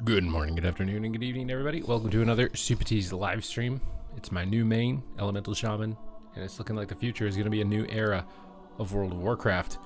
Good morning, good afternoon, and good evening, everybody. Welcome to another Super Tease live stream. It's my new main, Elemental Shaman, and it's looking like the future is going to be a new era of World of Warcraft,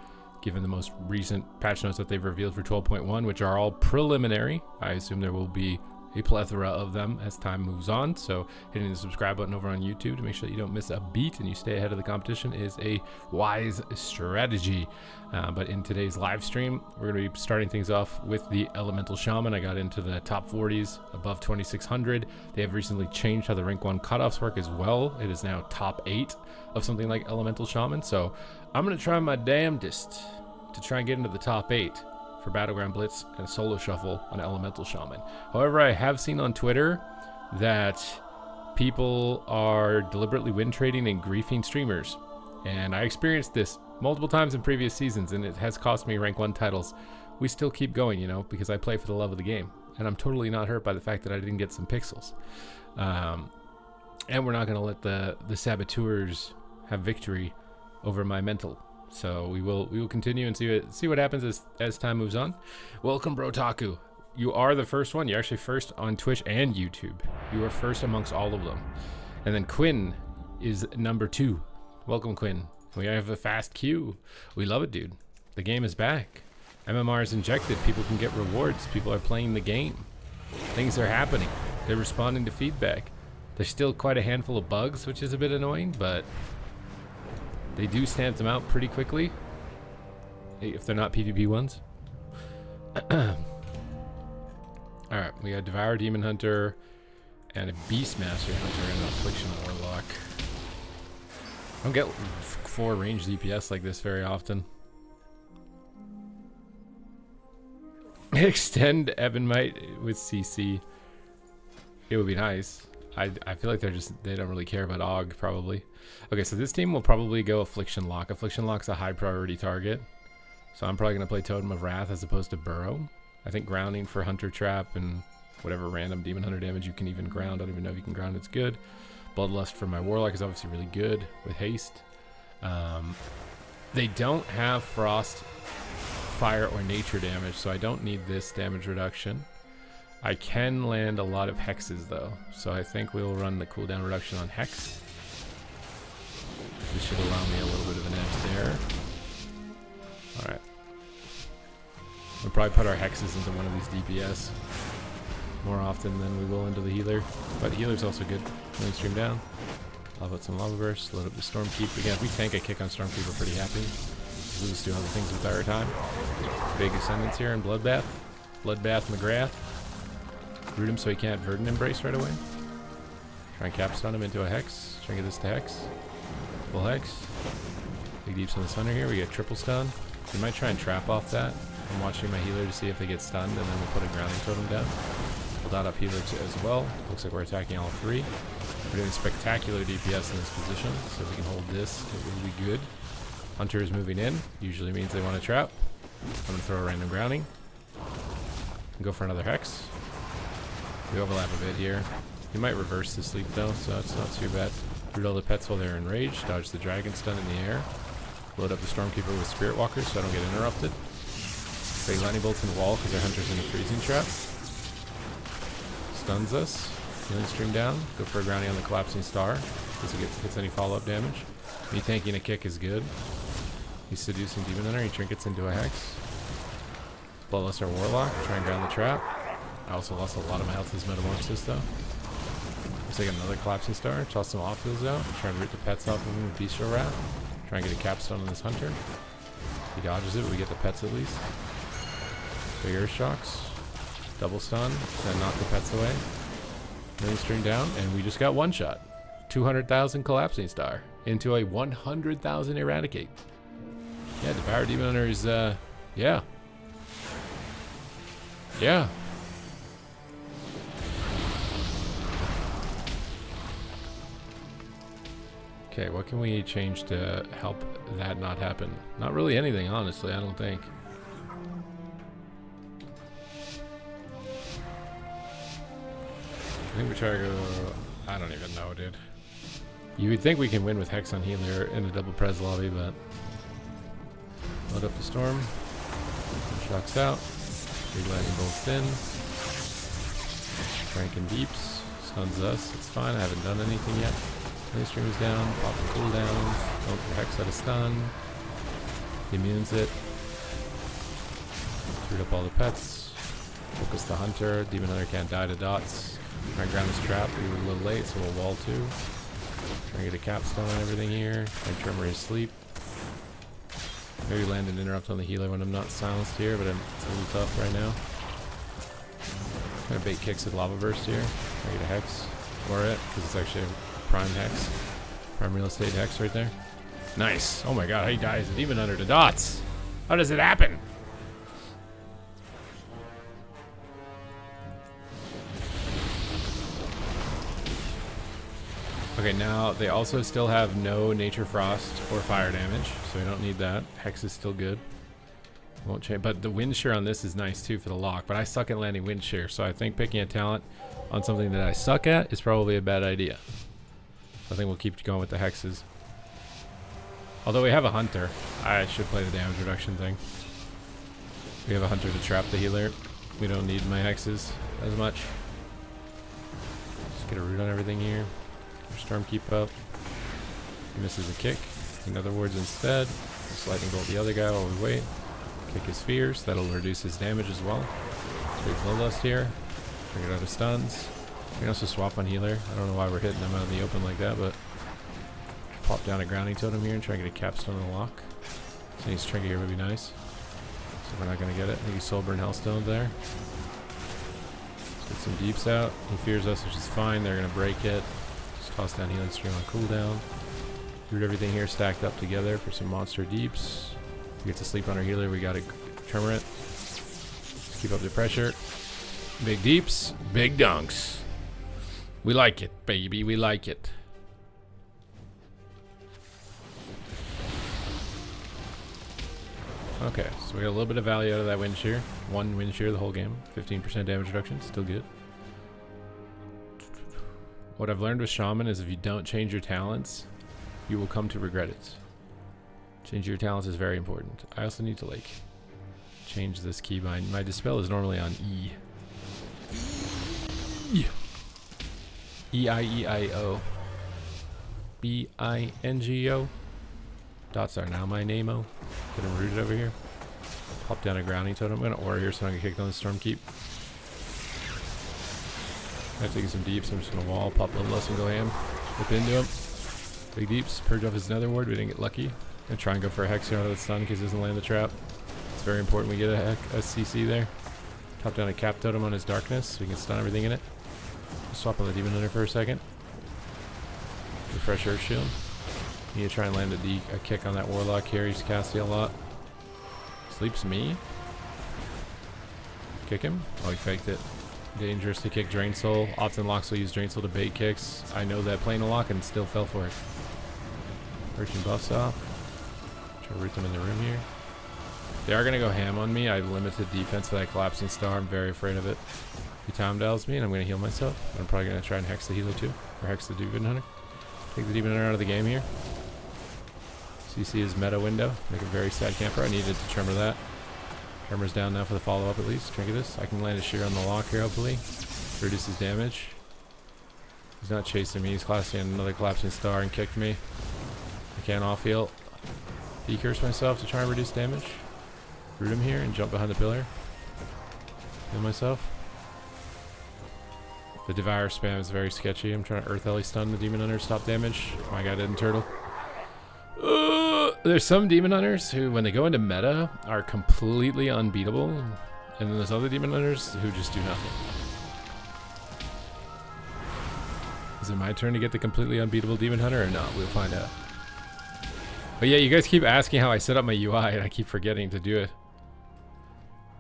given the most recent patch notes that they've revealed for 12.1, which are all preliminary. I assume there will be a plethora of them as time moves on, so hitting the subscribe button over on YouTube to make sure that you don't miss a beat and you stay ahead of the competition is a wise strategy. But in today's live stream, we're going to be starting things off with the Elemental Shaman. I got into the top 40s above 2600. They have recently changed how the rank 1 cutoffs work as well. It is now top 8 of something like Elemental Shaman, so I'm going to try my damnedest to try and get into the top 8 for Battleground Blitz and Solo Shuffle on Elemental Shaman. However, I have seen on Twitter that people are deliberately win trading and griefing streamers, and I experienced this multiple times in previous seasons, and it has cost me rank 1 titles. We still keep going, you know, because I play for the love of the game, and I'm totally not hurt by the fact that I didn't get some pixels. And we're not going to let the saboteurs have victory over my mental. So we will continue and see what happens as time moves on. Welcome, Brotaku. You are the first one. You're actually first on Twitch and YouTube. You are first amongst all of them. And then Quinn is number 2. Welcome, Quinn. We have a fast queue. We love it, dude. The game is back. MMR is injected. People can get rewards. People are playing the game. Things are happening. They're responding to feedback. There's still quite a handful of bugs, which is a bit annoying, but they do stamp them out pretty quickly if they're not PvP ones. Alright, we got Devour Demon Hunter and a Beastmaster Hunter and an Affliction Warlock. I don't get 4 ranged DPS like this very often. Extend Ebonmite with CC. It would be nice. I feel like they don't really care about AUG probably. Okay, so this team will probably go Affliction Lock. Affliction Lock's a high priority target, so I'm probably gonna play Totem of Wrath as opposed to Burrow. I think grounding for Hunter Trap and whatever random Demon Hunter damage you can even ground. I don't even know if you can ground. It's good. Bloodlust for my Warlock is obviously really good with haste. They don't have Frost, Fire, or Nature damage, so I don't need this damage reduction. I can land a lot of hexes though, so I think we'll run the cooldown reduction on hex. This should allow me a little bit of an edge there. Alright. We'll probably put our hexes into one of these DPS more often than we will into the healer, but healer's also good. Mainstream down. I'll put some Lava Burst, load up the Stormkeep. Again, if we tank a kick on Stormkeep, we're pretty happy. We'll just do other things with our time. Big Ascendance here in Bloodbath. Bloodbath McGrath. Root him so he can't Verdant Embrace right away. Try and capstone him into a Hex. Try and get this to Hex. Full Hex. Big Deeps on the Thunder here. We get triple stun. We might try and trap off that. I'm watching my healer to see if they get stunned, and then we'll put a grounding totem down. We'll dot up healer as well. Looks like we're attacking all 3. We're doing spectacular DPS in this position, so if we can hold this, it will be good. Hunter is moving in. Usually means they want to trap. I'm going to throw a random grounding. And go for another Hex. We overlap a bit here. We might reverse the sleep though, so it's not too bad. Root all the pets while they're enraged. Dodge the dragon stun in the air. Load up the Stormkeeper with Spirit Walkers so I don't get interrupted. Big Lightning Bolts in the wall because our Hunter's in a freezing trap. Stuns us. Healing stream down. Go for a grounding on the Collapsing Star because he gets any follow-up damage. Me tanking a kick is good. He's seducing Demon Hunter. He trinkets into a Hex. Bloodlust our Warlock. Try and ground the trap. I also lost a lot of my health as Metamorphosis though. Let's take another Collapsing Star. Toss some off heals out. Try and root the pets off of him with Bestial Wrath. Try and get a capstone on this Hunter. He dodges it, but we get the pets at least. Big Earth Shocks. Double stun. Then knock the pets away. Mainstream down, and we just got one shot. 200,000 Collapsing Star into a 100,000 Eradicate. Yeah, Devour Demon Hunter is, yeah. Yeah. Okay, what can we change to help that not happen? Not really anything, honestly, I don't think. I think we try to go... I don't even know, dude. You would think we can win with Hex on Healer in a double Prez lobby, but... Load up the Storm. Shocks out. Big Lightning Bolts in. Ranking deeps. Stuns us. It's fine. I haven't done anything yet. Mainstream is down. Pop the cooldowns. Going for Hex out of stun. Immunes it. Screwed up all the pets. Focus the hunter. Demon hunter can't die to dots. Try and ground this trap. We were a little late, so we'll wall too. Try and get a capstone on everything here. Try and tremor his sleep. Maybe land an interrupt on the healer when I'm not silenced here, but it's a little tough right now. Gonna bait kicks with lava burst here. Try to get a hex for it, because it's actually a prime hex. Prime real estate hex right there. Nice. Oh my god, how he dies even under the dots. How does it happen? Okay, now they also still have no nature frost or fire damage, so we don't need that. Hex is still good. Won't change, but the wind shear on this is nice too for the lock, but I suck at landing wind shear, so I think picking a talent on something that I suck at is probably a bad idea. I think we'll keep going with the hexes. Although we have a hunter, I should play the damage reduction thing. We have a hunter to trap the healer. We don't need my hexes as much. Just get a root on everything here. Storm keep up. He misses a kick. Another wards instead. Just lightning bolt the other guy while we wait. Kick his fears. That'll reduce his damage as well. Big bloodlust here. Bring it out of stuns. We can also swap on healer. I don't know why we're hitting them out in the open like that, but pop down a grounding totem here and try to get a capstone on the lock. So he's trinket here would be nice. So we're not gonna get it. I think he's Soulburn Hellstone there. Let's get some deeps out. He fears us, which is fine. They're gonna break it. Toss down healing stream on cooldown. Root everything here stacked up together for some monster deeps. We get to sleep on our healer. We got to tremor it. Just keep up the pressure. Big deeps, big dunks. We like it, baby. We like it. Okay, so we got a little bit of value out of that wind shear. One wind shear the whole game. 15% damage reduction. Still good. What I've learned with Shaman is if you don't change your talents, you will come to regret it. Change your talents is very important. I also need to like change this keybind. My dispel is normally on E. E-I-E-I-O. B-I-N-G-O. Dots are now my name-o. Get him rooted over here. Pop down a grounding totem. I'm gonna aura here so I can kick on the storm keep. I have to get some deeps. I'm just gonna wall, pop bloodlust, and go ham. Whip into him. Big deeps. Purge off his nether ward. We didn't get lucky. Gonna try and go for a hex here out of the stun in case he doesn't land the trap. It's very important we get a CC there. Top down a cap totem on his darkness so we can stun everything in it. Swap on the demon hunter for a second. Refresh earth shield. Need to try and land a kick on that warlock here. He's casting a lot. Sleeps me. Kick him. Oh, he faked it. Dangerous to kick Drain Soul. Often locks will use Drain Soul to bait kicks. I know that playing a lock and still fell for it. Urchin buffs off. Try to root them in the room here. They are going to go ham on me. I have limited defense for that collapsing star. I'm very afraid of it. He time dials me and I'm going to heal myself. I'm probably going to try and hex the healer too. Or hex the demon hunter. Take the demon hunter out of the game here. CC his meta window. Make a very sad camper. I needed to tremor that. Tremor's down now for the follow-up at least. Trinket this. I can land a shear on the lock here, hopefully. Reduce his damage. He's not chasing me. He's collapsing another collapsing star and kicked me. I can't off-heal. Decurse myself to try and reduce damage. Root him here and jump behind the pillar. Heal myself. The Devour spam is very sketchy. I'm trying to Earth Ellie stun the Demon Hunter, stop damage. My guy didn't turtle. There's some Demon Hunters who, when they go into meta, are completely unbeatable. And then there's other Demon Hunters who just do nothing. Is it my turn to get the completely unbeatable Demon Hunter or not? We'll find out. But yeah, you guys keep asking how I set up my UI and I keep forgetting to do it.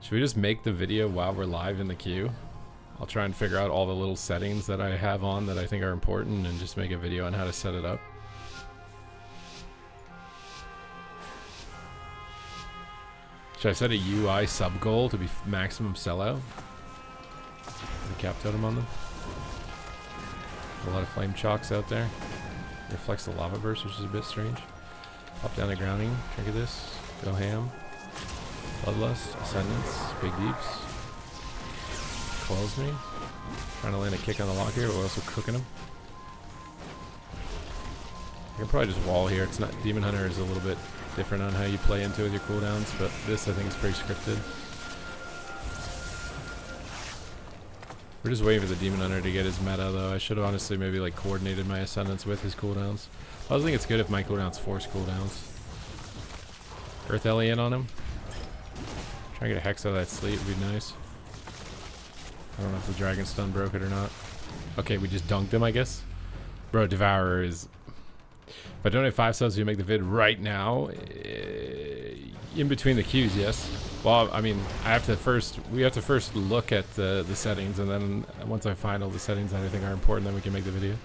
Should we just make the video while we're live in the queue? I'll try and figure out all the little settings that I have on that I think are important and just make a video on how to set it up. Should I set a UI sub goal to be maximum sellout? The cap totem on them. A lot of flame chalks out there. Reflects the lava burst, which is a bit strange. Pop down the grounding. Trinket this. Go ham. Bloodlust. Ascendance. Big deeps. Quells me. Trying to land a kick on the lock here, but we're also cooking him. I can probably just wall here. It's not Demon Hunter is a little bit different on how you play into with your cooldowns, but this I think is pretty scripted. We're just waiting for the Demon Hunter to get his meta though. I should have honestly maybe like coordinated my ascendants with his cooldowns. I also think it's good if my cooldowns force cooldowns. Earth Ellie in on him. Try to get a Hex out of that sleep would be nice. I don't know if the Dragon Stun broke it or not. Okay, we just dunked him, I guess. Bro, Devourer is... If I donate 5 subs, you make the vid right now. In between the queues, yes. Well, I mean, we have to first look at the settings, and then once I find all the settings that I think are important, then we can make the video.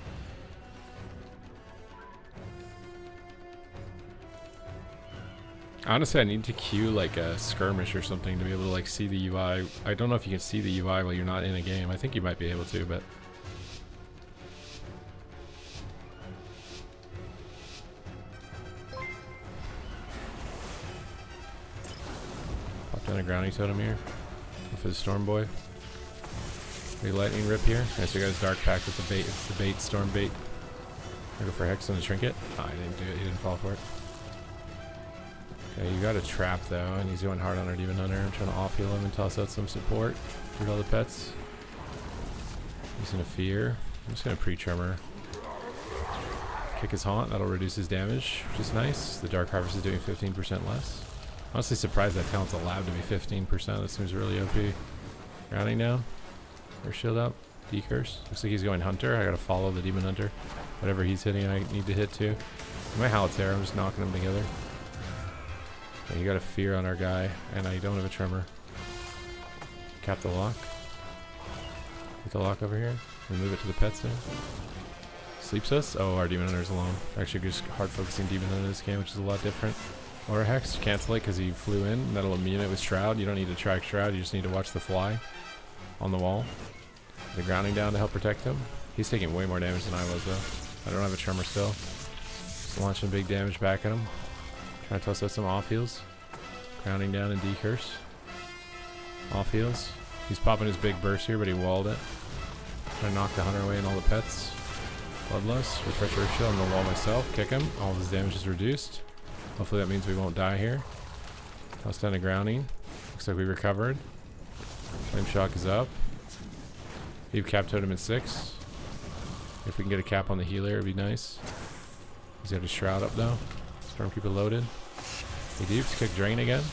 Honestly, I need to queue like a skirmish or something to be able to like see the UI. I don't know if you can see the UI while you're not in a game. I think you might be able to, but... Pop down a grounding totem here. Go for the Storm Boy. Big lightning rip here. Nice, we got his Dark Pact with the bait. It's the bait, Storm bait. I go for Hex on the Trinket. Oh, I didn't do it. He didn't fall for it. Okay, you got a trap though, and he's going hard on our Demon Hunter. I'm trying to off-heal him and toss out some support. Get all the pets. Using a fear. I'm just gonna pre-tremor. Kick his haunt, that'll reduce his damage, which is nice. The Dark Harvest is doing 15% less. Honestly surprised that talent's allowed to be 15%. That seems really OP. Grounding down. Or shield up. Decurse. Looks like he's going Hunter. I gotta follow the Demon Hunter. Whatever he's hitting, I need to hit too. My Halotera, I'm just knocking them together. Okay, you got a fear on our guy, and I don't have a tremor. Cap the lock. Get the lock over here. We move it to the pets now. Sleeps us. Oh, our Demon Hunter's alone. Actually, just hard focusing Demon Hunter this game, which is a lot different. Or a Hex. Cancel it because he flew in. That'll immune it with Shroud. You don't need to track Shroud. You just need to watch the fly on the wall. The grounding down to help protect him. He's taking way more damage than I was, though. I don't have a tremor still. Just launching big damage back at him. Trying to toss out some off heals. Grounding down and decurse. Off heals. He's popping his big burst here, but he walled it. Trying to knock the Hunter away and all the pets. Bloodlust. Refresh Earth Shield. I'm gonna wall myself. Kick him. All of his damage is reduced. Hopefully that means we won't die here. Toss down to grounding. Looks like we recovered. Flame Shock is up. Leave Cap Totem in 6. If we can get a cap on the healer, it'd be nice. He's got his Shroud up though. Stormkeeper loaded. He dupes, kick Drain again.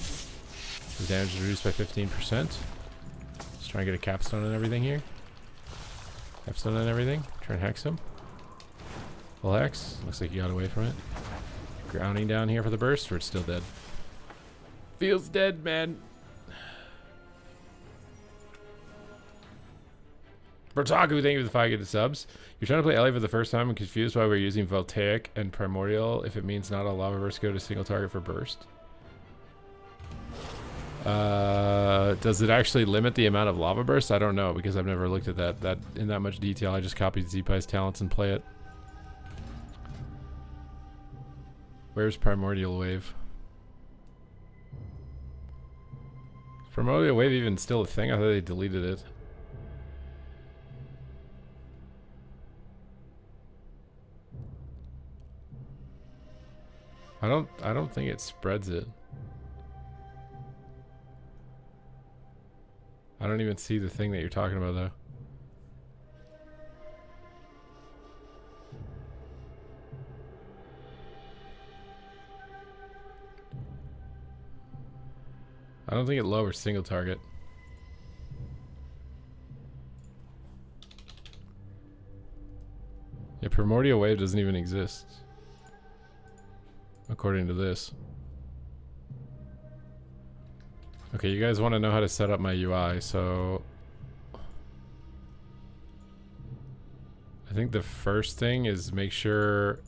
His damage is reduced by 15%. Let's try and get a capstone and everything here. Capstone and everything. Try and hex him. Full hex. Looks like he got away from it. Grounding down here for the burst, or it's still dead. Feels dead, man. Bertaku, thank you for the 5 gifted subs. You're trying to play Ellie for the first time and confused why we're using Voltaic and Primordial if it means not a Lava Burst go to single target for burst. Does it actually limit the amount of Lava Burst? I don't know because I've never looked at that in that much detail. I just copied Zeepai's talents and play it. Where's Primordial Wave? Is Primordial Wave even still a thing? I thought they deleted it. I don't think it spreads it. I don't even see the thing that you're talking about though. I don't think it lowers single target. Yeah, Primordial Wave doesn't even exist. According to this. Okay, you guys want to know how to set up my UI, so... I think the first thing is make sure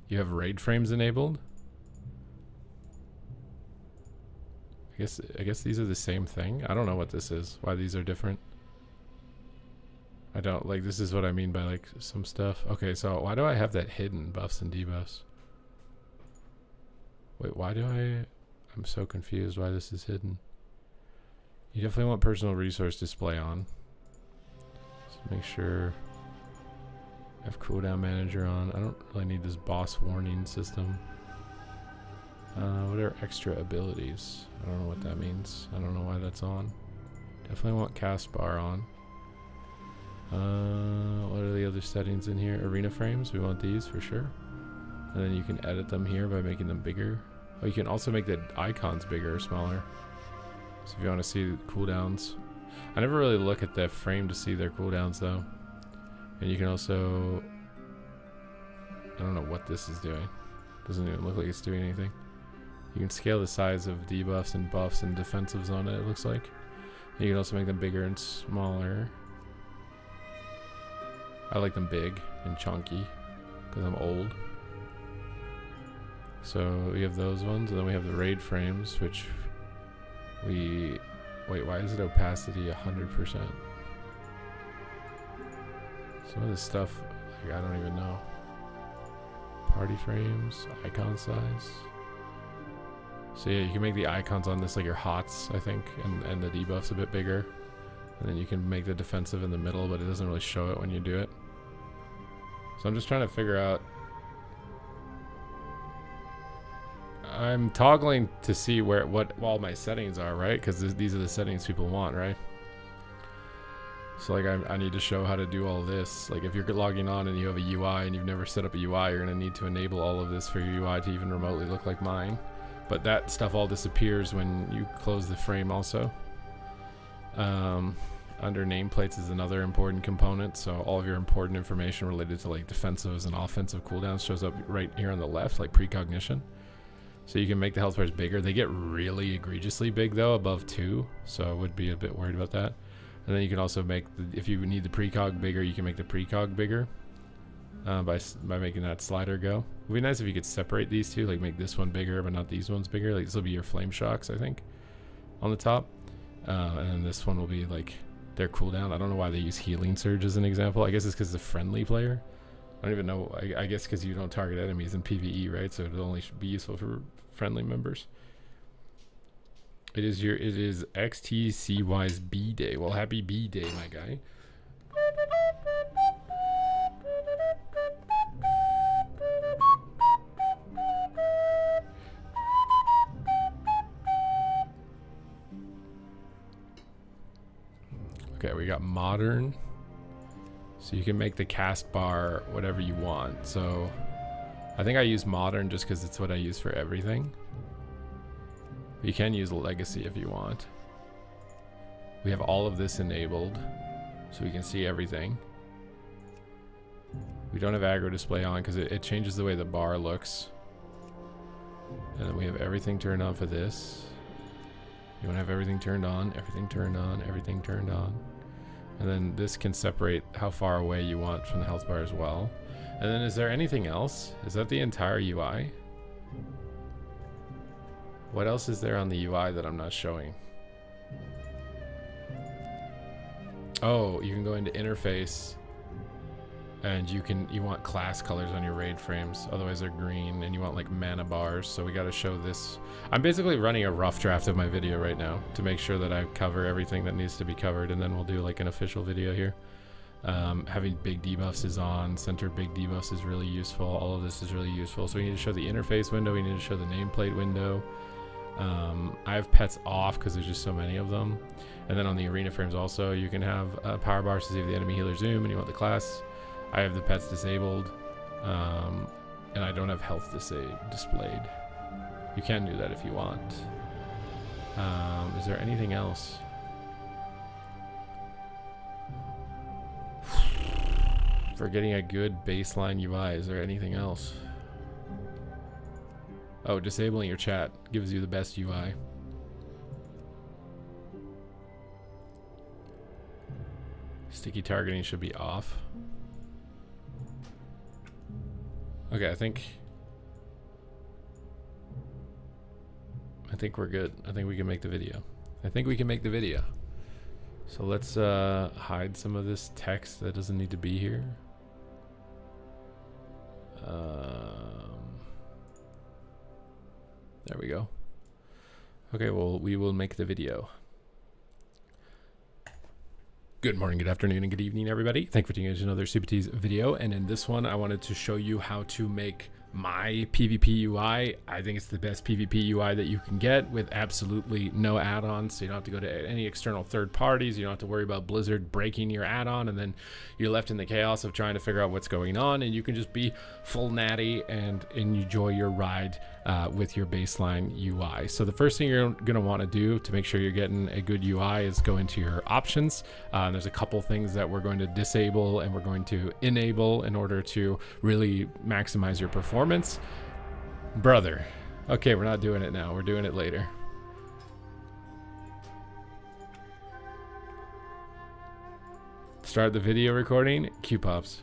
you have raid frames enabled. I guess these are the same thing. I don't know what this is, why these are different. I don't, like, this is what I mean by, like, some stuff. Okay, so why do I have that hidden, buffs and debuffs? Wait, why do I'm so confused why this is hidden. You definitely want personal resource display on. So Make sure I have cooldown manager on. I don't really need this boss warning system. What are extra abilities? I don't know what that means. I don't know why that's on. Definitely want cast bar on. What are the other settings in here? Arena frames, we want these for sure. And then you can edit them here by making them bigger. Oh, you can also make the icons bigger or smaller. So if you want to see cooldowns. I never really look at the frame to see their cooldowns though. And you can also... I don't know what this is doing. Doesn't even look like it's doing anything. You can scale the size of debuffs and buffs and defensives on it looks like. And you can also make them bigger and smaller. I like them big and chunky because I'm old. So we have those ones, and then we have the raid frames, which we... Wait, why is it opacity 100%? Some of this stuff, like, I don't even know. Party frames, icon size. So yeah, you can make the icons on this like your HOTS, I think, and the debuffs a bit bigger. And then you can make the defensive in the middle, but it doesn't really show it when you do it. So I'm just trying to figure out... I'm toggling to see what all my settings are, right? Because these are the settings people want, right? So like I need to show how to do all this. Like if you're logging on and you have a UI and you've never set up a UI, you're going to need to enable all of this for your UI to even remotely look like mine. But that stuff all disappears when you close the frame also. Under nameplates is another important component. So all of your important information related to like defensives and offensive cooldowns shows up right here on the left, like precognition. So you can make the health bars bigger. They get really egregiously big though, above 2. So I would be a bit worried about that. And then you can also make, if you need the precog bigger, you can make the precog bigger by making that slider go. It would be nice if you could separate these two, like make this one bigger, but not these ones bigger. Like this will be your flame shocks, I think, on the top. And then this one will be like their cooldown. I don't know why they use healing surge as an example. I guess it's because it's a friendly player. I don't even know. I guess because you don't target enemies in PvE, right? So it'll only be useful for friendly members. It is XTCY's B Day. Well, happy B Day, my guy. Okay, we got modern. So you can make the cast bar whatever you want. So I think I use modern just because it's what I use for everything. You can use legacy if you want. We have all of this enabled so we can see everything. We don't have aggro display on because it changes the way the bar looks. And then we have everything turned on for this. You want to have everything turned on, everything turned on, everything turned on. And then this can separate how far away you want from the health bar as well. And then is there anything else? Is that the entire UI? What else is there on the UI that I'm not showing? Oh, you can go into interface and you want class colors on your raid frames, otherwise they're green, and you want like mana bars. So we got to show this. I'm basically running a rough draft of my video right now to make sure that I cover everything that needs to be covered, and then we'll do like an official video here. Having big debuffs is on, center big debuffs is really useful. All of this is really useful. So we need to show the interface window, we need to show the nameplate window. I have pets off because there's just so many of them. And then on the arena frames also, you can have power bars to see if the enemy healer zoom and you want the class. I have the pets disabled, and I don't have health displayed. You can do that if you want. Is there anything else? For getting a good baseline UI, is there anything else? Oh, disabling your chat gives you the best UI. Sticky targeting should be off. Okay, I think we're good. I think we can make the video. So let's hide some of this text that doesn't need to be here. There we go. Okay, well, we will make the video. Good morning, good afternoon, and good evening, everybody. Thank you for tuning in to another Super T's video. And in this one, I wanted to show you how to make my PvP UI. I think it's the best PvP UI that you can get with absolutely no add-ons. So you don't have to go to any external third parties. You don't have to worry about Blizzard breaking your add-on, and then you're left in the chaos of trying to figure out what's going on. And you can just be full natty and enjoy your ride with your baseline UI. So the first thing you're going to want to do to make sure you're getting a good UI is go into your options. There's a couple things that we're going to disable and we're going to enable in order to really maximize your performance. Brother. Okay, we're not doing it now. We're doing it later. Start the video recording. Q pops.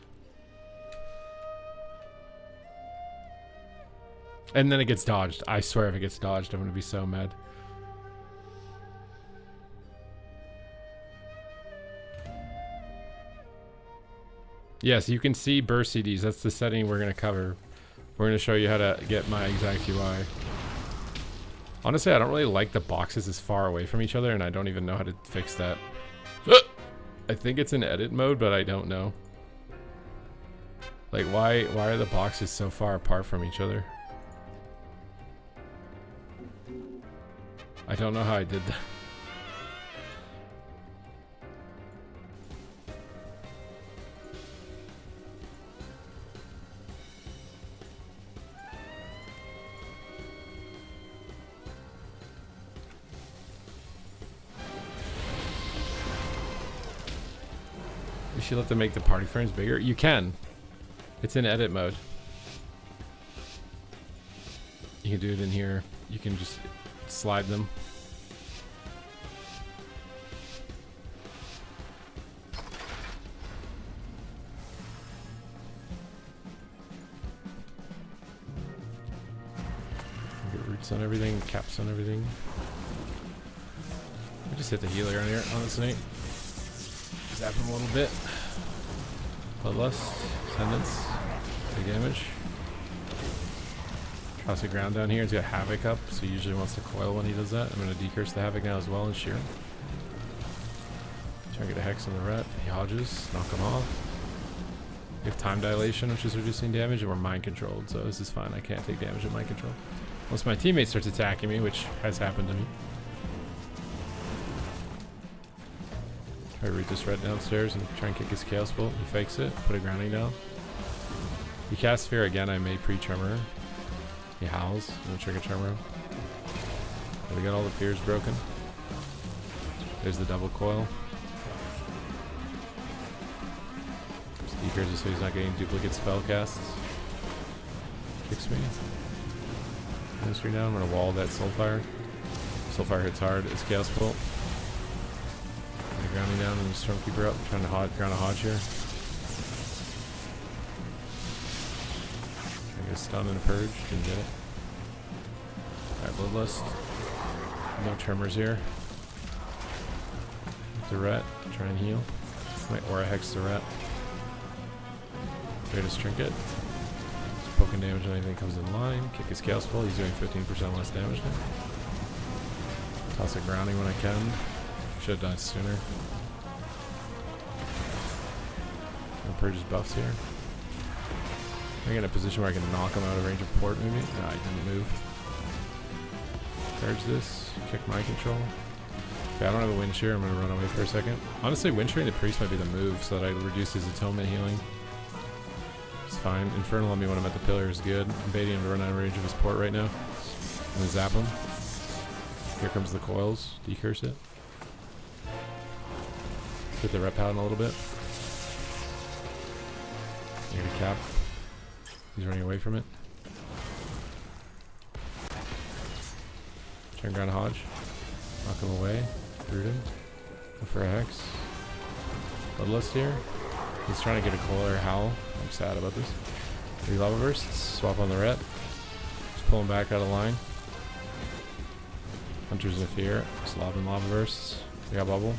And then it gets dodged. I swear if it gets dodged, I'm going to be so mad. Yes, you can see burst CDs. That's the setting we're going to cover. We're going to show you how to get my exact UI. Honestly, I don't really like the boxes as far away from each other, and I don't even know how to fix that. I think it's in edit mode, but I don't know. Like, why are the boxes so far apart from each other? I don't know how I did that. You should have to make the party frames bigger. You can. It's in edit mode. You can do it in here. You can just slide them. Get roots on everything, caps on everything. I just hit the healer on here on the snake. Zap him a little bit. Bloodlust, Ascendance, big damage. Toss the ground down here. He's got Havoc up, so he usually wants to coil when he does that. I'm going to decurse the Havoc now as well and shear him. Try to get a Hex on the ret. He hodges, knock him off. We have time dilation, which is reducing damage, and we're mind controlled, so this is fine. I can't take damage with mind control. Once my teammate starts attacking me, which has happened to me. Try to root this red downstairs and try and kick his Chaos Bolt. He fakes it, put a grounding down. He casts Fear again. I may pre-tremor. He howls. I'm gonna trigger tremor. We got all the fears broken. There's the double coil. Decurs it so he's not getting duplicate spell casts. Kicks me. Ministry down. I'm gonna wall that Soulfire. Soulfire hits hard. It's Chaos Bolt. Grounding down and the Stormkeeper up, trying to ground a Hodge here. Trying to get a stun and a purge, didn't get it. Alright, Bloodlust. No tremors here. The ret, try and heal. My Aura Hex the ret. Greatest Trinket. Just poking damage on anything that comes in line. Kick his Chaos Bolt, he's doing 15% less damage now. Toss a grounding when I can. Should have died sooner. I'll purge his buffs here. I'm in a position where I can knock him out of range of port maybe. No, he didn't move. Purge this. Kick my control. Okay, I don't have a wind shear. I'm going to run away for a second. Honestly, wind shearing the priest might be the move so that I reduce his atonement healing. It's fine. Infernal on me when I'm at the pillar is good. I'm baiting him to run out of range of his port right now. I'm going to zap him. Here comes the coils. Decurse it. Get the rep pattern a little bit. Need a cap. He's running away from it. Try and ground a Hodge. Knock him away. Root him. Go for a Hex. Bloodlust here. He's trying to get a coil or a howl. I'm sad about this. 3 Lava Bursts. Swap on the ret. Just pull him back out of line. Hunter's in fear. Just lobbing Lava Bursts. We got bubble.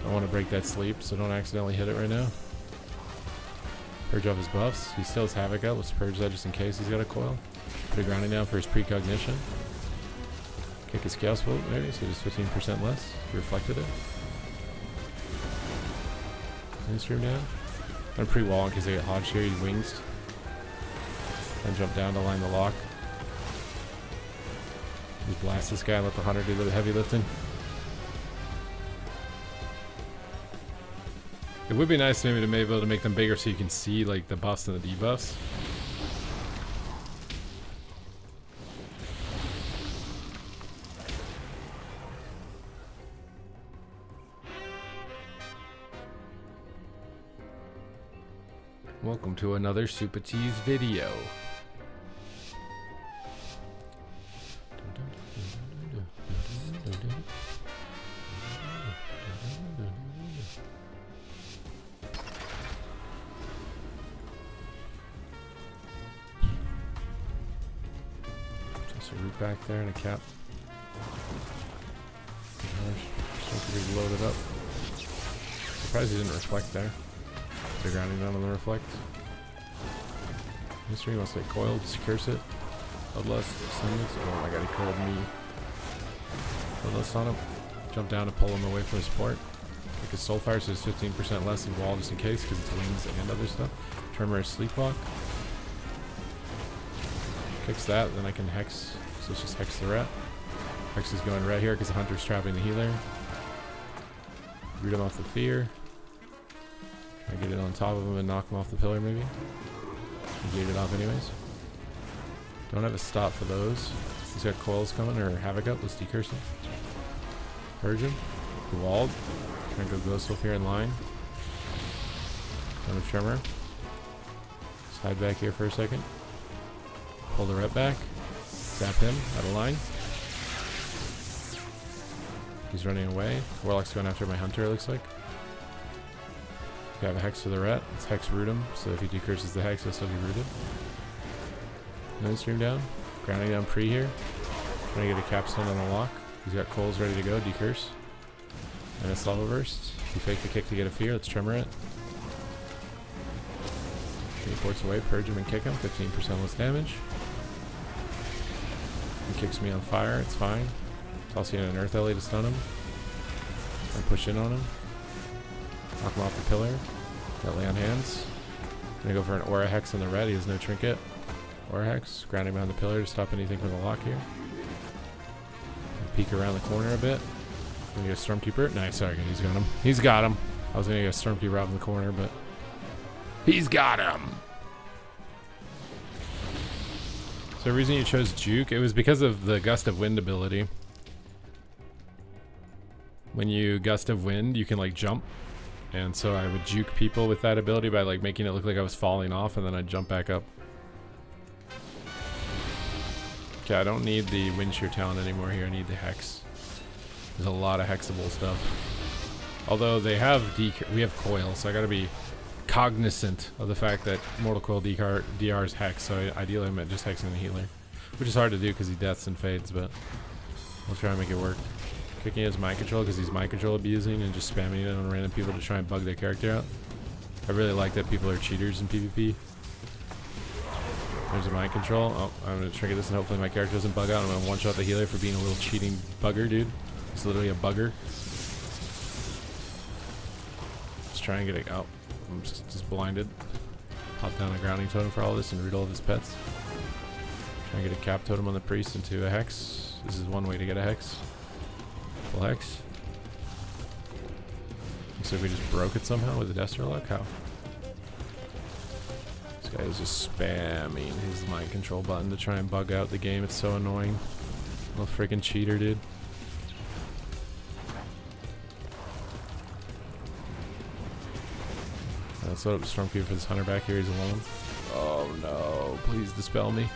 I want to break that sleep, so don't accidentally hit it right now. Purge off his buffs. He still has Havoc out. Let's purge that just in case he's got a coil. Put a grounding down for his precognition. Kick his Chaos Bolt maybe, so just 15% less. He reflected it. Stream down. I'm pre-wall in case I get Hodge here. He wings. And jump down to line the lock. Just blast this guy and let the hunter do the heavy lifting. It would be nice maybe to be able to make them bigger so you can see like the buffs and the debuffs. Welcome to another Super Cheese video. Just a root back there and a cap. Something loaded up. Surprised he didn't reflect there. The grounding down on the reflect. Mystery wants to get coiled, secures it. Bloodlust, summons. Oh my god, he coiled me. Bloodlust on him. Jump down to pull him away from his support. Like his soulfire, so it's 15% less in wall just in case, because it's wings and other stuff. Tremor sleepwalk. Kicks that, then I can hex. So let's just hex the rat. Hex is going right here because the hunter's trapping the healer. Root him off the fear. Try to get it on top of him and knock him off the pillar maybe. Negate it off anyways. Don't have a stop for those. He's got coils coming or havoc up. Let's decurse him. Purge him. Walled. Try to go ghost wolf here in line. Run a tremor. Just hide back here for a second. Pull the rep back. Zap him out of line. He's running away. Warlock's going after my hunter, it looks like. I have a hex for the ret. Let's hex root him, so if he decurses the hex, he'll still be rooted. Then stream down. Grounding down pre here. Trying to get a capstone on the lock. He's got coals ready to go, decurse. And it's lava burst. He faked the kick to get a fear. Let's tremor it. He ports away, purge him and kick him. 15% less damage. He kicks me on fire, it's fine. Toss you in an earth alley to stun him. And push in on him. Knock him off the pillar. Got lay on hands. Gonna go for an aura hex on the red. He has no trinket. Aura hex. Grounding behind the pillar to stop anything from the lock here. Peek around the corner a bit. Gonna get a Stormkeeper. Nice. Sorry, he's got him. He's got him. I was gonna get a Stormkeeper out in the corner, but he's got him. So the reason you chose Juke, it was because of the Gust of Wind ability. When you Gust of Wind, you can like jump. And so I would juke people with that ability by like making it look like I was falling off, and then I'd jump back up. Okay, I don't need the Wind Shear talent anymore here. I need the Hex. There's a lot of hexable stuff. Although they have we have Coil, so I gotta be cognizant of the fact that Mortal Coil DR is Hex, so ideally I meant just hexing the healer. Which is hard to do because he deaths and fades, but we'll try and make it work. Kicking his mind control because he's mind control abusing and just spamming it on random people to try and bug their character out. I really like that people are cheaters in PvP. There's a mind control. Oh, I'm going to trigger this and hopefully my character doesn't bug out. I'm going to one-shot the healer for being a little cheating bugger, dude. He's literally a bugger. Let's try and get it out. I'm just blinded. Pop down a grounding totem for all this and root all of his pets. Try and get a cap totem on the priest into a hex. This is one way to get a hex. Full hex. So we just broke it somehow with the Destro luck? How? This guy is just spamming his mind control button to try and bug out the game. It's so annoying. Little freaking cheater, dude. Let's load up Stormkeeper for this hunter back here. He's alone. Oh no, please dispel me.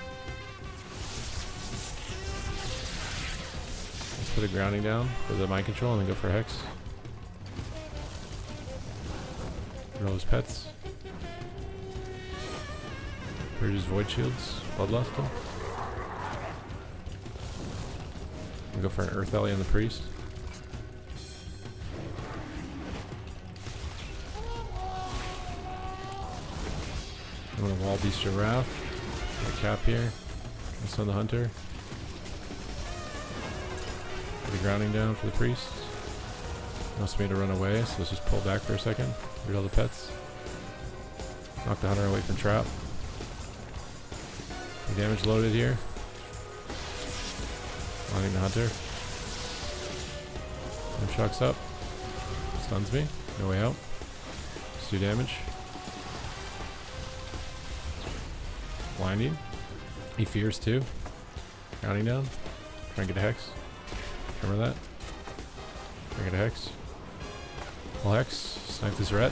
Let's put a grounding down for the mind control and then go for Hex. Roll his pets. Purges Void Shields. Bloodlust him. And go for an Earth Alley on the priest. I'm gonna wall Beast of Wrath. Put a cap here. This on the hunter. Put a grounding down for the priest. Wants me to run away, so let's just pull back for a second. Read all the pets. Knock the hunter away from trap. The damage loaded here. Wanting the hunter. Flame shocks up. Stuns me. No way out. Just do damage. Blinding. He fears too. Counting down. Try and get a hex. Remember that? Try and get a hex. Full hex. Snipe this ret.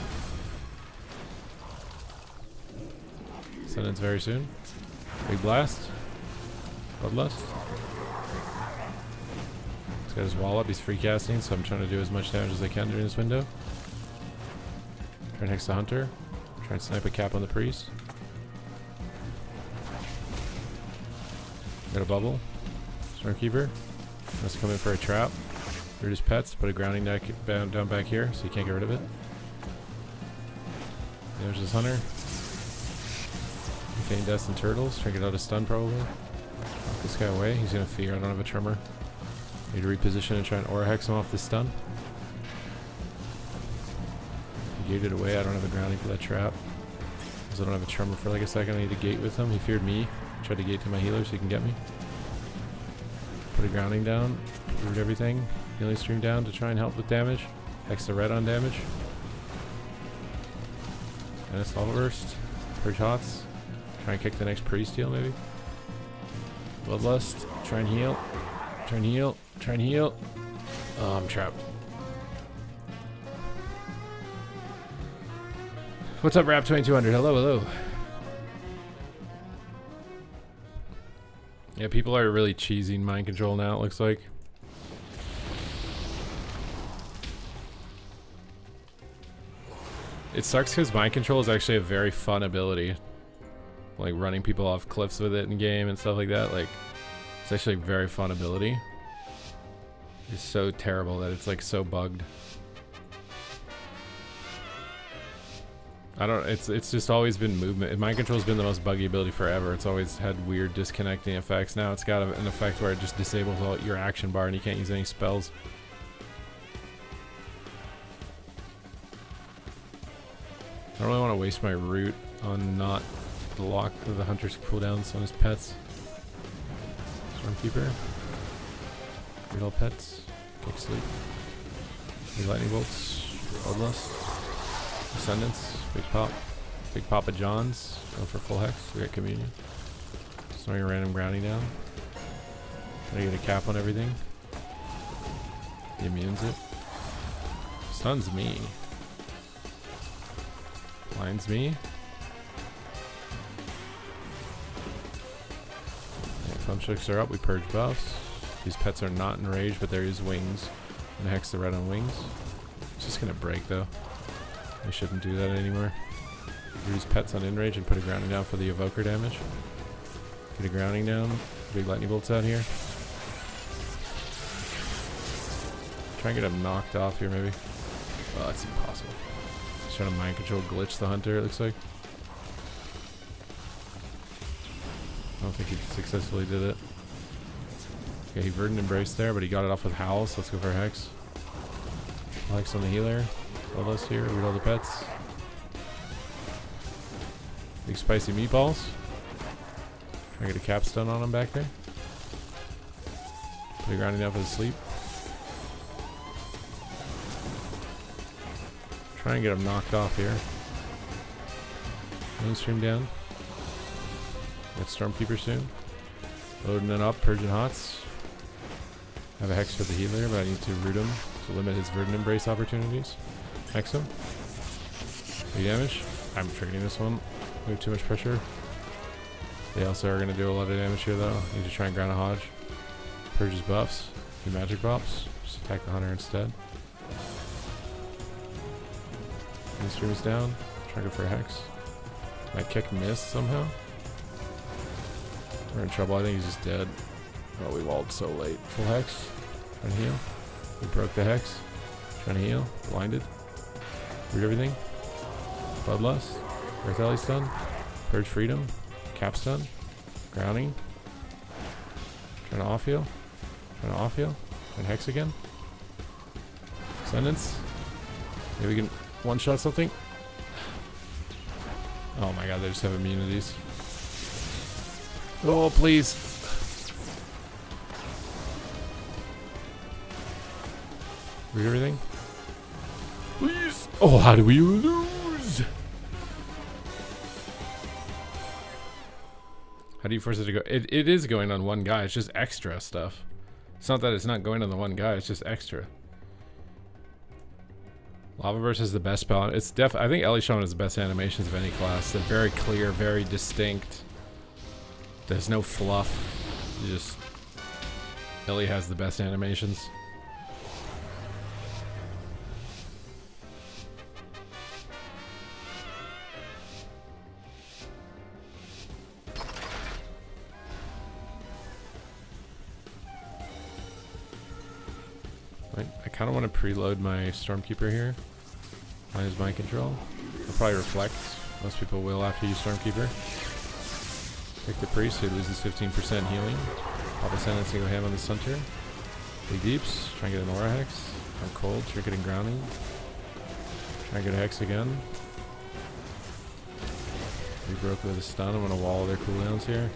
Send ends very soon. Big blast. Bloodlust. He's got his wall up. He's free casting, so I'm trying to do as much damage as I can during this window. Try and hex the hunter. Try and snipe a cap on the priest. Got a bubble. Stormkeeper. Let's come in for a trap. Root his pets. Put a grounding deck down back here so you can't get rid of it. There's his hunter. Feign Death and Turtles. Try to get out a stun probably. Knock this guy away. He's gonna fear. I don't have a tremor. Need to reposition and try and aura hex him off the stun. He gated away. I don't have a grounding for that trap. Because I don't have a tremor for like a second. I need to gate with him. He feared me. Tried to gate to my healer so he can get me. Put a grounding down. Root everything. Healing stream down to try and help with damage. Hex the red on damage. And a Solid Burst. Purge Hots. Try and kick the next priest heal maybe. Bloodlust. Try and heal. Try and heal. Try and heal. Oh, I'm trapped. What's up, Rap 2200? Hello, hello. Yeah, people are really cheesing mind control now, it looks like. It sucks because mind control is actually a very fun ability. Like running people off cliffs with it in game and stuff like that. Like, it's actually a very fun ability. It's so terrible that it's like so bugged. I don't, it's just always been movement. Mind control's been the most buggy ability forever. It's always had weird disconnecting effects. Now it's got an effect where it just disables all your action bar and you can't use any spells. I don't really want to waste my root on not the lock of the hunter's cooldowns on his pets. Stormkeeper. Read all pets. Kick sleep. Big lightning bolts. Bloodlust. Descendants. Big pop. Big Papa John's. Going for full hex. We got communion. Just throwing a random grounding down. Try to get a cap on everything. He immunes it. Stuns me. Blinds me. Pump checks are up. We purge buffs. These pets are not enraged, but there is wings. And hex the red on wings. It's just gonna break though. I shouldn't do that anymore. Use pets on enrage and put a grounding down for the evoker damage. Get a grounding down. Big lightning bolts out here. Try and get him knocked off here maybe. Oh, it's impossible. He's trying to mind control glitch the hunter, it looks like. I don't think he successfully did it. Okay, he Verdant Embrace there, but he got it off with Howl, so let's go for a Hex. Hex on the healer. Bloodlust here, read all the pets. Big spicy meatballs. Try to get a capstone on him back there. Put a grounding down for the sleep. Try and get him knocked off here. Mainstream down. Get Stormkeeper soon. Loading it up, purging hots. I have a hex for the healer, but I need to root him to limit his Verdant Embrace opportunities. Hex him. Big damage. I'm triggering this one. We have too much pressure. They also are going to do a lot of damage here though. Need to try and ground a Hodge. Purge his buffs. Do magic bops. Just attack the hunter instead. Mainstream is down. Try to go for a hex. My kick missed somehow. We're in trouble. I think he's just dead. Oh, we walled so late. Full hex. Trying to heal. We broke the hex. Trying to heal. Blinded. Root everything. Bloodlust. Earth Alley stun. Purge freedom. Cap stun. Grounding. Trying to off heal. Trying to off heal. And hex again. Ascendants. Maybe we can one-shot something. Oh my god, they just have immunities. Oh, please. Read everything. Please. Oh, how do we lose? How do you force it to go? It is going on one guy. It's just extra stuff. It's not that it's not going on the one guy. It's just extra. Lava Burst is the best spell. It's I think Elishon has the best animations of any class. They're very clear, very distinct. There's no fluff. You just... Ellie has the best animations. I kind of want to preload my Stormkeeper here. Mine is mind control. I'll probably reflect. Most people will after you Stormkeeper. Pick the Priest, who loses 15% healing. Pop a sentence and go ham on the center. Big Deeps, try and get an Aura Hex. I'm cold, Trinket and Grounding. Try and get a Hex again. We broke with a stun. I'm gonna wall their cooldowns here.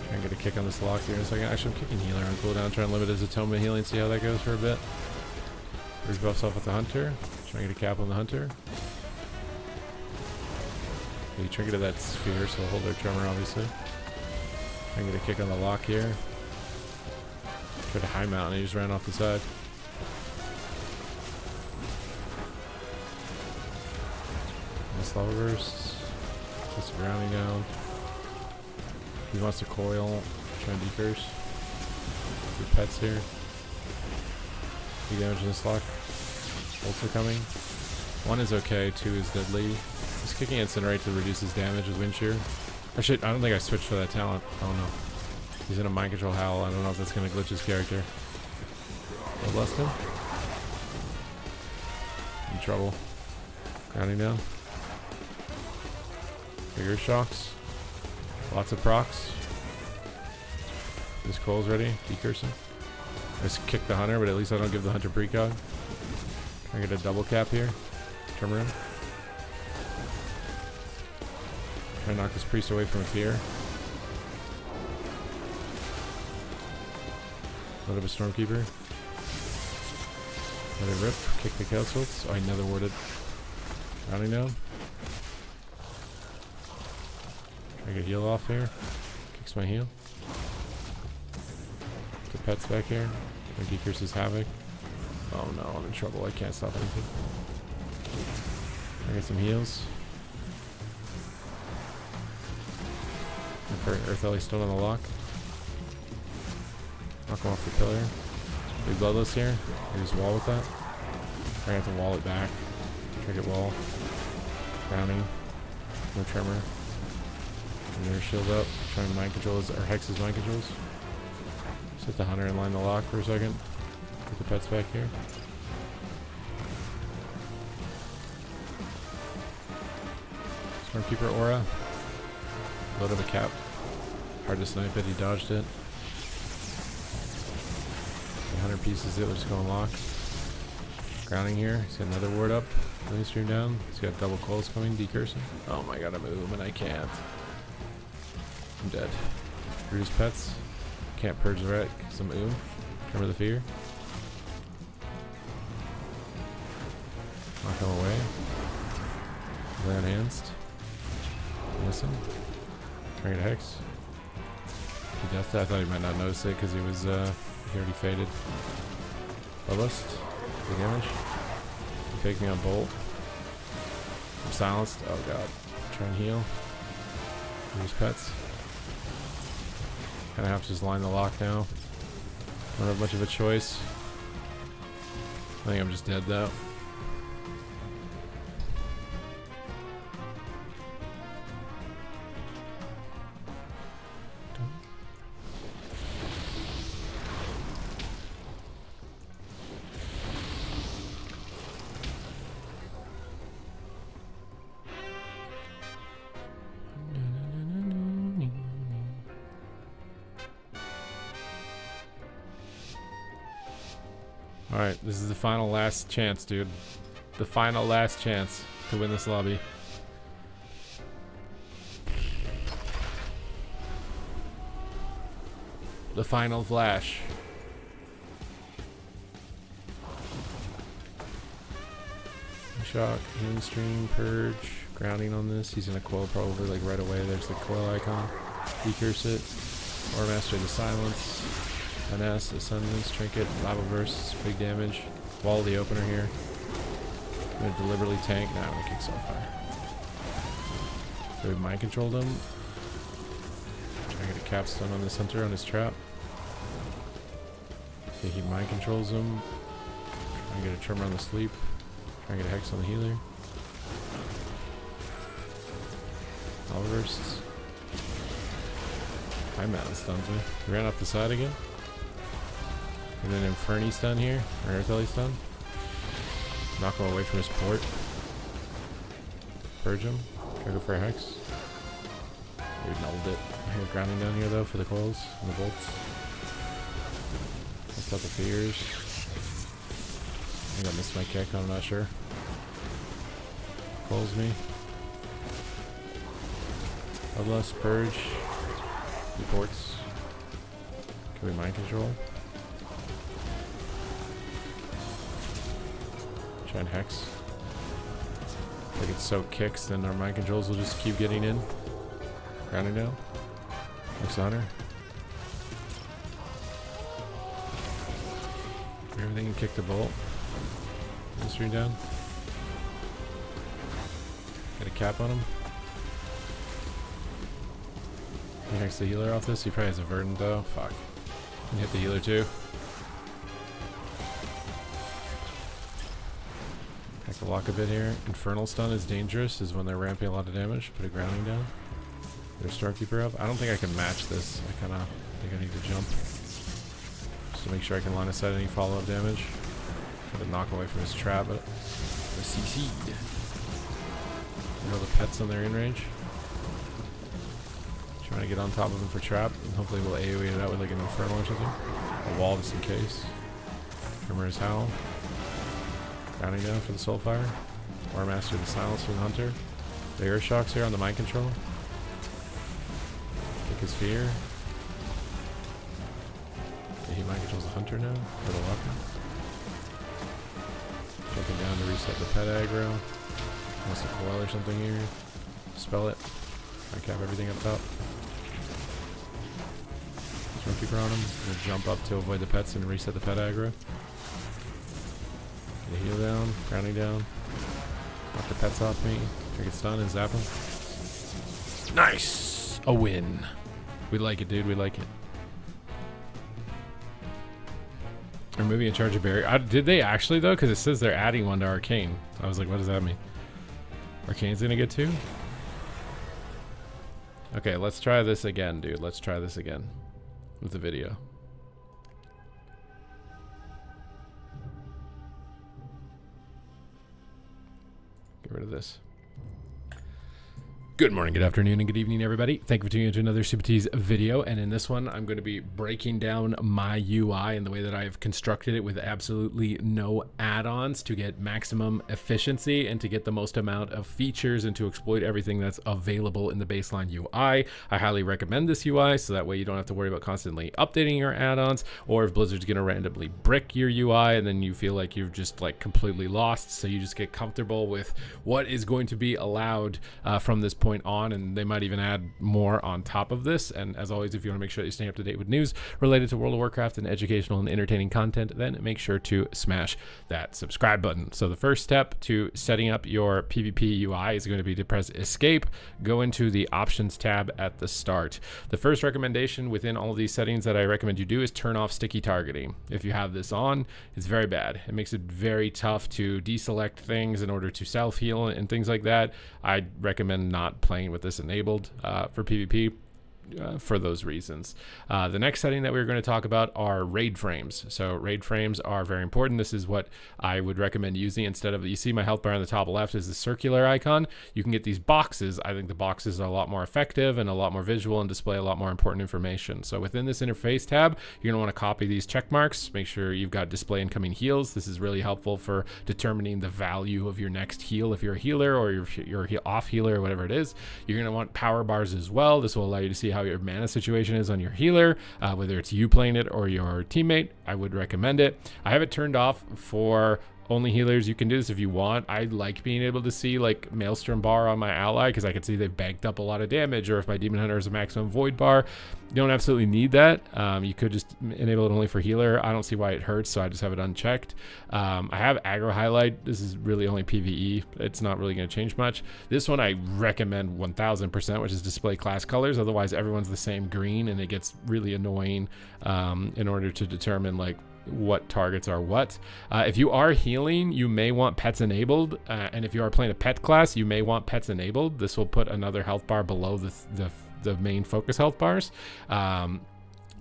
Try and get a kick on this lock here in a second. Actually, I'm kicking Healer on cooldown. Try and limit his Atonement Healing, see how that goes for a bit. Rouge buffs off with the Hunter. Try and get a cap on the Hunter. He triggered that sphere, so we'll hold their Tremor, obviously. Try and get a kick on the lock here. Tried to high mount and he just ran off the side. Nice Lava Burst. Just a grounding down. He wants to coil. Try and decurse. Your pets here. Big damage in this lock. Ults are coming. 1 is okay, 2 is deadly. He's kicking Incinerate to reduce his damage with Wind Shear. Actually, I don't think I switched for that talent. Oh no. He's in a mind control howl. I don't know if that's going to glitch his character. I'll blast him. In trouble. Grounding down. Bigger shocks. Lots of procs. This Cole's ready. Decursing. I just kick the Hunter, but at least I don't give the Hunter precog. Can I get a double cap here? Tremor him. Try to knock this Priest away from a fear. Load up a Stormkeeper. Another rip. Kick the Chaos. Oh, I nether warded. Rounding down. Try to get heal off here. Kicks my heal. The pets back here. My decurses Havoc. Oh no, I'm in trouble. I can't stop anything. I get some heals. For Earth Ellie still on the lock. Knock him off the pillar. Big Bloodless here. I just wall with that. I have to wall it back. Trigger wall. Grounding. No Tremor. And their shield up. Try and mind control his, or hex his mind controls. Set the Hunter and line the lock for a second. Get the pets back here. Stormkeeper Aura. Load up a cap. Hard to snipe it, he dodged it. 100 pieces it, we're just going lock. Grounding here, he's got another ward up. Really stream down. He's got double coils coming, decursing. Oh my god, I'm and I can't. I'm dead. Bruise pets. Can't purge the wreck, some Tremor the fear. Knock him away. Lay on hands. Listen. Try to hex. He death. I thought he might not notice it because he was he already faded. Bloodlust. Big damage. He faked me on bolt. I'm silenced. Oh god. Try and heal. Use pets. Kinda have to just line the lock now. Don't have much of a choice. I think I'm just dead though. Alright, this is the final last chance, dude. The final last chance to win this lobby. The final flash. Shock, healing stream, purge, grounding on this. He's gonna coil probably like right away. There's the coil icon. Decurse it. Or master the silence. Finesse, ascendance, trinket, lava bursts, big damage. Wall the opener here. I'm gonna deliberately tank. Nah, I'm gonna kick Soulfire. So we mind controlled him. Try to get a capstone on this hunter on his trap. Okay, he mind controls him. Try to get a tremor on the sleep. Try to get a hex on the healer. Lava bursts. High mountain stuns me. He ran off the side again. And then Inferni stun here. Or Earthelly stun. Knock him away from his port. Purge him. Try to go for a hex. We nulled it. I hear grounding down here though for the coils and the bolts. Let's stop the fears. I think I missed my kick, I'm not sure. Pulls me. Bloodlust, purge. Reports. Can we mind control? Try and hex. If I get soak kicks, then our mind controls will just keep getting in. Grounding down. Hex on her. Everything and kick the bolt. Mystery down. Get a cap on him. He hacks the healer off this. He probably has a verdant though. Fuck. Can hit the healer too. Hack the lock a bit here. Infernal stun is dangerous, is when they're ramping a lot of damage. Put a grounding down. Get a Storekeeper up. I don't think I can match this. I kind of think I need to jump. Just to make sure I can line of sight any follow-up damage. Try to knock away from his trap, but they're CC'd. You know the pets on their in range. Trying to get on top of him for trap, and hopefully we'll AoE it out with like an Infernal or something. A wall just in case. Tremor's Howl. Grounding down for the Soulfire. War Master the Silence for the Hunter. The Air Shocks here on the mind control. Kick his fear. Okay, he mind controls the Hunter now for the weapon. Jumping down to reset the pet aggro. Wants to coil or something here. Spell it. I cap everything up top. Storekeeper on him. Gonna jump up to avoid the pets and reset the pet aggro. Get a heal down, grounding down. Knock the pets off me. Try to get stunned and zap him. Nice! A win. We like it, dude. We like it. They're moving a charge of barrier. Did they actually though? Because it says they're adding one to Arcane. I was like, what does that mean? Arcane's gonna get two? Okay, let's try this again, dude. Let's try this again with the video. Get rid of this. Good morning, good afternoon, and good evening, everybody. Thank you for tuning into another Super T's video. And in this one, I'm going to be breaking down my UI and the way that I have constructed it with absolutely no add-ons to get maximum efficiency and to get the most amount of features and to exploit everything that's available in the baseline UI. I highly recommend this UI so that way you don't have to worry about constantly updating your add-ons, or if Blizzard's going to randomly brick your UI and then you feel like you're just like completely lost. So you just get comfortable with what is going to be allowed from this point on, and they might even add more on top of this. And as always, if you want to make sure that you stay up to date with news related to World of Warcraft and educational and entertaining content, then make sure to smash that subscribe button. So the first step to setting up your PvP UI is going to be to press escape, go into the options tab at the start. The first recommendation within all of these settings that I recommend you do is turn off sticky targeting. If you have this on, it's very bad. It makes it very tough to deselect things in order to self-heal and things like that. I recommend not playing with this enabled for PvP. for those reasons. The next setting that we're going to talk about are raid frames. So raid frames are very important. This is what I would recommend using instead of, you see my health bar on the top left is the circular icon. You can get these boxes. I think the boxes are a lot more effective and a lot more visual and display a lot more important information. So within this interface tab, you're going to want to copy these check marks. Make sure you've got display incoming heals. This is really helpful for determining the value of your next heal if you're a healer or you're off healer or whatever it is. You're going to want power bars as well. This will allow you to see how your mana situation is on your healer, whether it's you playing it or your teammate. I would recommend it. I have it turned off for only healers. You can do this if you want. I like being able to see like Maelstrom bar on my ally because I can see they've banked up a lot of damage, or if my Demon Hunter is a maximum void bar. You don't absolutely need that. You could just enable it only for healer. I don't see why it hurts, so I just have it unchecked. I have aggro highlight. This is really only PvE. It's not really going to change much. This one I recommend 1000%, which is display class colors. Otherwise everyone's the same green and it gets really annoying in order to determine like what targets are what. If you are healing, you may want pets enabled, and if you are playing a pet class, you may want pets enabled. This will put another health bar below the main focus health bars,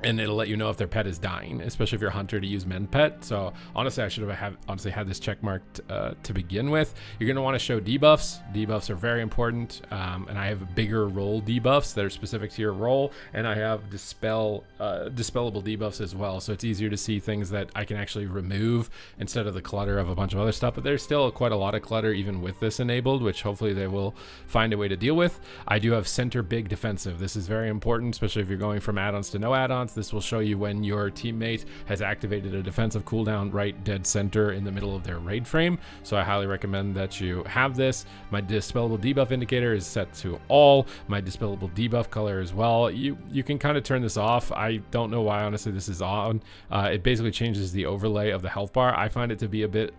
and it'll let you know if their pet is dying, especially if you're a hunter, to use men pet. So honestly, I should have honestly had this check marked to begin with. You're going to want to show debuffs. Debuffs are very important, and I have bigger role debuffs that are specific to your role, and I have dispellable debuffs as well. So it's easier to see things that I can actually remove instead of the clutter of a bunch of other stuff. But there's still quite a lot of clutter even with this enabled, which hopefully they will find a way to deal with. I do have center big defensive. This is very important, especially if you're going from add-ons to no add-ons. This will show you when your teammate has activated a defensive cooldown right dead center in the middle of their raid frame. So I highly recommend that you have this. My dispellable debuff indicator is set to all. My dispellable debuff color as well. You can kind of turn this off. I don't know why honestly this is on. It basically changes the overlay of the health bar. I find it to be a bit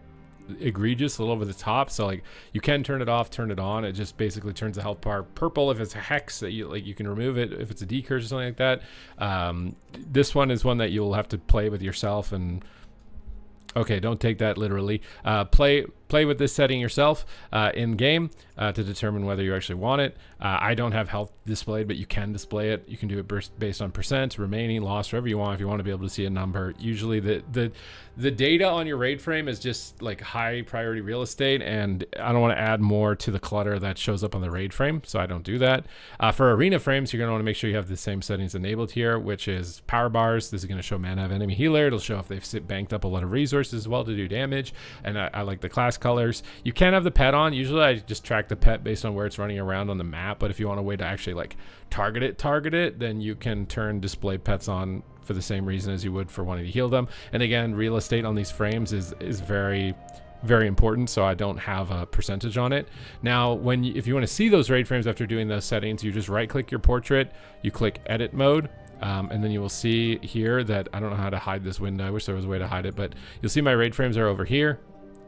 egregious, a little over the top. So like you can turn it off, turn it on. It just basically turns the health bar purple if it's a hex that you can remove it if it's a decurse or something like that. This one is one that you'll have to play with yourself, and okay, don't take that literally. Play with this setting yourself in game to determine whether you actually want it. I don't have health displayed, but you can display it. You can do it based on percent, remaining, lost, whatever you want. If you want to be able to see a number, usually the data on your raid frame is just like high priority real estate, and I don't want to add more to the clutter that shows up on the raid frame, so I don't do that. For arena frames, you're going to want to make sure you have the same settings enabled here, which is power bars. This is going to show mana of enemy healer. It'll show if they've banked up a lot of resources as well to do damage, and I like the class colors. You can have the pet on. Usually I just track the pet based on where it's running around on the map, but if you want a way to actually like target it, then you can turn display pets on for the same reason as you would for wanting to heal them. And again, real estate on these frames is very, very important, so I don't have a percentage on it. Now if you want to see those raid frames after doing those settings, you just right click your portrait, you click edit mode, and then you will see here that I don't know how to hide this window. I wish there was a way to hide it, but you'll see my raid frames are over here.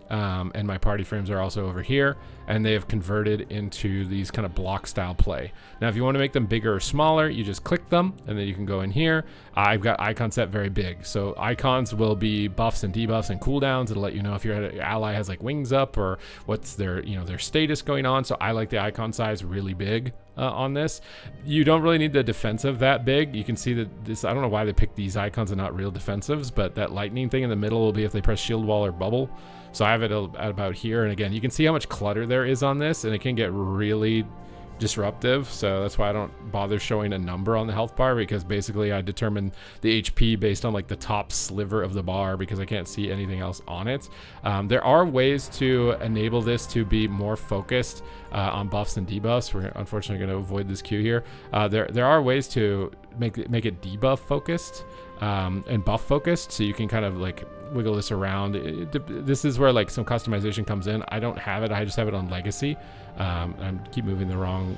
And my party frames are also over here, and they have converted into these kind of block style play. Now if you want to make them bigger or smaller, you just click them and then you can go in here. I've got icon set very big, so icons will be buffs and debuffs and cooldowns. It'll let you know if your ally has like wings up or what's their their status going on. So I like the icon size really big on this. You don't really need the defensive that big. You can see that this, I don't know why they picked these icons and not real defensives, but that lightning thing in the middle will be if they press shield wall or bubble. So I have it at about here, and again, you can see how much clutter there is on this, and it can get really disruptive. So that's why I don't bother showing a number on the health bar, because basically I determine the HP based on like the top sliver of the bar, because I can't see anything else on it. There are ways to enable this to be more focused on buffs and debuffs. We're unfortunately going to avoid this queue here. There are ways to make it debuff focused and buff focused, so you can kind of like wiggle this around. This is where like some customization comes in. I don't have it. I just have it on legacy. I keep moving the wrong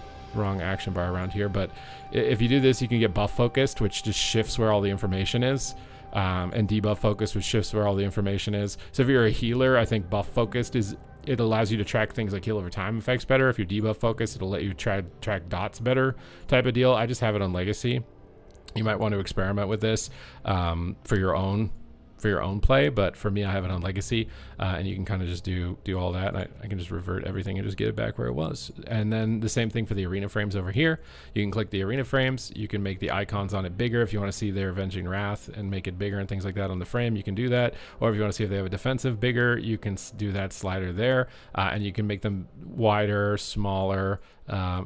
action bar around here, but if you do this, you can get buff focused, which just shifts where all the information is, and debuff focused, which shifts where all the information is. So if you're a healer, I think buff focused it allows you to track things like heal over time effects better. If you're debuff focused, it'll let you track dots better type of deal. I just have it on legacy. You might want to experiment with this for your own for your own play, but for me, I have it on legacy, and you can kind of just do all that, and I can just revert everything and just get it back where it was. And then the same thing for the arena frames over here. You can click the arena frames. You can make the icons on it bigger if you want to see their Avenging Wrath and make it bigger and things like that on the frame. You can do that, or if you want to see if they have a defensive bigger, you can do that slider there, and you can make them wider, smaller,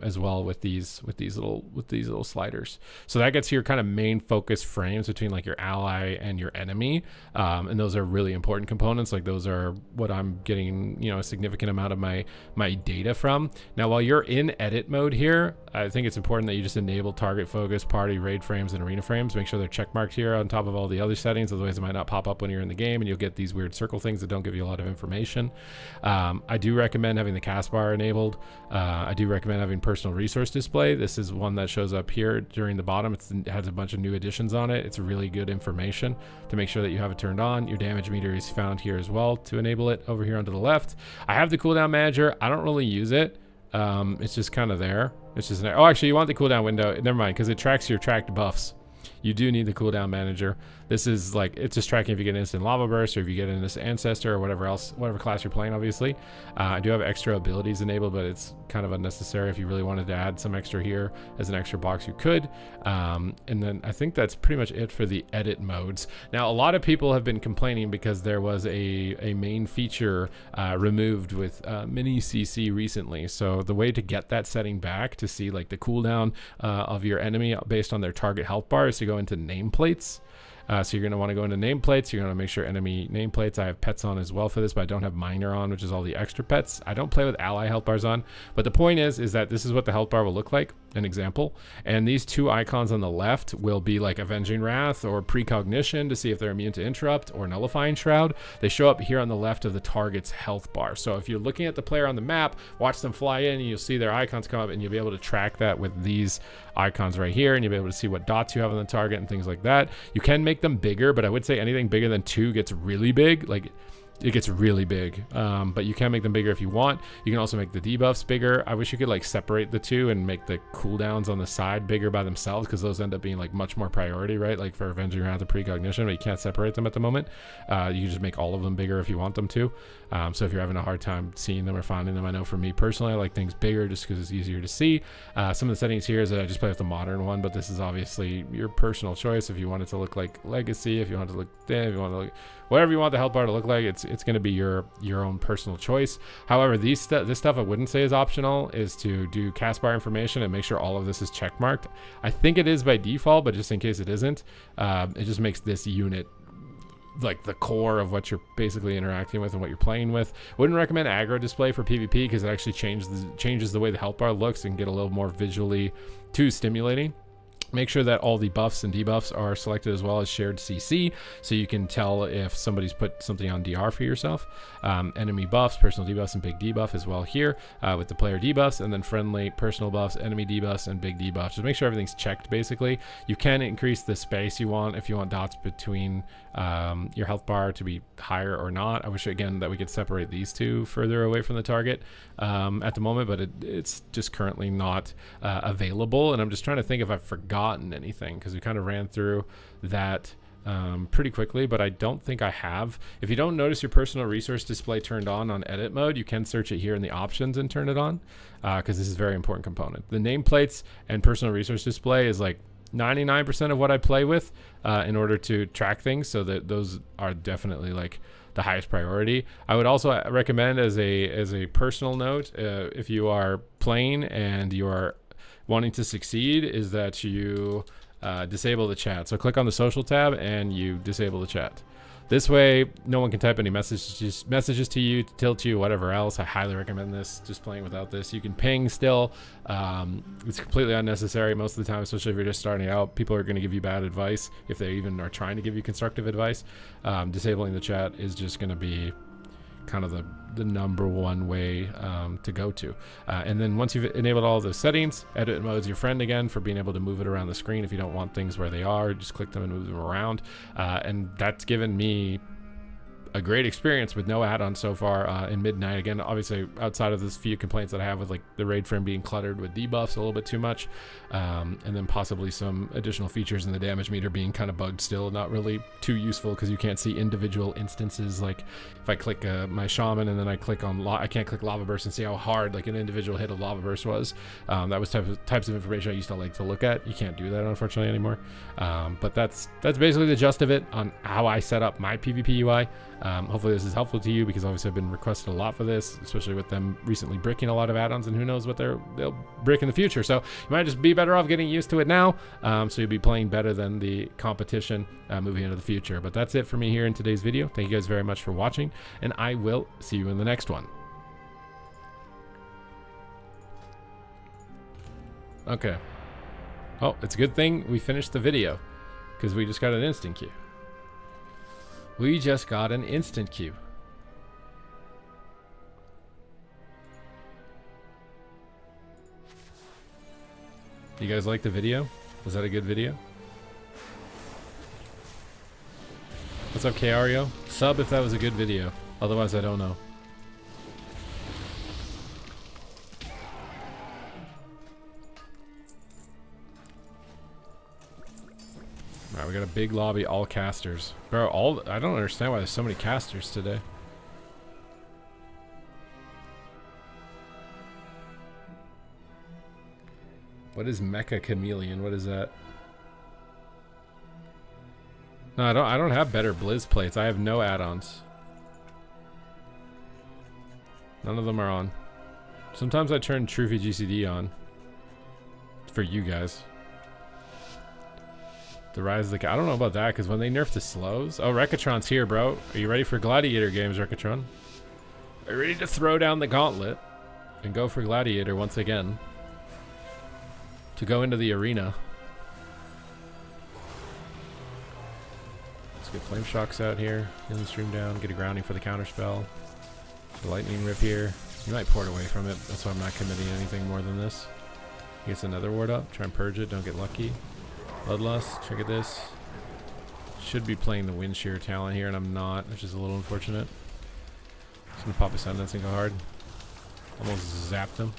as well with these little sliders. So that gets your kind of main focus frames between like your ally and your enemy, and those are really important components. Like those are what I'm getting, you know, a significant amount of my data from. Now, while you're in edit mode here, I think it's important that you just enable target focus, party, raid frames, and arena frames. Make sure they're check marked here on top of all the other settings, otherwise it might not pop up when you're in the game, and you'll get these weird circle things that don't give you a lot of information. I do recommend having the cast bar enabled. I do recommend having personal resource display. This is one that shows up here during the bottom. It has a bunch of new additions on it. It's really good information to make sure that you have it turned on. Your damage meter is found here as well to enable it over here onto the left. I have the cooldown manager. I don't really use it. It's just kind of there. It's just oh, actually, you want the cooldown window. Never mind, because it tracks your tracked buffs. You do need the cooldown manager. This is like, it's just tracking if you get an instant lava burst or if you get an instant ancestor or whatever class you're playing, obviously. I do have extra abilities enabled, but it's kind of unnecessary. If you really wanted to add some extra here as an extra box, you could. And then I think that's pretty much it for the edit modes. Now, a lot of people have been complaining because there was a main feature removed with mini CC recently. So the way to get that setting back to see like the cooldown of your enemy based on their target health bar is to go into nameplates. So you're going to want to go into nameplates. You're going to make sure enemy nameplates. I have pets on as well for this, but I don't have minor on, which is all the extra pets. I don't play with ally health bars on, but the point is that this is what the health bar will look like, an example. And these two icons on the left will be like Avenging Wrath or Precognition to see if they're immune to interrupt, or Nullifying Shroud. They show up here on the left of the target's health bar. So if you're looking at the player on the map, watch them fly in, and you'll see their icons come up, and you'll be able to track that with these icons right here, and you'll be able to see what dots you have on the target and things like that. You can make them bigger, but I would say anything bigger than 2 gets really big. Like, it gets really big, but you can make them bigger if you want. You can also make the debuffs bigger. I wish you could like separate the two and make the cooldowns on the side bigger by themselves, because those end up being like much more priority, right? Like for Avenging Wrath and Precognition, but you can't separate them at the moment. You can just make all of them bigger if you want them to. So if you're having a hard time seeing them or finding them, I know for me personally, I like things bigger just because it's easier to see. Some of the settings here is that I just play with the modern one, but this is obviously your personal choice. If you want it to look like Legacy, if you want it to look thin, if you want to look whatever you want the health bar to look like, it's going to be your own personal choice. However, this stuff I wouldn't say is optional, is to do cast bar information and make sure all of this is check marked. I think it is by default, but just in case it isn't, it just makes this unit like the core of what you're basically interacting with and what you're playing with. Wouldn't recommend aggro display for PvP because it actually changes the way the health bar looks and get a little more visually too stimulating. Make sure that all the buffs and debuffs are selected, as well as shared CC, so you can tell if somebody's put something on DR for yourself. Enemy buffs, personal debuffs, and big debuff as well here with the player debuffs, and then friendly, personal buffs, enemy debuffs, and big debuffs. Just make sure everything's checked, basically. You can increase the space you want if you want dots between your health bar to be higher or not. I wish, again, that we could separate these two further away from the target at the moment, but it's just currently not available. And I'm just trying to think if I've forgotten anything, because we kind of ran through that pretty quickly, but I don't think I have. If you don't notice your personal resource display turned on edit mode, you can search it here in the options and turn it on, because this is a very important component. The nameplates and personal resource display is like 99% of what I play with in order to track things, so that those are definitely like the highest priority. I would also recommend as a personal note, if you are playing and you are wanting to succeed, is that you disable the chat. So click on the social tab and you disable the chat. This way, no one can type any messages to you, to tilt you, whatever else. I highly recommend this, just playing without this. You can ping still. It's completely unnecessary most of the time, especially if you're just starting out. People are going to give you bad advice if they even are trying to give you constructive advice. Disabling the chat is just going to be kind of the number one way to go to. And then once you've enabled all of those settings, edit mode's your friend again for being able to move it around the screen. If you don't want things where they are, just click them and move them around. And that's given me a great experience with no add-ons so far in Midnight. Again, obviously outside of this few complaints that I have with like the raid frame being cluttered with debuffs a little bit too much, and then possibly some additional features in the damage meter being kind of bugged still, not really too useful because you can't see individual instances. Like if I click my shaman and then I click on I can't click lava burst and see how hard like an individual hit of lava burst was. That was types of information I used to like to look at. You can't do that unfortunately anymore. But that's basically the gist of it on how I set up my PvP UI. Hopefully this is helpful to you because obviously I've been requested a lot for this, especially with them recently bricking a lot of add-ons, and who knows what they'll brick in the future. So you might just be better off getting used to it now, so you'll be playing better than the competition moving into the future. But that's it for me here in today's video. Thank you guys very much for watching, and I will see you in the next one. Okay. Oh, it's a good thing we finished the video because we just got an instant queue. We just got an instant queue. You guys like the video? Was that a good video? What's up, Kario? Sub if that was a good video. Otherwise, I don't know. Alright, we got a big lobby, all casters. Bro, I don't understand why there's so many casters today. What is Mecha Chameleon? What is that? No, I don't have better Blizz plates. I have no add-ons. None of them are on. Sometimes I turn Trophy GCD on. For you guys. The Rise of the... I don't know about that, because when they nerf the slows... Oh, Rekatron's here, bro. Are you ready for Gladiator games, Rekatron? Are you ready to throw down the gauntlet and go for Gladiator once again? To go into the arena. Let's get Flame Shocks out here. Get the stream down. Get a grounding for the counter spell. The Lightning Rip here. You might port away from it. That's why I'm not committing anything more than this. He gets another ward up. Try and purge it. Don't get lucky. Bloodlust, check at this. Should be playing the Wind Shear talent here, and I'm not, which is a little unfortunate. Just gonna pop a Sentence and go hard. Almost zapped him.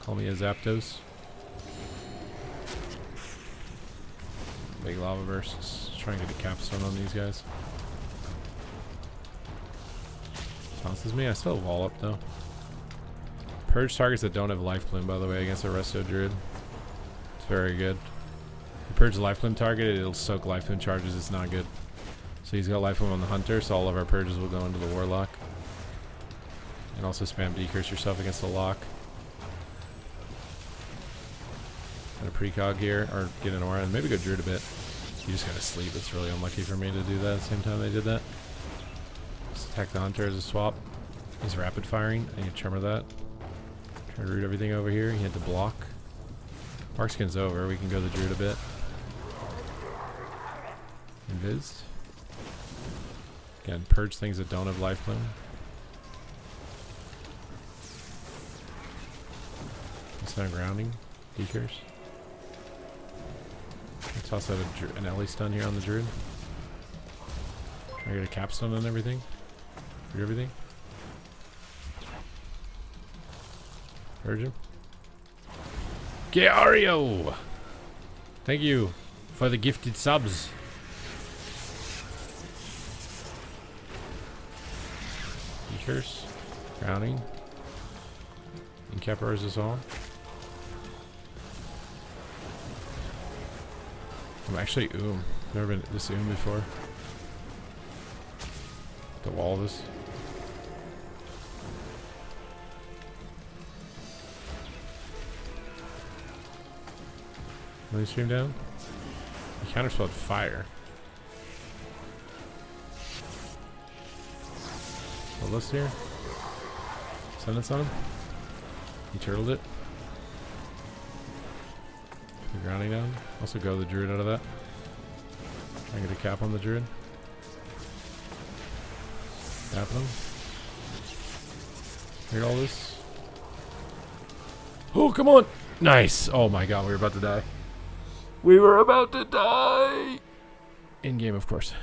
Call me a Zapdos. Big lava bursts. Try and get a capstone on these guys. Bounces me. I still have wall up though. Purge targets that don't have life plume, by the way, against a Resto Druid. It's very good. Purge life plume target, it'll soak life plume charges. It's not good. So he's got life plume on the hunter, so all of our purges will go into the warlock. And also spam decurse yourself against the lock. And a precog here, or get an aura, and maybe go druid a bit. You just gotta sleep. It's really unlucky for me to do that at the same time they did that. Just attack the hunter as a swap. He's rapid firing. I need to tremor that. Try to root everything over here. He had to block. Markskin's over. We can go the druid a bit. Invised. Again, purge things that don't have life plume. It's not grounding. Decurs. Toss out an Ellie stun here on the druid. Try to get a capstone on everything. Root everything. Purge him. Gario! Thank you for the gifted subs. Curse. Grounding. Incapars us all. I'm actually never been this before. The wall this. Let me stream down. He counterspelled fire. Bloodlust here. Sentence on him. He turtled it. Put the grounding down. Also go the druid out of that. Try and get a cap on the druid. Tapping him. Hear all this? Oh, come on! Nice! Oh my god, we were about to die. We were about to die! In game, of course.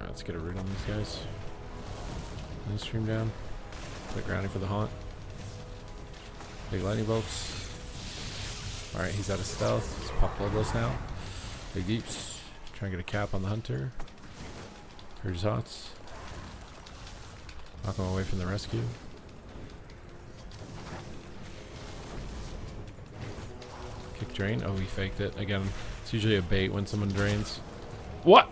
Let's get a root on these guys. And stream down. Put grounding for the haunt. Big lightning bolts. Alright, he's out of stealth. Let's pop bloodlust now. Big deeps. Try and get a cap on the hunter. Purge hots. Knock him away from the rescue. Kick drain. Oh, he faked it. Again, it's usually a bait when someone drains. What?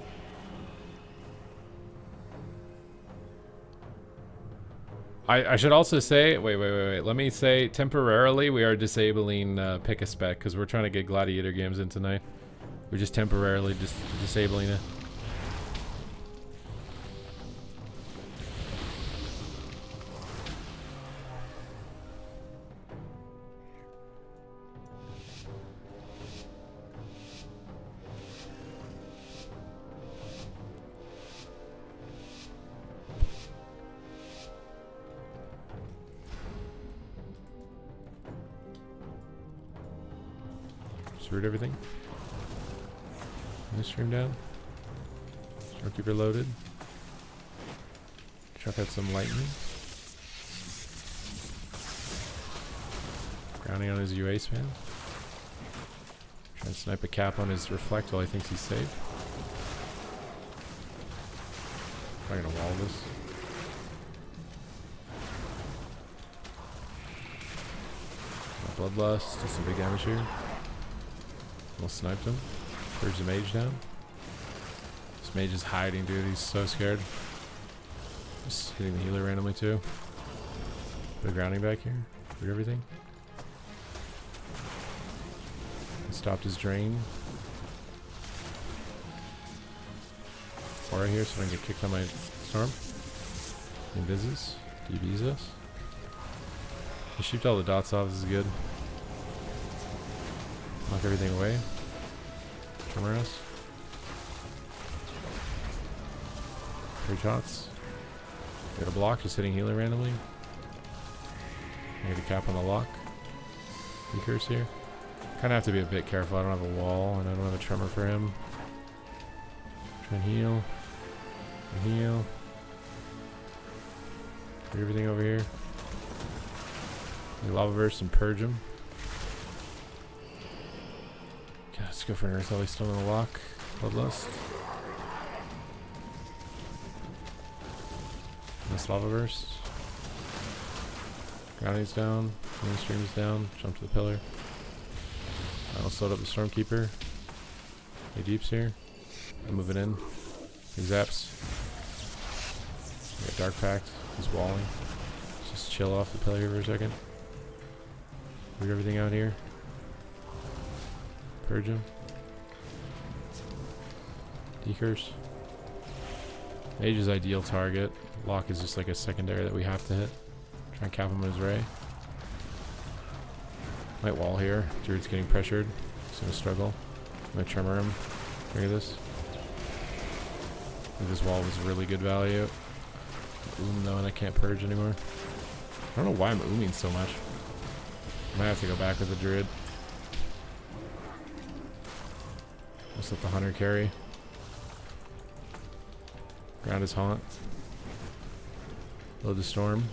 I should also say, wait. Let me say, temporarily we are disabling pick a spec because we're trying to get gladiator games in tonight. We're just temporarily disabling it. Root everything. This stream down. Stormkeeper loaded. Chuck out some lightning. Grounding on his UA span. Try and snipe a cap on his reflect while he thinks he's safe. Probably gonna wall this. Bloodlust. Do some big damage here. Almost sniped him. Purge the mage down. This mage is hiding, dude. He's so scared. Just hitting the healer randomly too. Put a grounding back here. Put everything. Stopped his drain. Aura here so I can get kicked on my storm. Invises. DBs us. He shoot all the dots off. This is good. Knock everything away. Tremor us. 3 shots. Got a block, just hitting healer randomly. I get a cap on the lock. Decurse here. Kinda have to be a bit careful. I don't have a wall and I don't have a tremor for him. Try and heal. And heal. Put everything over here. Lava burst and purge him. Okay, let's go for an earth while he's still in the lock. Bloodlust. This lava burst. Grounding's down. Mainstream's down. Jump to the pillar. I'll slowed up the Stormkeeper. He deeps here. I'm moving in. He zaps. We got Dark Pact. He's walling. Let's just chill off the pillar here for a second. Root everything out here. Purge him. Decurse. Mage is ideal target. Lock is just like a secondary that we have to hit. Try and cap him in his ray. Might wall here. Druid's getting pressured. He's gonna struggle. I'm gonna tremor him. Look at this. I think this wall was really good value. Though, and I can't purge anymore. I don't know why I'm ooming so much. I might have to go back with the druid. Just let the hunter carry. Ground his haunt. Load the storm.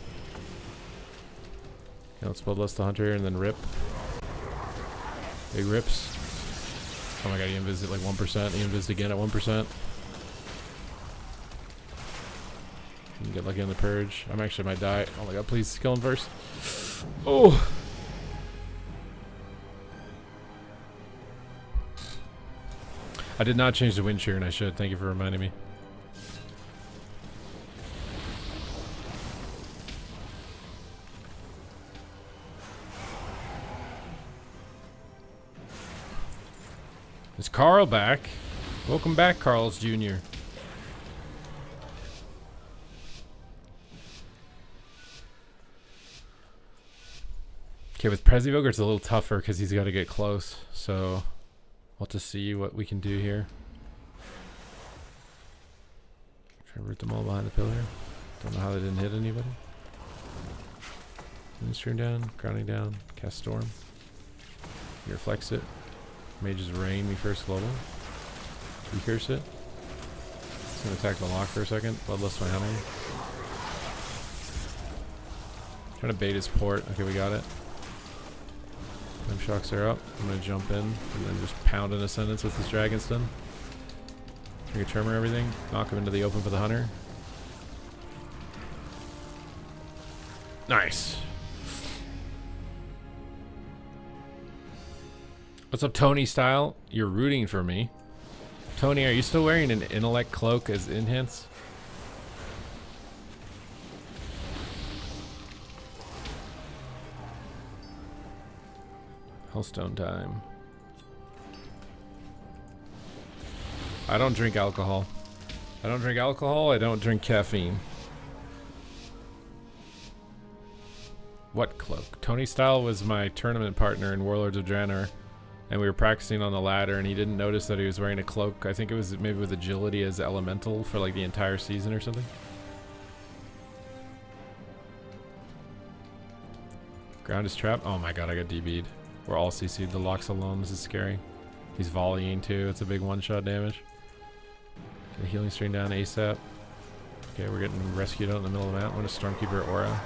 Okay, let's bloodlust the hunter and then rip. Big rips. Oh my god, he invised at like 1%. He invised again at 1%. You can get lucky on the purge. I'm actually might die. Oh my god, please kill him first. Oh! I did not change the wind shear and I should. Thank you for reminding me. Is Carl back? Welcome back, Carl's Jr. Okay, with Prezivogre it's a little tougher because he's got to get close. So we'll have to see what we can do here. Try to root them all behind the pillar. Don't know how they didn't hit anybody. Stream down, grounding down, cast storm. You reflex it. Mage's rain me first global. Recurse it. It's gonna attack the lock for a second. Bloodlust my hunter. Trying to bait his port. Okay, we got it. Flame shocks are up. I'm gonna jump in and then just pound an ascendance with this dragon stun. Trigger tremor everything. Knock him into the open for the hunter. Nice. What's up, Tony Style? You're rooting for me. Tony, are you still wearing an intellect cloak as enhance? Hellstone time. I don't drink alcohol. I don't drink alcohol. I don't drink caffeine. What cloak? Tony Style was my tournament partner in Warlords of Draenor, and we were practicing on the ladder, and he didn't notice that he was wearing a cloak. I think it was maybe with agility as elemental for like the entire season or something. Ground is trapped. Oh my god, I got DB'd. We're all CC'd. The locks alone. This is scary. He's volleying too. It's a big one-shot damage. Get a healing stream down ASAP. Okay, we're getting rescued out in the middle of the map. I'm going to Stormkeeper Aura.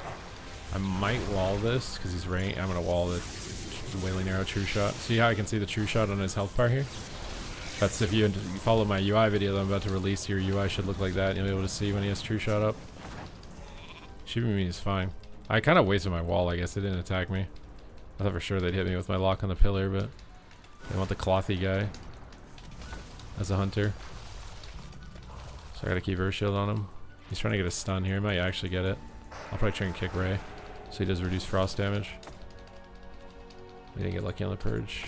I might wall this because he's rain. I'm going to wall the Wailing Arrow True Shot. See how I can see the True Shot on his health bar here? That's if you follow my UI video that I'm about to release. Your UI should look like that. You'll be able to see when he has True Shot up. Shooting me is fine. I kind of wasted my wall, I guess. They didn't attack me. I thought for sure they'd hit me with my lock on the pillar, but they want the clothy guy as a hunter. So I gotta keep Earth Shield on him. He's trying to get a stun here. He might actually get it. I'll probably try and kick Ray so he does reduce frost damage. We didn't get lucky on the purge.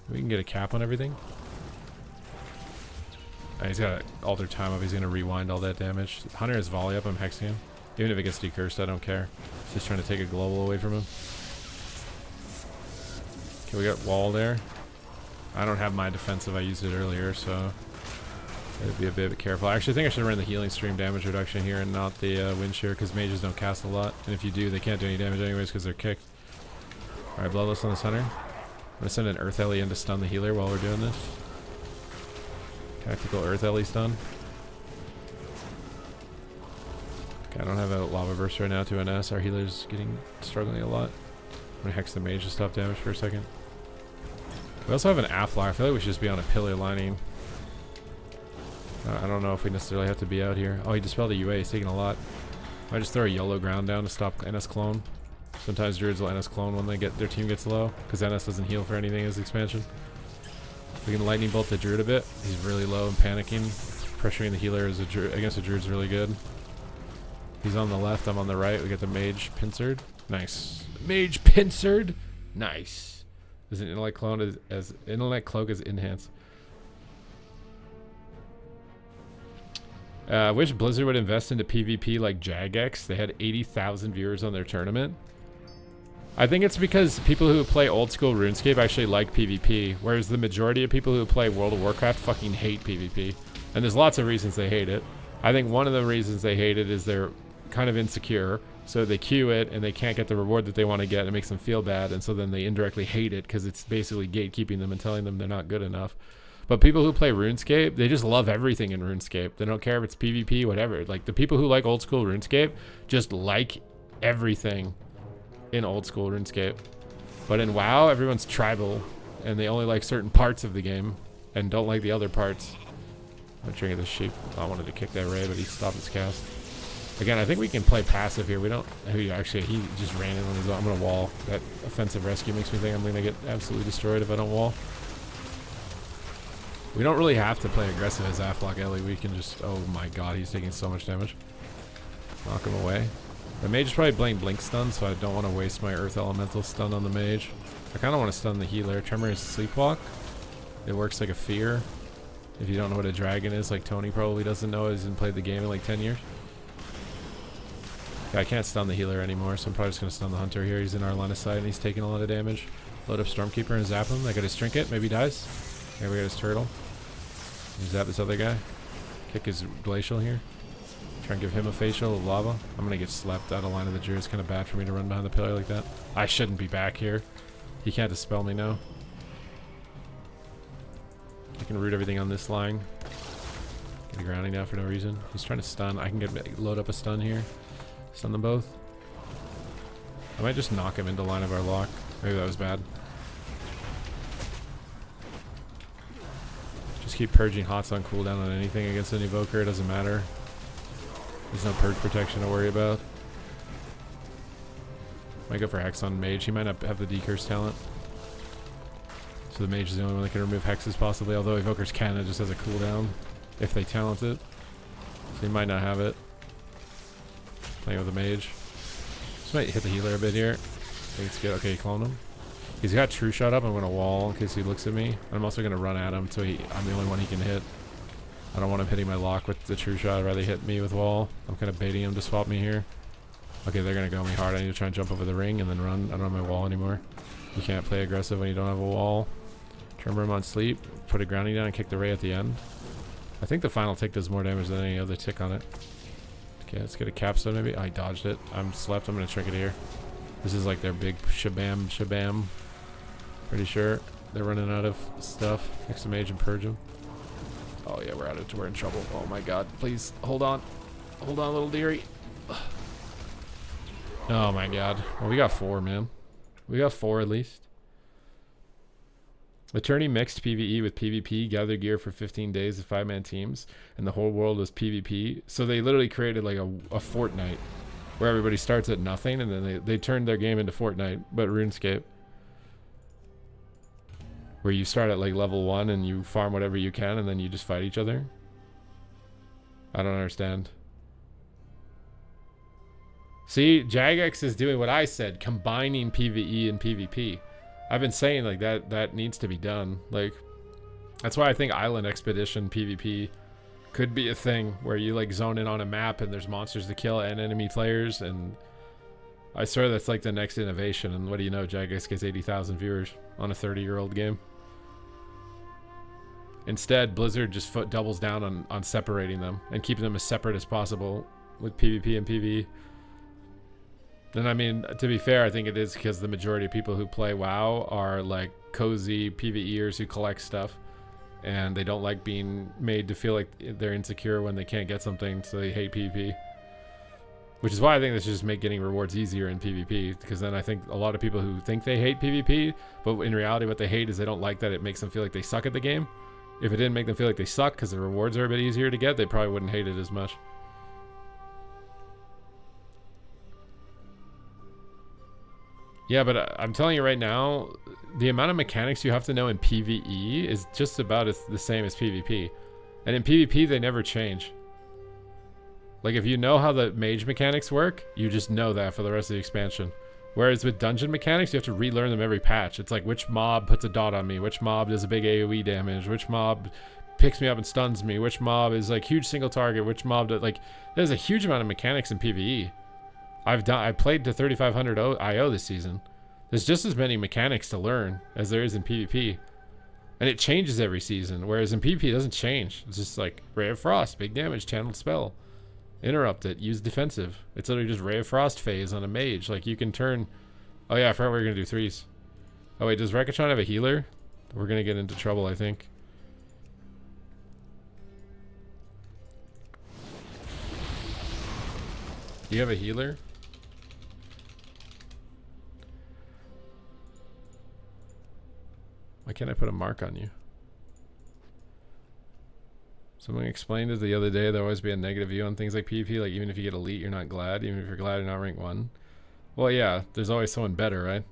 We can get a cap on everything. He's got alter time up. He's gonna rewind all that damage. Hunter has volley up. I'm hexing him. Even if it gets decursed, I don't care. Just trying to take a global away from him. Okay, we got wall there. I don't have my defensive. I used it earlier, so I'd be a bit careful. I actually think I should run the healing stream damage reduction here and not the wind shear, because mages don't cast a lot. And if you do, they can't do any damage anyways because they're kicked. Alright, Bloodlust on this hunter. I'm going to send an Earth Ellie in to stun the healer while we're doing this. Tactical Earth Ellie stun. Okay, I don't have a Lava Burst right now to NS. Our healer's struggling a lot. I'm going to hex the mage to stop damage for a second. We also have an Afflock. I feel like we should just be on a pillar lining. I don't know if we necessarily have to be out here. Oh, he dispelled a UA. He's taking a lot. I just throw a yellow ground down to stop NS clone. Sometimes druids will NS clone when their team gets low, because NS doesn't heal for anything as expansion. We can lightning bolt the druid a bit. He's really low and panicking. Pressuring the healer as against a druid's really good. He's on the left. I'm on the right. We got the mage pincered. Nice. Mage pincered. Nice. Is an intellect clone as intellect cloak is enhanced. I wish Blizzard would invest into PvP like Jagex. They had 80,000 viewers on their tournament. I think it's because people who play old school RuneScape actually like PvP, whereas the majority of people who play World of Warcraft fucking hate PvP. And there's lots of reasons they hate it. I think one of the reasons they hate it is they're kind of insecure, so they queue it and they can't get the reward that they want to get. It makes them feel bad, and so then they indirectly hate it because it's basically gatekeeping them and telling them they're not good enough. But people who play RuneScape, they just love everything in RuneScape. They don't care if it's PvP, whatever. Like, the people who like old school RuneScape just like everything in old school RuneScape. But in WoW, everyone's tribal, and they only like certain parts of the game and don't like the other parts. I'm trying to get this sheep. I wanted to kick that Ray, but he stopped his cast. Again, I think we can play passive here. We don't... Actually, he just ran in on his own. I'm going to wall. That offensive rescue makes me think I'm going to get absolutely destroyed if I don't wall. We don't really have to play aggressive as Afflock Ellie. We can just... Oh my god, he's taking so much damage. Knock him away. The mage is probably playing Blink Stun, so I don't want to waste my Earth Elemental stun on the mage. I kind of want to stun the healer. Tremor is Sleepwalk. It works like a fear. If you don't know what a dragon is, like Tony probably doesn't know, hasn't played the game in like 10 years. Okay, I can't stun the healer anymore, so I'm probably just going to stun the hunter here. He's in our line of sight and he's taking a lot of damage. Load up Stormkeeper and zap him. I got his trinket. Maybe he dies. There we got his turtle. Zap this other guy. Kick his glacial here. Try and give him a facial of lava. I'm going to get slapped out of line of the Druid. It's kind of bad for me to run behind the pillar like that. I shouldn't be back here. He can't dispel me now. I can root everything on this line. Get a grounding down for no reason. He's trying to stun. I can load up a stun here. Stun them both. I might just knock him into line of our lock. Maybe that was bad. Just keep purging hots on cooldown on anything against an evoker. It doesn't matter. There's no purge protection to worry about. Might go for Hex on Mage. He might not have the Decurse talent. So the Mage is the only one that can remove Hexes possibly. Although Evokers can, it just has a cooldown if they talent it. So he might not have it. Playing with the Mage. Just might hit the healer a bit here. I think it's good. Okay, clone him. He's got True Shot up. I'm going to wall in case he looks at me. I'm also going to run at him so I'm the only one he can hit. I don't want him hitting my lock with the True Shot. I'd rather hit me with wall. I'm kind of baiting him to swap me here. Okay, they're going to go me hard. I need to try and jump over the ring and then run. I don't have my wall anymore. You can't play aggressive when you don't have a wall. Turn him on sleep. Put a grounding down and kick the ray at the end. I think the final tick does more damage than any other tick on it. Okay, let's get a capstone maybe. Oh, I dodged it. I'm slept. I'm going to trinket here. This is like their big shabam. Pretty sure they're running out of stuff. Next to Mage and purge them. Oh yeah, we're in trouble. Oh my god. Please, hold on. Hold on, little dearie. Oh my god. Well, we got 4, man. We got 4 at least. The tourney mixed PvE with PvP, gather gear for 15 days of 5-man teams, and the whole world was PvP. So they literally created like a Fortnite where everybody starts at nothing, and then they turned their game into Fortnite, but RuneScape. Where you start at like level 1 and you farm whatever you can, and then you just fight each other. I don't understand. See, Jagex is doing what I said, combining PvE and PvP. I've been saying like that needs to be done. Like, that's why I think Island Expedition PvP could be a thing where you like zone in on a map and there's monsters to kill and enemy players, and I swear that's like the next innovation. And what do you know, Jagex gets 80,000 viewers on a 30-year-old game. Instead, Blizzard just doubles down on separating them and keeping them as separate as possible with PvP and PvE. And I mean, to be fair, I think it is because the majority of people who play WoW are like cozy PvEers who collect stuff, and they don't like being made to feel like they're insecure when they can't get something, so they hate PvP. Which is why I think this should just make getting rewards easier in PvP, because then I think a lot of people who think they hate PvP, but in reality what they hate is they don't like that it makes them feel like they suck at the game. If it didn't make them feel like they suck because the rewards are a bit easier to get, they probably wouldn't hate it as much. Yeah, but I'm telling you right now, the amount of mechanics you have to know in PvE is just about the same as PvP. And in PvP, they never change. Like, if you know how the mage mechanics work, you just know that for the rest of the expansion. Whereas with dungeon mechanics, you have to relearn them every patch. It's like, which mob puts a dot on me? Which mob does a big AoE damage? Which mob picks me up and stuns me? Which mob is like huge single target? Which mob does, like, there's a huge amount of mechanics in PvE. I played to 3500 IO this season. There's just as many mechanics to learn as there is in PvP. And it changes every season, whereas in PvP it doesn't change. It's just like Ray of Frost, big damage, channeled spell. Interrupt it, use defensive. It's literally just Ray of Frost phase on a mage. Like, you can turn... Oh yeah, I forgot we were going to do 3s. Oh wait, does Rekachon have a healer? We're going to get into trouble, I think. Do you have a healer? Why can't I put a mark on you? Someone explained it the other day, there'll always be a negative view on things like PvP, like even if you get elite, you're not glad. Even if you're glad, you're not rank 1. Well, yeah, there's always someone better, right?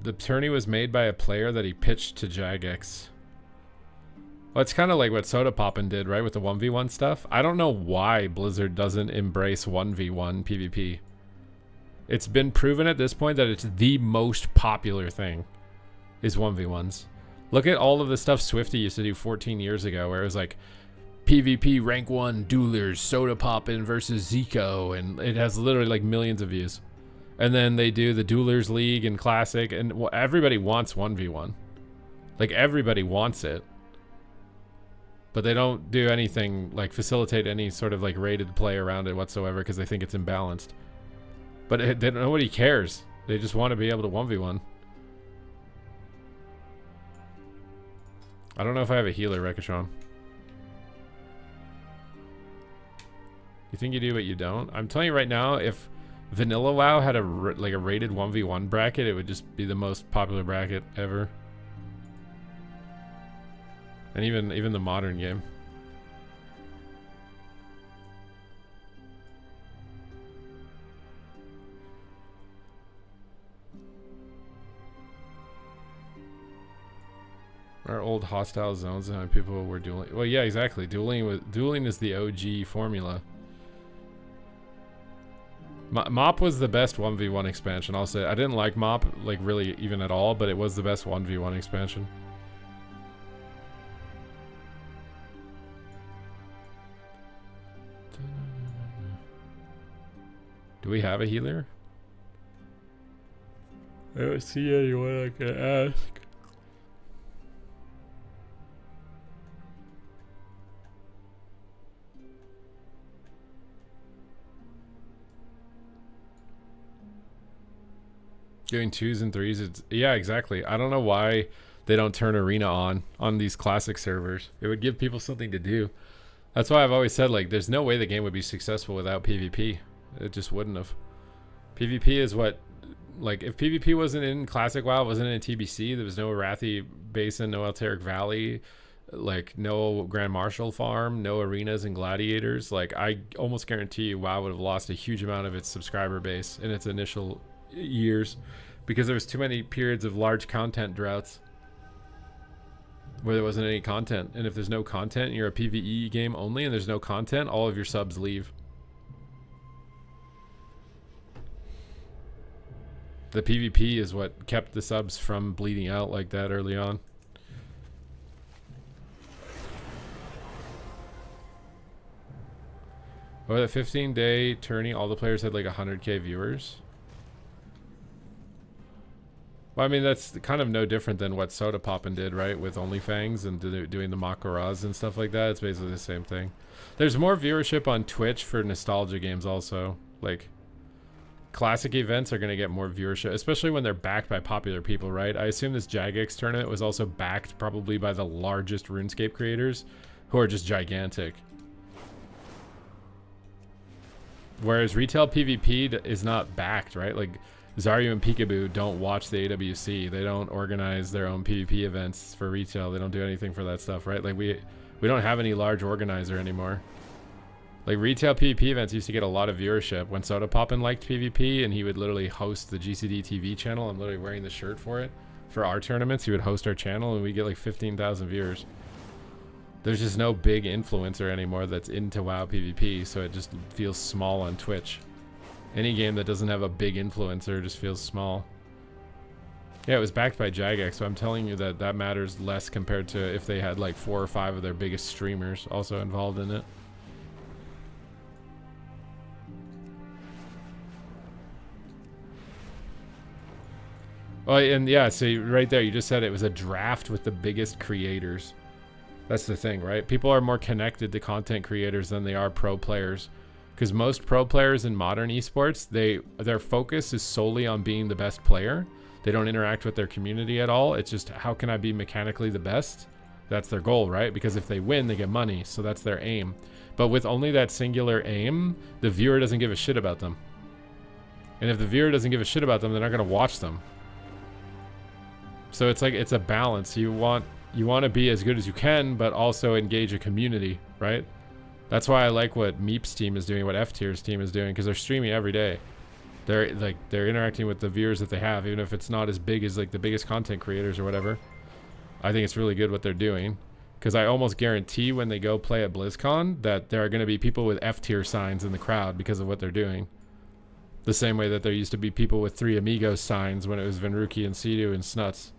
The tourney was made by a player that he pitched to Jagex. Well, it's kind of like what Soda Poppin did, right, with the 1v1 stuff. I don't know why Blizzard doesn't embrace 1v1 PvP. It's been proven at this point that it's the most popular thing, is 1v1s. Look at all of the stuff Swifty used to do 14 years ago, where it was like PvP rank 1 duelers, Soda Poppin versus Zico, and it has literally like millions of views. And then they do the Duelers League and Classic, and everybody wants 1v1. Like, everybody wants it. But they don't do anything, like, facilitate any sort of, like, rated play around it whatsoever because they think it's imbalanced. But nobody cares. They just want to be able to 1v1. I don't know if I have a healer, Rekatron. You think you do, but you don't? I'm telling you right now, if Vanilla WoW had a rated 1v1 bracket, it would just be the most popular bracket ever. And even the modern game. Our old hostile zones and how people were dueling. Well, yeah, exactly. Dueling is the OG formula. Mop was the best 1v1 expansion. I'll say I didn't like Mop like really even at all, but it was the best 1v1 expansion. Do we have a healer? I don't see anyone I can ask. Doing 2s and 3s, it's yeah, exactly. I don't know why they don't turn arena on these classic servers. It would give people something to do. That's why I've always said, like, there's no way the game would be successful without PvP. It just wouldn't have. PvP is what, like, if PvP wasn't in Classic WoW, wasn't in TBC, there was no Arathi Basin, no Alteric Valley, like, no Grand Marshal Farm, no arenas and gladiators. Like, I almost guarantee you WoW would have lost a huge amount of its subscriber base in its initial years because there was too many periods of large content droughts where there wasn't any content. And if there's no content and you're a PvE game only and there's no content, all of your subs leave. The PvP is what kept the subs from bleeding out like that early on. Oh, the 15-day tourney, all the players had like 100k viewers. Well, I mean, that's kind of no different than what Soda Poppin did, right? With OnlyFangs and doing the Makaras and stuff like that. It's basically the same thing. There's more viewership on Twitch for nostalgia games also. Like, classic events are going to get more viewership, especially when they're backed by popular people, right? I assume this Jagex tournament was also backed probably by the largest RuneScape creators who are just gigantic. Whereas retail PvP is not backed, right? Like, Zaryu and Peekaboo don't watch the AWC. They don't organize their own PvP events for retail. They don't do anything for that stuff, right? Like, we don't have any large organizer anymore. Like, retail PvP events used to get a lot of viewership. When Soda Poppin liked PvP and he would literally host the GCD TV channel, I'm literally wearing the shirt for it. For our tournaments, he would host our channel and we get like 15,000 viewers. There's just no big influencer anymore that's into WoW PvP, so it just feels small on Twitch. Any game that doesn't have a big influencer just feels small. Yeah, it was backed by Jagex, so I'm telling you that that matters less compared to if they had like 4 or 5 of their biggest streamers also involved in it. Oh, and yeah, so right there, you just said it was a draft with the biggest creators. That's the thing, right? People are more connected to content creators than they are pro players. Because most pro players in modern esports, their focus is solely on being the best player. They don't interact with their community at all. It's just, how can I be mechanically the best? That's their goal, right? Because if they win, they get money. So that's their aim. But with only that singular aim, the viewer doesn't give a shit about them. And if the viewer doesn't give a shit about them, they're not going to watch them. So it's like, it's a balance. You want to be as good as you can, but also engage a community, right? That's why I like what Meep's team is doing, what F-Tier's team is doing, because they're streaming every day. They're interacting with the viewers that they have, even if it's not as big as like the biggest content creators or whatever. I think it's really good what they're doing, because I almost guarantee when they go play at BlizzCon that there are going to be people with F-Tier signs in the crowd because of what they're doing. The same way that there used to be people with 3 Amigos signs when it was Venruki and Sidu and Snuts.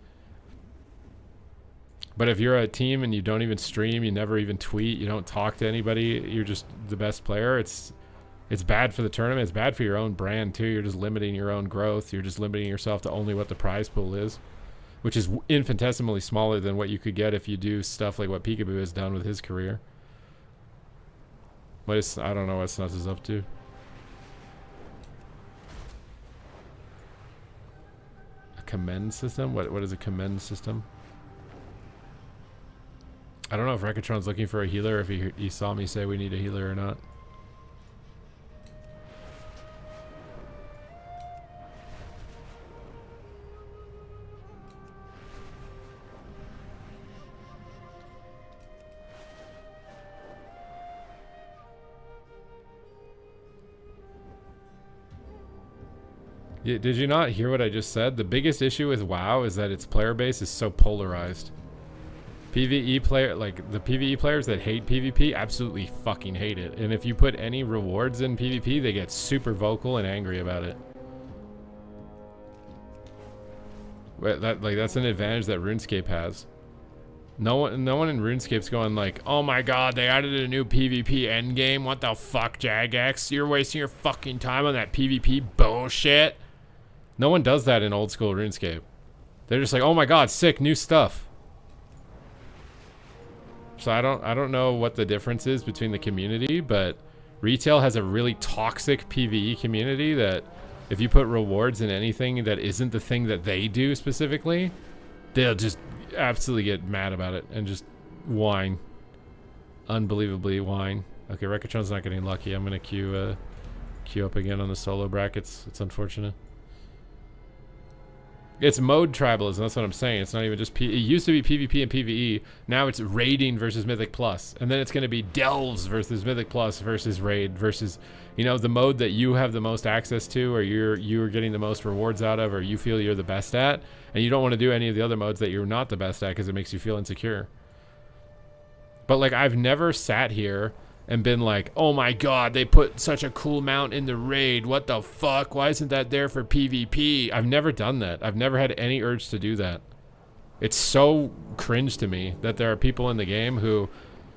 But if you're a team and you don't even stream, you never even tweet, you don't talk to anybody, you're just the best player, it's bad for the tournament. It's bad for your own brand too. You're just limiting your own growth. You're just limiting yourself to only what the prize pool is, which is infinitesimally smaller than what you could get if you do stuff like what Peekaboo has done with his career. But I don't know what Snuts is up to. A commend system? What is a commend system? I don't know if Rekatron's looking for a healer, if he saw me say we need a healer or not. Yeah, did you not hear what I just said? The biggest issue with WoW is that its player base is so polarized. PvE player, like the PvE players that hate PvP absolutely fucking hate it. And if you put any rewards in PvP, they get super vocal and angry about it. But that's an advantage that RuneScape has. No one in RuneScape's going like, oh my god, they added a new PvP endgame. What the fuck, Jagex? You're wasting your fucking time on that PvP bullshit. No one does that in old school RuneScape. They're just like, oh my god, sick, new stuff. So I don't know what the difference is between the community, but retail has a really toxic PvE community that if you put rewards in anything that isn't the thing that they do specifically, they'll just absolutely get mad about it and just whine. Unbelievably whine. Okay, Rekatron's not getting lucky. I'm gonna queue up again on the solo brackets. It's unfortunate. It's mode tribalism, that's what I'm saying. It's not even just it used to be PvP and PvE. Now it's raiding versus Mythic Plus. And then it's going to be delves versus Mythic Plus versus raid versus, you know, the mode that you have the most access to, or you're getting the most rewards out of, or you feel you're the best at, and you don't want to do any of the other modes that you're not the best at because it makes you feel insecure. But like, I've never sat here and been like, oh my god, they put such a cool mount in the raid. What the fuck? Why isn't that there for PvP? I've never done that. I've never had any urge to do that. It's so cringe to me that there are people in the game who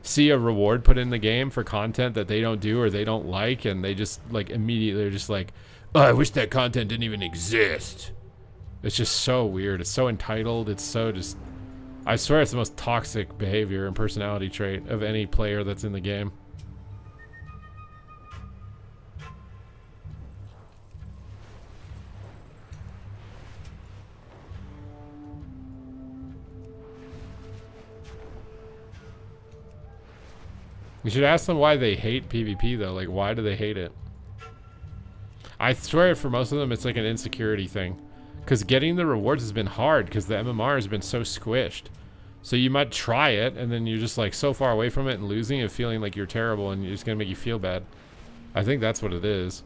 see a reward put in the game for content that they don't do or they don't like, and they just like immediately are just like, oh, I wish that content didn't even exist. It's just so weird. It's so entitled. It's so just, I swear it's the most toxic behavior and personality trait of any player that's in the game. We should ask them why they hate PvP though. Like, why do they hate it? I swear for most of them it's like an insecurity thing. Because getting the rewards has been hard because the MMR has been so squished. So you might try it and then you're just like so far away from it and losing and feeling like you're terrible and it's going to make you feel bad. I think that's what it is.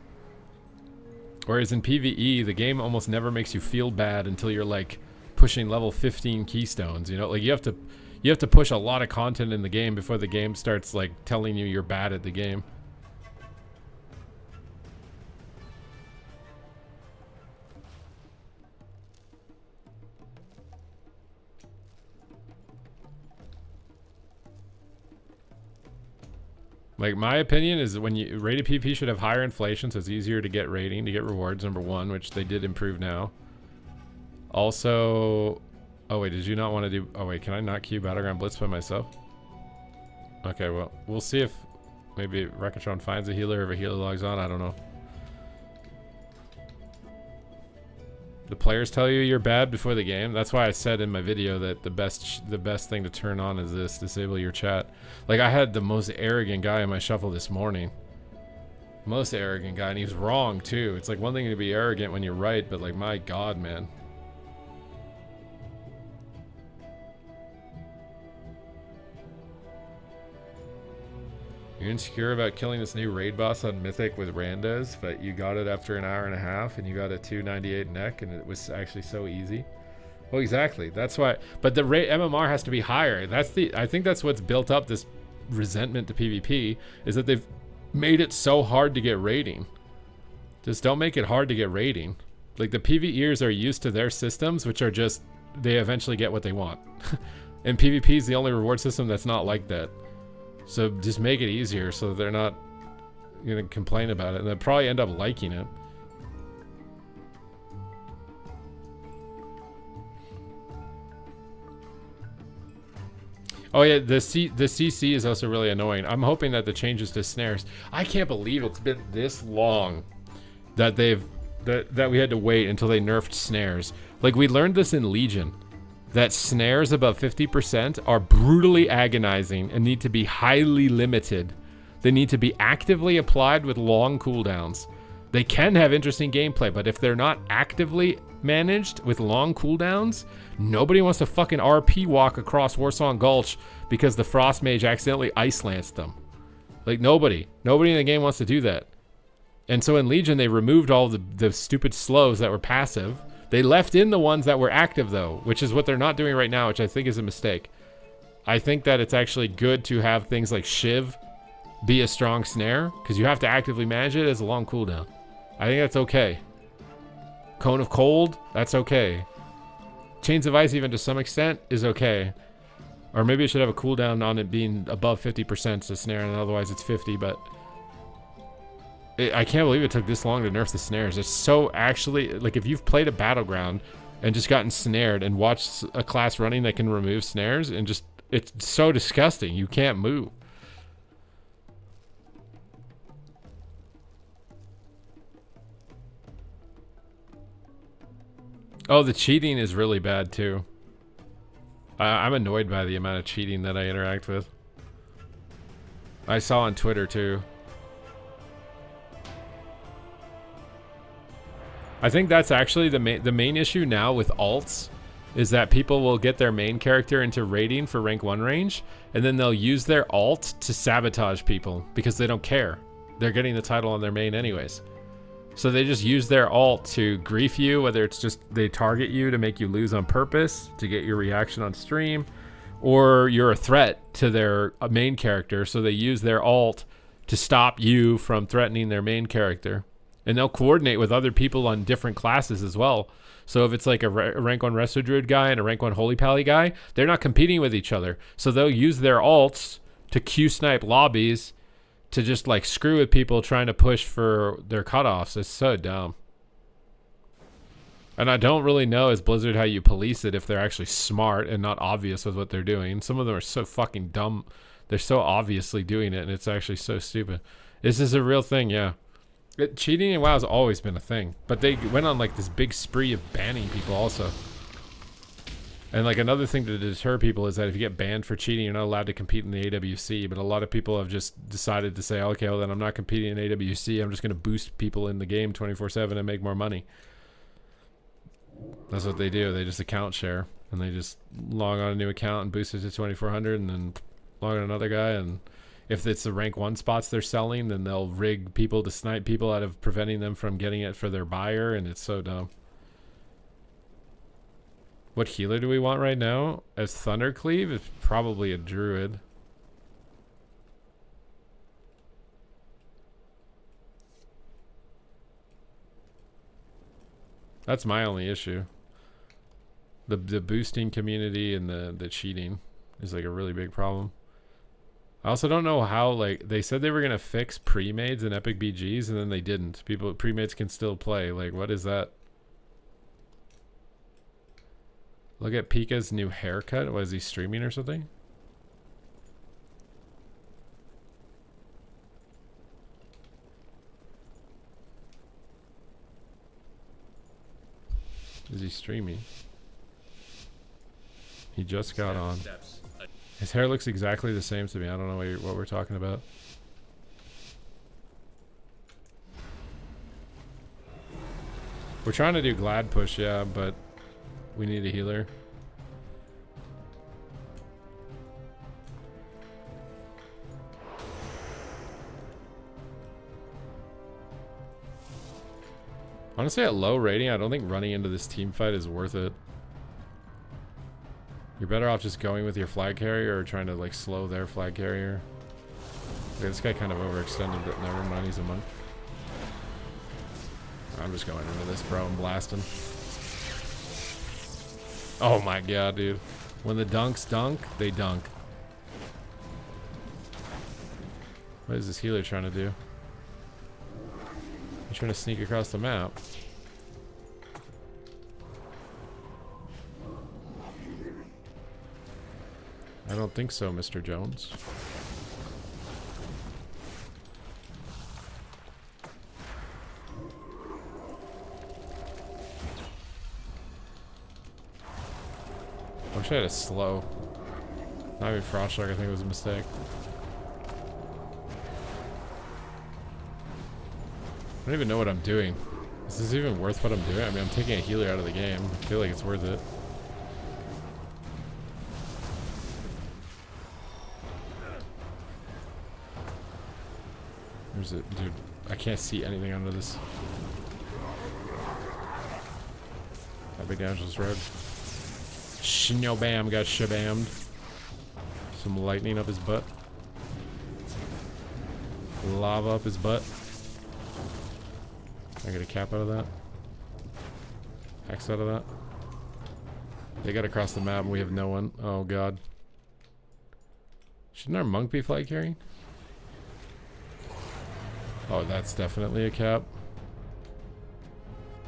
Whereas in PvE, the game almost never makes you feel bad until you're like pushing level 15 keystones, you know? Like you have to push a lot of content in the game before the game starts like telling you you're bad at the game. Like, my opinion is that when you rated PvP should have higher inflation, so it's easier to get rating, to get rewards, number one, which they did improve now. Also, oh wait, did you not want to do, oh wait, can I not queue Battleground Blitz by myself? Okay, well, we'll see if maybe Rekatron finds a healer, if a healer logs on, I don't know. The players tell you you're bad before the game. That's why I said in my video that the best thing to turn on is this: disable your chat. Like, I had the most arrogant guy in my shuffle this morning. Most arrogant guy, and he was wrong too. It's like one thing to be arrogant when you're right, but like, my god, man. You're insecure about killing this new raid boss on Mythic with randos, but you got it after an hour and a half and you got a 298 neck and it was actually so easy. Well, exactly. That's why. But the MMR has to be higher. I think that's what's built up this resentment to PvP, is that they've made it so hard to get rating. Just don't make it hard to get rating. Like, the PvEers are used to their systems, which are just, they eventually get what they want. And PvP is the only reward system that's not like that. So just make it easier so they're not gonna complain about it, and they'll probably end up liking it. Oh yeah, the CC is also really annoying. I'm hoping that the changes to snares. I can't believe it's been this long that that we had to wait until they nerfed snares. Like, we learned this in Legion, that snares above 50% are brutally agonizing and need to be highly limited. They need to be actively applied with long cooldowns. They can have interesting gameplay, but if they're not actively managed with long cooldowns, nobody wants to fucking RP walk across Warsong Gulch because the Frost Mage accidentally ice lanced them. Like, nobody in the game wants to do that. And so in Legion, they removed all the stupid slows that were passive. They left in the ones that were active, though, which is what they're not doing right now, which I think is a mistake. I think that it's actually good to have things like Shiv be a strong snare, because you have to actively manage it as a long cooldown. I think that's okay. Cone of Cold, that's okay. Chains of Ice, even to some extent, is okay. Or maybe it should have a cooldown on it being above 50% to snare, and otherwise it's 50, but... I can't believe it took this long to nerf the snares. It's so actually... Like, if you've played a Battleground and just gotten snared and watched a class running that can remove snares, and just... It's so disgusting. You can't move. Oh, the cheating is really bad too. I'm annoyed by the amount of cheating that I interact with. I saw on Twitter too. I think that's actually the main issue now with alts, is that people will get their main character into raiding for rank 1 range, and then they'll use their alt to sabotage people because they don't care. They're getting the title on their main anyways. So they just use their alt to grief you, whether it's just they target you to make you lose on purpose to get your reaction on stream, or you're a threat to their main character, so they use their alt to stop you from threatening their main character. And they'll coordinate with other people on different classes as well. So if it's like a rank 1 Resto Druid guy and a rank 1 Holy Pally guy, they're not competing with each other. So they'll use their alts to Q-snipe lobbies to just like screw with people trying to push for their cutoffs. It's so dumb. And I don't really know as Blizzard how you police it if they're actually smart and not obvious with what they're doing. Some of them are so fucking dumb. They're so obviously doing it and it's actually so stupid. This is a real thing, yeah. Cheating in WoW has always been a thing. But they went on like this big spree of banning people also. And like another thing to deter people is that if you get banned for cheating, you're not allowed to compete in the AWC. But a lot of people have just decided to say, okay, well then I'm not competing in AWC. I'm just going to boost people in the game 24/7 and make more money. That's what they do. They just account share. And they just log on a new account and boost it to 2400 and then log on another guy. And if it's the rank 1 spots they're selling, then they'll rig people to snipe people out of preventing them from getting it for their buyer. And it's so dumb. What healer do we want right now? As Thundercleave? It's probably a druid. That's my only issue. The boosting community and the cheating is like a really big problem. I also don't know how, like, they said they were gonna fix pre-mades and epic BGs and then they didn't. Pre-mades can still play. Like, what is that? Look at Pika's new haircut. Was he streaming or something? Is he streaming? He just got on. His hair looks exactly the same to me. I don't know what we're talking about. We're trying to do Glad Push, yeah, but we need a healer. Honestly, at low rating, I don't think running into this team fight is worth it. You're better off just going with your flag carrier or trying to like slow their flag carrier. Okay, this guy kind of overextended, but never mind, he's a monk. I'm just going into this, bro. I'm blasting. Oh my god, dude. When the dunks dunk, they dunk. What is this healer trying to do? He's trying to sneak across the map. I don't think so, Mr. Jones. I wish I had a slow. Not even Frost Shark, I think it was a mistake. I don't even know what I'm doing. Is this even worth what I'm doing? I mean, I'm taking a healer out of the game. I feel like it's worth it. Where's it? Dude, I can't see anything under this. That big Angel's Road. Shinobam got shabammed. Some lightning up his butt. Lava up his butt. I get a cap out of that. Hex out of that. They got across the map and we have no one. Oh god. Shouldn't our monk be flag carrying? Oh, that's definitely a cap.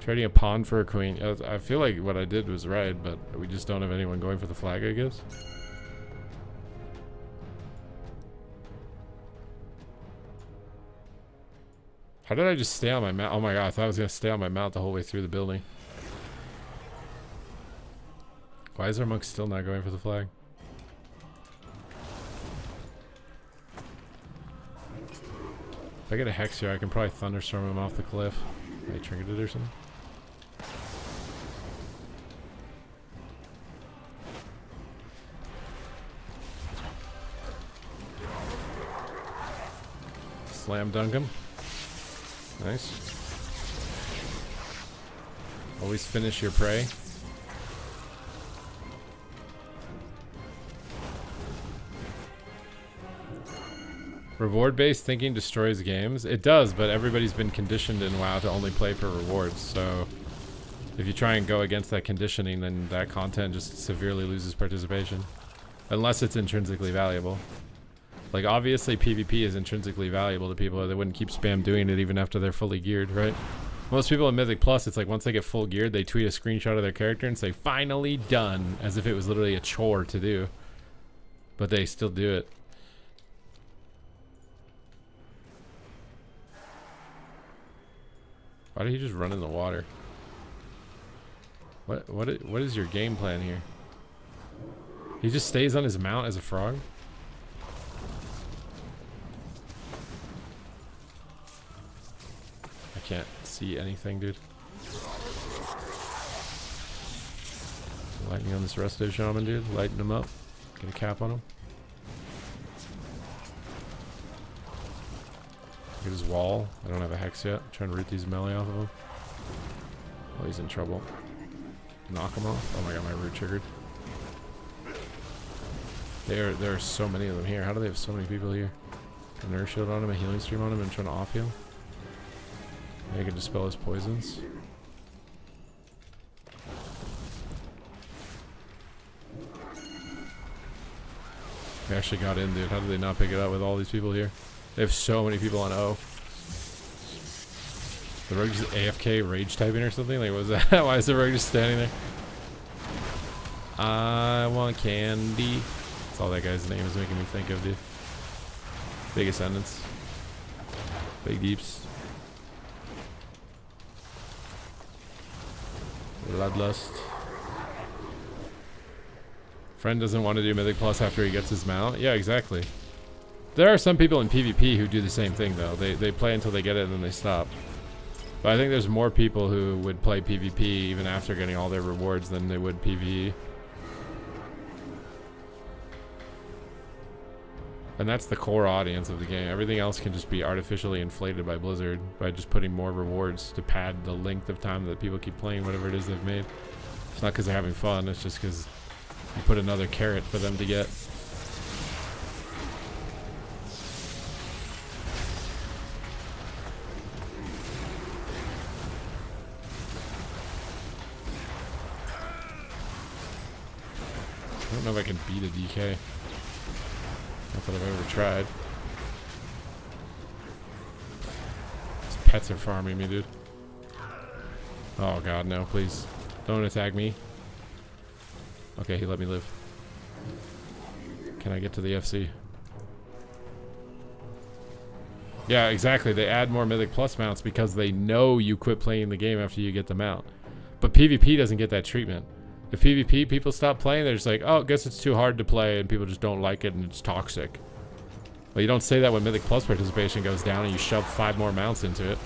Trading a pawn for a queen. I feel like what I did was right, but we just don't have anyone going for the flag, I guess. How did I just stay on my mount? Oh my god, I thought I was going to stay on my mount the whole way through the building. Why is our monk still not going for the flag? If I get a hex here, I can probably thunderstorm him off the cliff. Maybe trinketed or something. Slam dunk him. Nice. Always finish your prey. Reward-based thinking destroys games. It does, but everybody's been conditioned in WoW to only play for rewards, so if you try and go against that conditioning, then that content just severely loses participation. Unless it's intrinsically valuable. Like, obviously PvP is intrinsically valuable to people, or they wouldn't keep spam doing it even after they're fully geared, right? Most people in Mythic Plus, it's like once they get full geared, they tweet a screenshot of their character and say, finally done, as if it was literally a chore to do. But they still do it. Why did he just run in the water? What is your game plan here? He just stays on his mount as a frog? I can't see anything, dude. Lightning on this resto shaman, dude. Lighten him up. Get a cap on him. Get his wall. I don't have a hex yet. I'm trying to root these melee off of him. Oh, he's in trouble. Knock him off. Oh my god, my root triggered. There are so many of them here. How do they have so many people here? A nerve shield on him, a healing stream on him, and trying to off heal. Maybe I can dispel his poisons. They actually got in, dude. How did they not pick it up with all these people here? They have so many people on O. The rogue just AFK rage typing or something? Like, what was that? Why is the rogue just standing there? I want candy. That's all that guy's name is making me think of, dude. Big Ascendants. Big Deeps. Bloodlust. Friend doesn't want to do Mythic Plus after he gets his mount. Yeah, exactly. There are some people in PvP who do the same thing, though. They play until they get it and then they stop. But I think there's more people who would play PvP even after getting all their rewards than they would PvE. And that's the core audience of the game. Everything else can just be artificially inflated by Blizzard by just putting more rewards to pad the length of time that people keep playing whatever it is they've made. It's not because they're having fun, it's just because you put another carrot for them to get. I don't know if I can beat a DK. Not that I've ever tried. These pets are farming me, dude. Oh god, no, please. Don't attack me. Okay, he let me live. Can I get to the FC? Yeah, exactly. They add more Mythic Plus mounts because they know you quit playing the game after you get the mount. But PvP doesn't get that treatment. If PvP people stop playing, they're just like, oh, I guess it's too hard to play and people just don't like it and it's toxic. Well, you don't say that when Mythic Plus participation goes down and you shove 5 more mounts into it.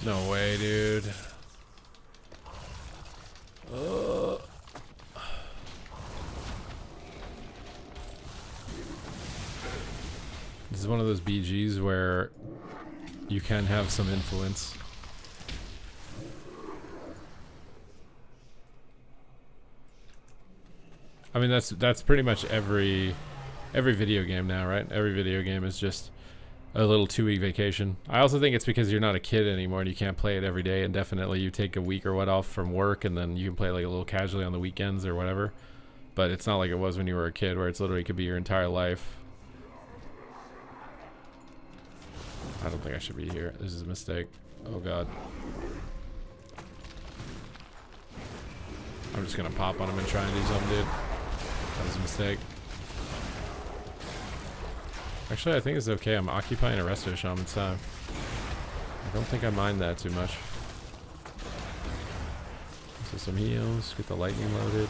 No way, dude. This is one of those BGs where you can have some influence. I mean, that's pretty much every video game now, right? Every video game is just a little 2-week vacation. I also think it's because you're not a kid anymore and you can't play it every day indefinitely. You take a week or what off from work and then you can play like a little casually on the weekends or whatever. But it's not like it was when you were a kid where it's literally could be your entire life. I don't think I should be here. This is a mistake. Oh god. I'm just gonna pop on him and try and do something, dude. That was a mistake. Actually, I think it's okay. I'm occupying a resto shaman's time. I don't think I mind that too much. So some heals. Get the lightning loaded.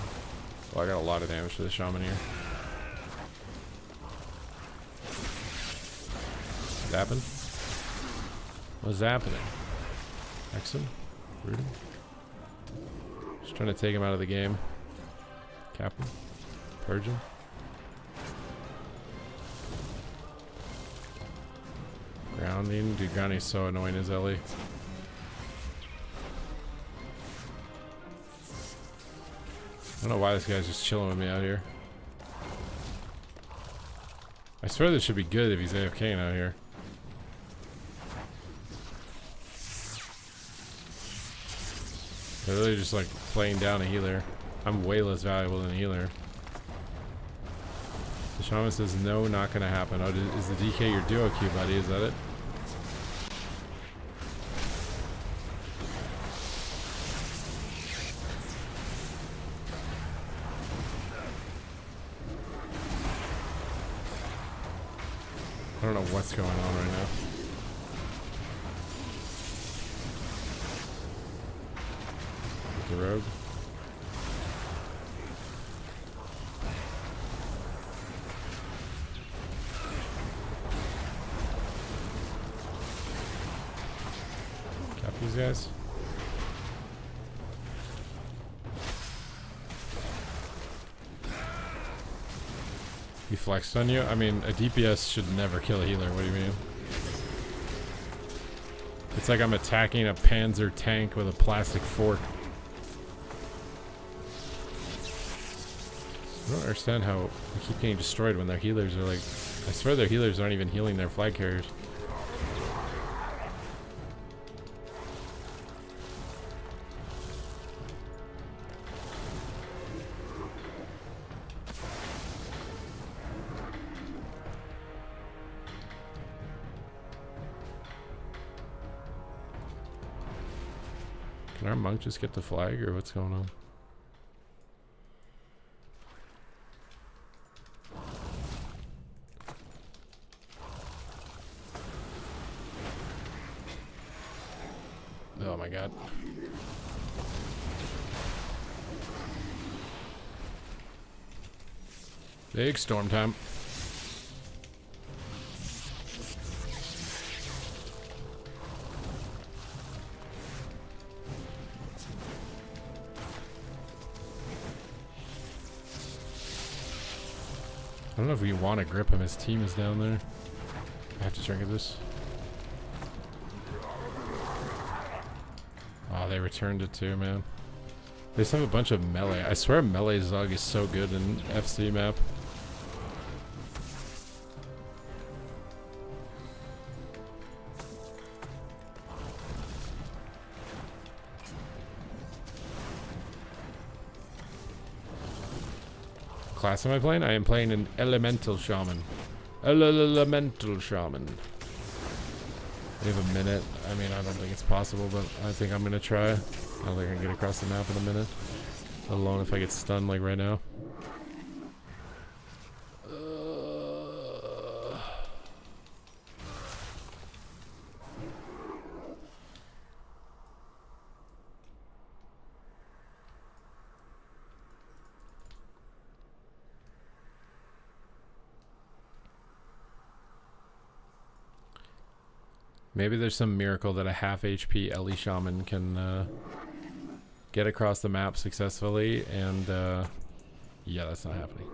Oh, I got a lot of damage to the shaman here. Zapping? What's happening? Hex him? Root him? Just trying to take him out of the game. Cap him. Purge him. Grounding. Dude, grounding's so annoying as Ellie. I don't know why this guy's just chilling with me out here. I swear this should be good if he's AFKing out here. They're literally just like playing down a healer. I'm way less valuable than a healer. The shaman says no, not gonna happen. Oh, is the DK your duo queue, buddy? Is that it? I don't know what's going on right now. The rogue. Cap these guys. He flexed on you? I mean, a DPS should never kill a healer. What do you mean? It's like I'm attacking a Panzer tank with a plastic fork. I don't understand how they keep getting destroyed when their healers are like... I swear their healers aren't even healing their flag carriers. Can our monk just get the flag or what's going on? Oh my god. Big storm time. I don't know if we want to grip him. His team is down there. I have to drink this. Oh, they returned it too, man. They just have a bunch of melee. I swear melee Zug is so good in FC map. Class am I playing? I am playing an Elemental Shaman. Elemental Shaman. We have a minute. I mean, I don't think it's possible, but I think I'm gonna try. I don't think I can get across the map in a minute. Let alone if I get stunned like right now. Maybe there's some miracle that a half HP Ellie Shaman can get across the map successfully, and yeah, that's not happening.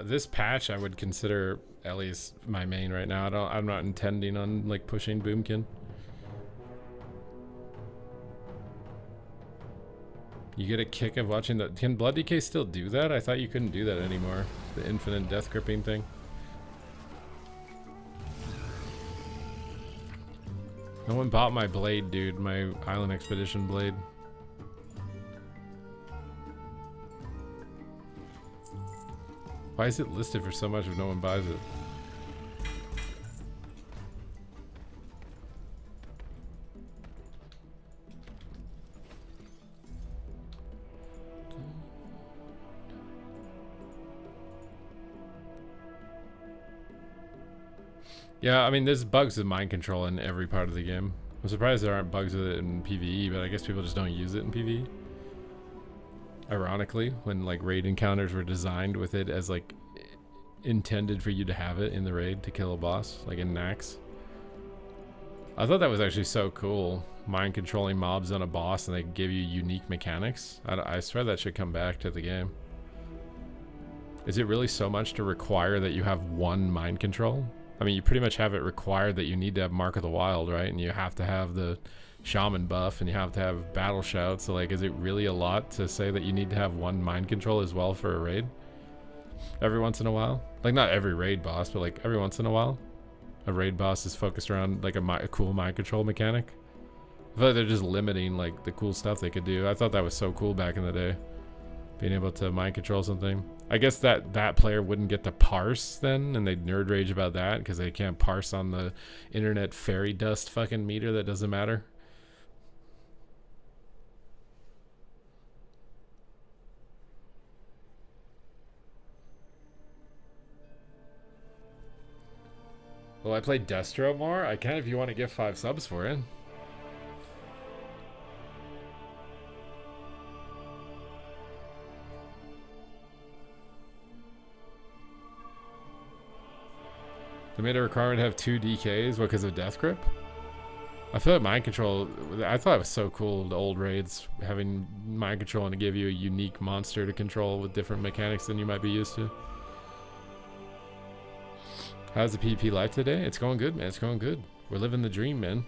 This patch, I would consider Ellie's my main right now. I'm not intending on like pushing Boomkin. You get a kick of watching that. Can Blood DK still do that? I thought you couldn't do that anymore. The infinite death gripping thing. No one bought my blade, dude. My Island Expedition blade. Why is it listed for so much if no one buys it? Yeah, I mean, there's bugs with mind control in every part of the game. I'm surprised there aren't bugs with it in PvE, but I guess people just don't use it in PvE. Ironically, when like raid encounters were designed with it as like intended for you to have it in the raid to kill a boss, like in Nax. I thought that was actually so cool. Mind controlling mobs on a boss and they give you unique mechanics. I swear that should come back to the game. Is it really so much to require that you have one mind control? I mean, you pretty much have it required that you need to have Mark of the Wild, right? And you have to have the Shaman buff and you have to have Battle Shout. So like, is it really a lot to say that you need to have one mind control as well for a raid? Every once in a while? Like not every raid boss, but like every once in a while? A raid boss is focused around like a cool mind control mechanic. I feel like they're just limiting like the cool stuff they could do. I thought that was so cool back in the day. Being able to mind control something. I guess that player wouldn't get to parse then, and they'd nerd rage about that because they can't parse on the internet fairy dust fucking meter that doesn't matter. Will I play Destro more? I can if you want to give 5 subs for it. They made a requirement to have 2 DKs. What, because of Death Grip? I feel like mind control, I thought it was so cool, the old raids, having mind control and to give you a unique monster to control with different mechanics than you might be used to. How's the PvP life today? It's going good, man. It's going good. We're living the dream, man.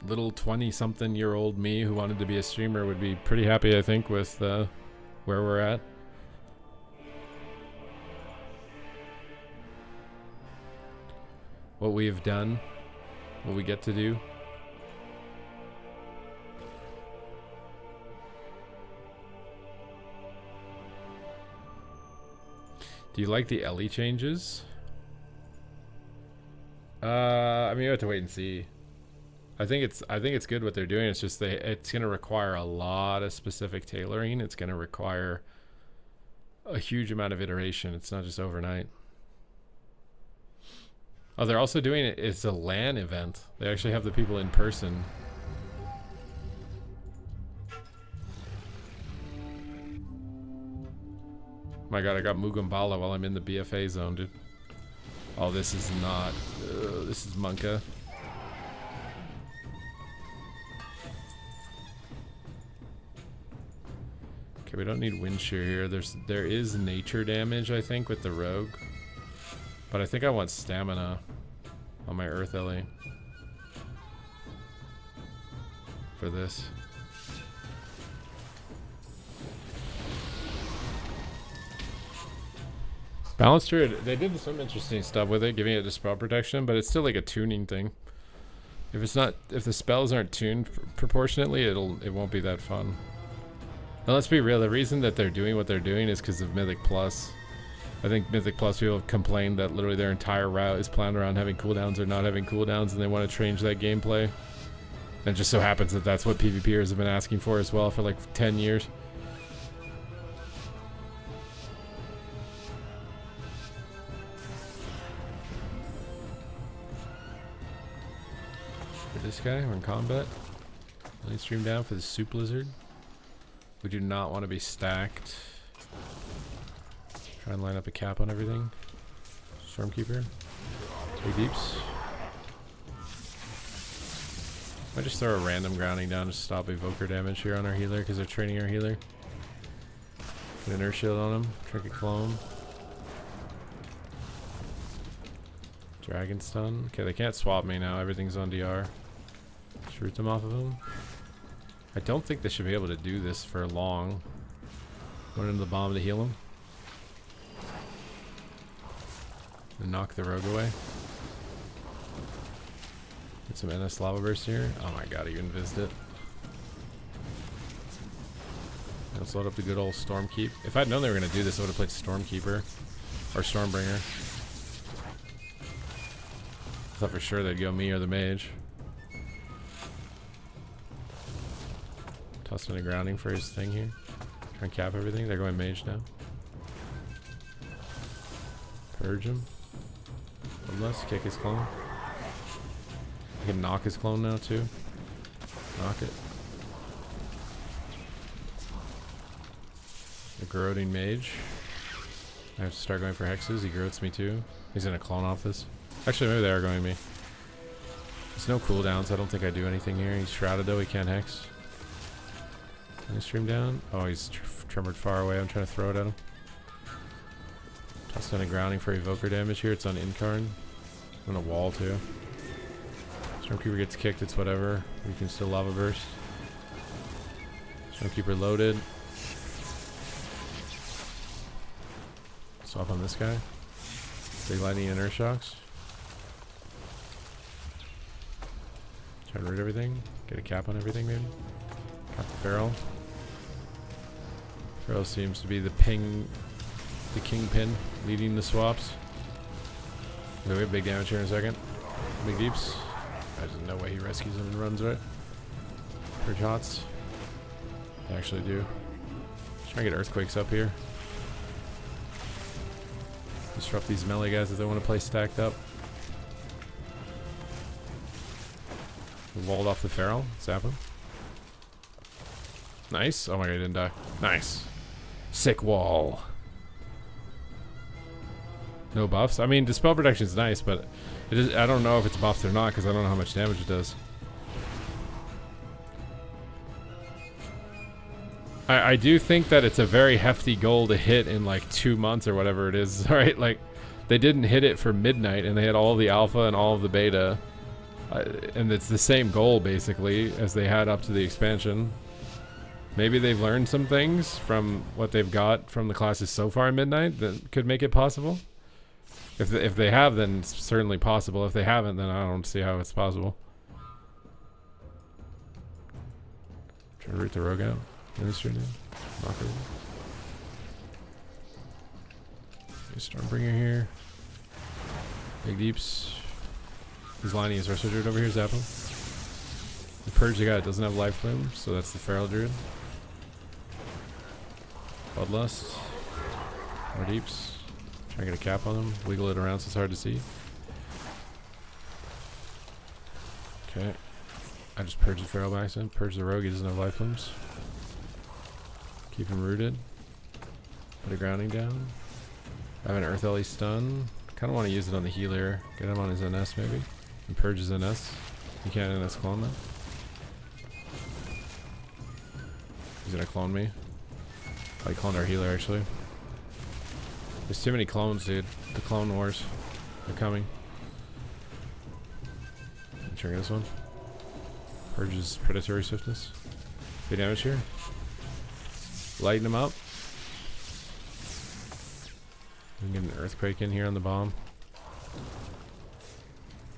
Little 20-something-year-old me who wanted to be a streamer would be pretty happy, I think, with where we're at. What we have done, what we get to do. Do you like the Ellie changes? I mean, you have to wait and see. I think it's good what they're doing. It's just it's going to require a lot of specific tailoring. It's going to require a huge amount of iteration. It's not just overnight. Oh, they're also doing it. It's a LAN event. They actually have the people in person. My god, I got Mugambala while I'm in the BFA zone, dude. Oh, this is not... this is Monka. we don't need wind shear here. There is nature damage, I think, with the rogue. But I think I want stamina on my Earth Ellie for this. Balanced Druid, they did some interesting stuff with it, giving it dispel protection, but it's still like a tuning thing. If the spells aren't tuned proportionately, it won't be that fun. Now let's be real, the reason that they're doing what they're doing is because of Mythic Plus. I think Mythic Plus people have complained that literally their entire route is planned around having cooldowns or not having cooldowns, and they want to change that gameplay. And it just so happens that that's what PvPers have been asking for as well for like 10 years. This guy, we're in combat. Lane stream down for the soup lizard. We do not want to be stacked. Try and line up a cap on everything. Stormkeeper. 3 deeps. Might just throw a random grounding down to stop evoker damage here on our healer because they're training our healer. Put an Earth Shield on him. Trinket Clone. Dragon Stun. Okay, they can't swap me now. Everything's on DR. Just root them off of him. I don't think they should be able to do this for long. Going into the bomb to heal him. And knock the rogue away. Get some NS Lava Burst here. Oh my god, he invised it. Let's load up the good old Stormkeep. If I'd known they were going to do this, I would have played Stormkeeper. Or Stormbringer. I thought for sure they'd go me or the mage. Toss in a grounding for his thing here. Try and cap everything. They're going mage now. Purge him. Unless kick his clone. I can knock his clone now too. Knock it. The Garroting Mage. I have to start going for hexes. He garrotes me too. He's gonna clone off this. Actually, maybe they are going me. There's no cooldowns. I don't think I do anything here. He's shrouded though. He can't hex. Can I stream down? Oh, he's trembled far away. I'm trying to throw it at him. Toss down a grounding for evoker damage here. It's on Incarn. On a wall too. Stormkeeper gets kicked. It's whatever. We can still Lava Burst. Stormkeeper loaded. Swap on this guy. Big lightning and earth shocks. Try to root everything. Get a cap on everything, maybe. Cap the Feral. Feral seems to be the kingpin leading the swaps. Okay, we have big damage here in a second. Big deeps. There's no way he rescues him and runs, right? Purge hots. I actually do. Just try and get earthquakes up here. Disrupt these melee guys if they want to play stacked up. We walled off the Feral. Zap him. Nice. Oh my god, he didn't die. Nice. Sick wall. No buffs. I mean, Dispel Protection is nice, but it is, I don't know if it's buffed or not because I don't know how much damage it does. I do think that it's a very hefty goal to hit in like 2 months or whatever it is, right? Like, they didn't hit it for midnight and they had all the alpha and all of the beta. And it's the same goal basically as they had up to the expansion. Maybe they've learned some things from what they've got from the classes so far in midnight that could make it possible. If they have, then it's certainly possible. If they haven't, then I don't see how it's possible. Try to root the rogue out. Minister now. Knock her. Stormbringer here. Big deeps. He's lining his Rest Druid over here, zap him. The Purge the guy that doesn't have life bloom, so that's the Feral Druid. Bloodlust. More deeps. Try and get a cap on him. Wiggle it around so it's hard to see. Okay. I just purged the Feral by accident. Purge the rogue, he doesn't have life blooms. Keep him rooted. Put a grounding down. I have an Earth Ellie stun. Kind of want to use it on the healer. Get him on his NS maybe. And purge his NS. You can't NS clone that. He's gonna clone me. I cloned our healer actually. There's too many clones, dude. The clone wars are coming. Trigger this one. Purges predatory swiftness. Big damage here. Lighten them up. We can get an earthquake in here on the bomb.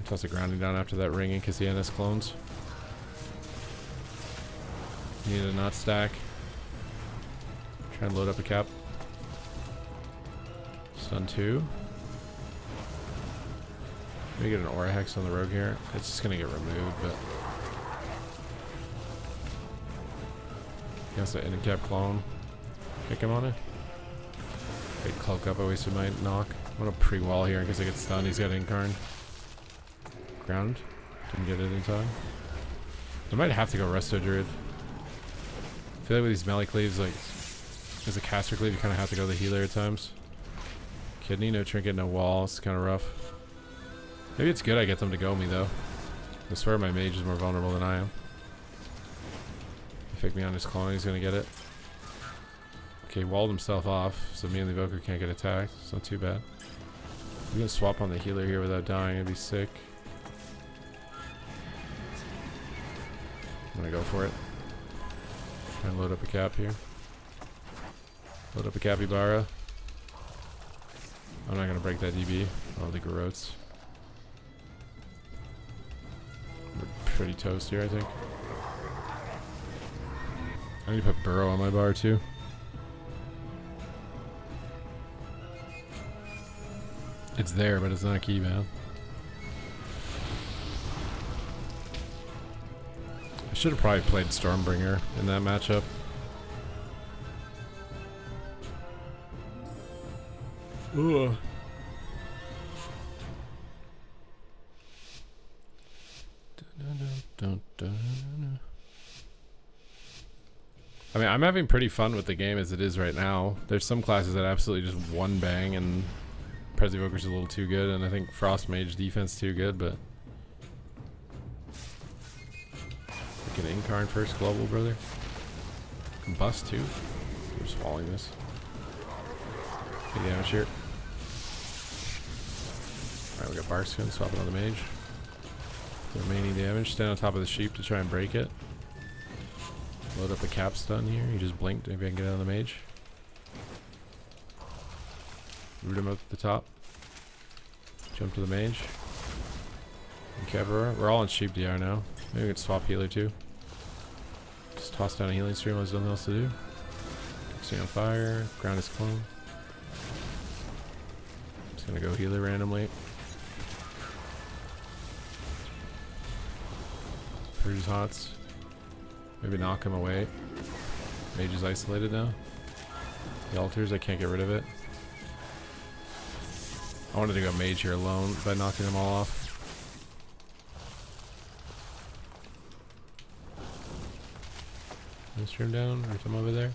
Toss a grounding down after that ringing because the NS clones. Need a not stack. Try and load up a cap. Stun 2. Maybe get an aura hex on the rogue here. It's just gonna get removed, but he has to end cap clone. Kick him on it. Big cloak up. I wasted my knock. I'm gonna pre-wall here in case I get stunned. He's got incarn. Ground. Didn't get it in time. I might have to go resto druid. I feel like with these melee cleaves, like as a caster cleave, you kind of have to go the healer at times. Kidney, no trinket, no wall. It's kind of rough. Maybe it's good I get them to go me though. I swear my mage is more vulnerable than I am. Fake me on his clone, he's gonna get it. Okay, walled himself off, so me and the Evoker can't get attacked. It's not too bad. I'm gonna swap on the healer here without dying, it'd be sick. I'm gonna go for it. Try and load up a cap here. Load up a capybara. I'm not gonna break that DB. Oh, the garrotes. We're pretty toast here, I think. I need to put burrow on my bar too. It's there, but it's not key, man. I should have probably played Stormbringer in that matchup. Ugh. I mean, I'm having pretty fun with the game as it is right now. There's some classes that absolutely just one bang, and Prez Evoker's a little too good, and I think Frost Mage defense too good, but we can incarn first global, brother. Combust too. We're just falling this. Big damage here. Alright, we got Barkskin, swap it on the mage. The remaining damage. Stand on top of the sheep to try and break it. Load up a cap stun here. He just blinked. Maybe I can get it on the mage. Root him up at the top. Jump to the mage. And Cabrera. We're all in sheep DR now. Maybe we can swap healer too. Just toss down a healing stream. There's nothing else to do. Stay on fire. Ground his clone. Just gonna go healer randomly. Purge hots. Maybe knock him away. Mage is isolated now. The altars, I can't get rid of it. I wanted to go mage here alone by knocking them all off. Let's trim down, or some over there.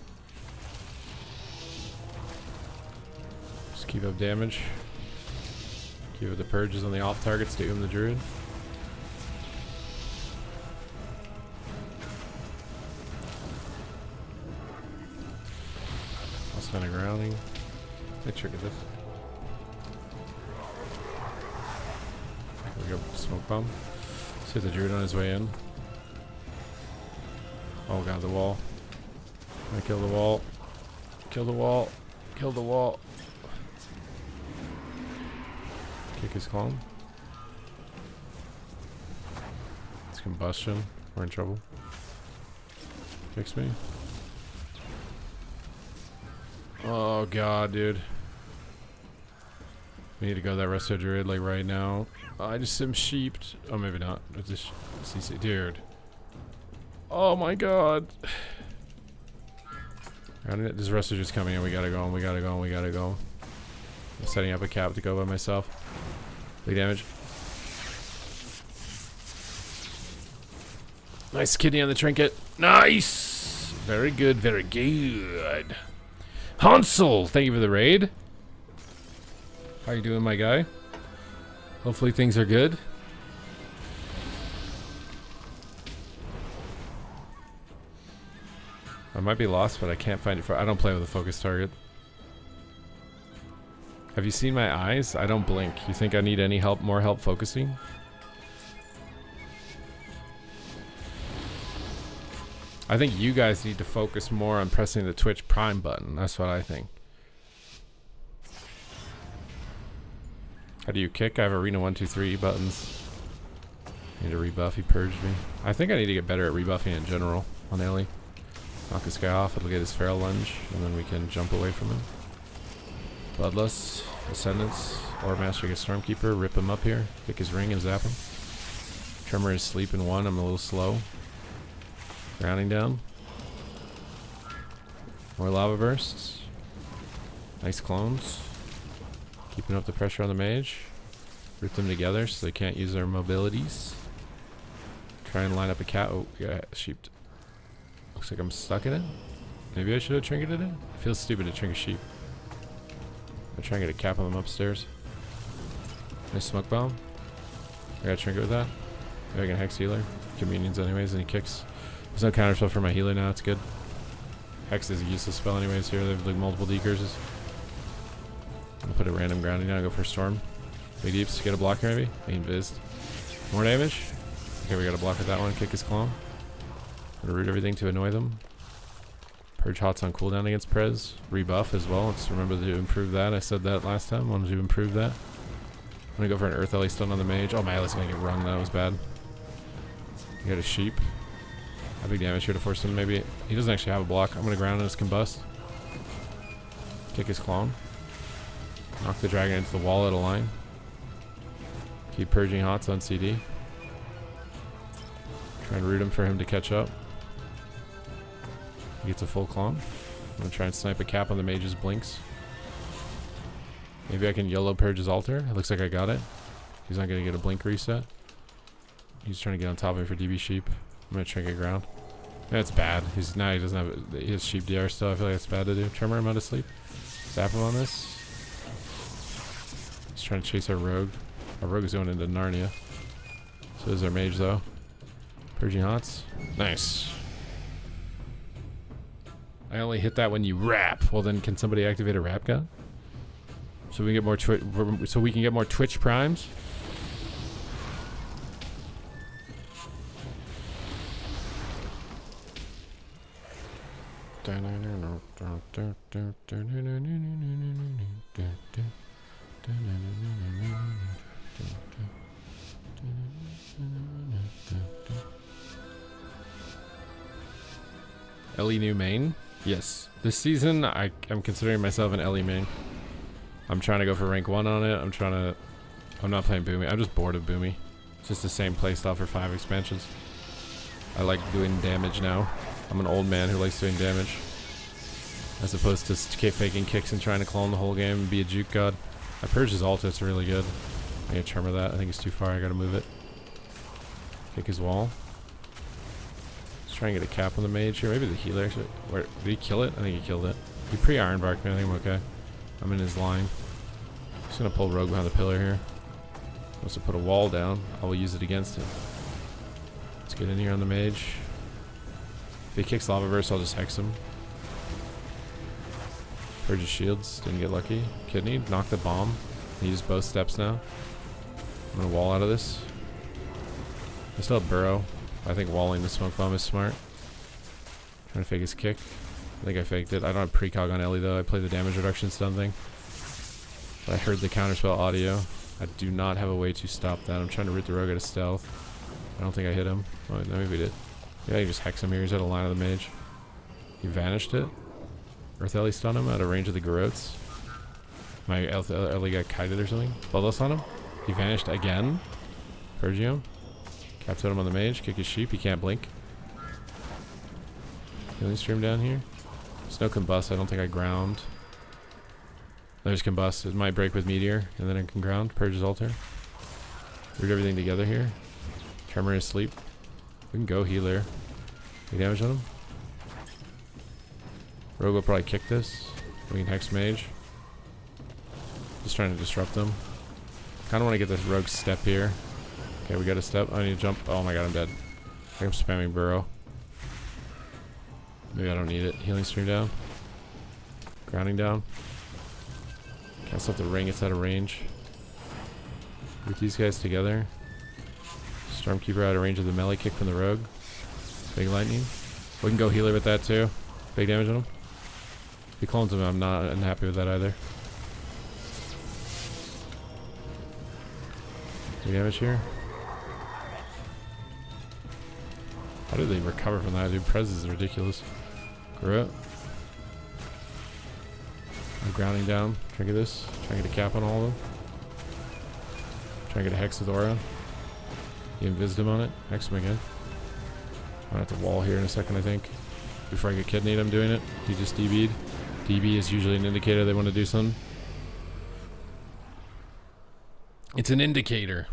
Just keep up damage. Keep up the purges on the off targets to the druid. Kind of grounding. I triggered this. There we go. Smoke bomb. See the druid on his way in. Oh god, the wall. I kill the wall. Kill the wall. Kill the wall. Kick his clone. It's combustion. We're in trouble. Fix me. Oh god, dude. We need to go that resto druid like right now. I just am sheeped. Oh, maybe not. It's just CC. Dude. Oh my god. This resto just coming in. We gotta go. We gotta go. We gotta go. I'm setting up a cap to go by myself. Big damage. Nice kidney on the trinket. Nice. Very good. Very good. Hansel, thank you for the raid. How you doing, my guy? Hopefully things are good. I might be lost, but I can't find it. I don't play with a focus target. Have you seen my eyes? I don't blink. You think I need any help, more help focusing? I think you guys need to focus more on pressing the Twitch Prime button. That's what I think. How do you kick? I have Arena 1, 2, 3 buttons. Need to rebuff. He purged me. I think I need to get better at rebuffing in general on Ellie. Knock this guy off. It'll get his feral lunge, and then we can jump away from him. Bloodlust, Ascendance, or Mastering a Stormkeeper. Rip him up here. Kick his ring and zap him. Tremor is sleep in 1. I'm a little slow. Grounding down. More lava bursts. Nice clones. Keeping up the pressure on the mage. Root them together so they can't use their mobilities. Try and line up a cat. Oh, yeah, sheep. Looks like I'm stuck in it. Maybe I should have trinketed it? It feels stupid to trinket sheep. I'm trying to get a cap on them upstairs. Nice smoke bomb. I got a trinket with that. Maybe I can hex healer. Communions anyways, and he kicks. There's no counter spell for my healer now, it's good. Hex is a useless spell anyways here. They have like multiple decurses. I'm gonna put a random grounding down, go for a storm. Big deeps, get a block here maybe? He invised. More damage. Okay, we got a block with that one, kick his clone. Gonna root everything to annoy them. Purge Hot's on cooldown against Prez. Rebuff as well. Let's remember to improve that. I said that last time. Wanted to improve that. I'm gonna go for an Earth Ellie stun on the mage. Oh, my Ellie's gonna get rung. That was bad. You got a sheep. How big damage here to force him? Maybe. He doesn't actually have a block. I'm gonna ground his combust. Kick his clone. Knock the dragon into the wall at a line. Keep purging Hots on CD. Try and root him for him to catch up. He gets a full clone. I'm gonna try and snipe a cap on the mage's blinks. Maybe I can yellow purge his altar. It looks like I got it. He's not gonna get a blink reset. He's trying to get on top of me for DB sheep. I'm gonna try and get ground. That's bad. He doesn't have he has sheep DR still. I feel like it's bad to do. Tremor him out of sleep. Zap him on this. He's trying to chase our rogue. Our rogue is going into Narnia. So is our mage though. Purging Hots. Nice. I only hit that when you rap. Well then, can somebody activate a rap gun? So we can get more Twitch primes. Ellie new main? Yes. This season, I'm considering myself an Ellie main. I'm trying to go for rank 1 on it. I'm not playing Boomy. I'm just bored of Boomy. It's just the same playstyle for 5 expansions. I like doing damage now. I'm an old man who likes doing damage. As opposed to faking kicks and trying to clone the whole game and be a juke god. I purged his ult, it's really good. I gotta tremor that. I think it's too far. I gotta move it. Kick his wall. Let's try and get a cap on the mage here. Maybe the healer actually. Where, did he kill it? I think he killed it. He pre-iron barked me. I think I'm okay. I'm in his line. Just gonna pull rogue behind the pillar here. Wants to put a wall down. I will use it against him. Let's get in here on the mage. If he kicks lava burst, I'll just hex him. Purge his shields. Didn't get lucky. Kidney. Knock the bomb. He used both steps now. I'm gonna wall out of this. I still have burrow. I think walling the smoke bomb is smart. Trying to fake his kick. I think I faked it. I don't have precog on Ellie though. I play the damage reduction stun thing. But I heard the counterspell audio. I do not have a way to stop that. I'm trying to root the rogue out of stealth. I don't think I hit him. Oh, no, maybe we did. Yeah, you just hex him here. He's at a line of the mage. He vanished it. Earth Ellie stun him out of range of the Garotes. My Ellie got kited or something. Bloodlust on him. He vanished again. Purging him. Capped him on the mage. Kick his sheep. He can't blink. Healing stream down here. There's no combust. I don't think I ground. There's combust. It might break with meteor, and then I can ground. Purge his altar. Root everything together here. Tremor is sleep. We can go healer. Any damage on him? Rogue will probably kick this. We can hex mage. Just trying to disrupt them. Kind of want to get this rogue step here. Okay, we got a step. I need to jump. Oh my god, I'm dead. I think I'm spamming burrow. Maybe I don't need it. Healing stream down. Grounding down. Cast off the ring, it's out of range. With these guys together. Stormkeeper out of range of the melee kick from the rogue. Big lightning. We can go healer with that too. Big damage on him. If he clones him, I'm not unhappy with that either. Big damage here. How did they recover from that, dude? Prez is ridiculous. Grow it. I'm grounding down. Trying to get this. Trying to get a cap on all of them. Trying to get a hex with aura. You invised him on it. Hex him again. I'm gonna have to wall here in a second, I think. Before I get kidneyed, I'm doing it. He just DB'd. DB is usually an indicator they want to do something. It's an indicator.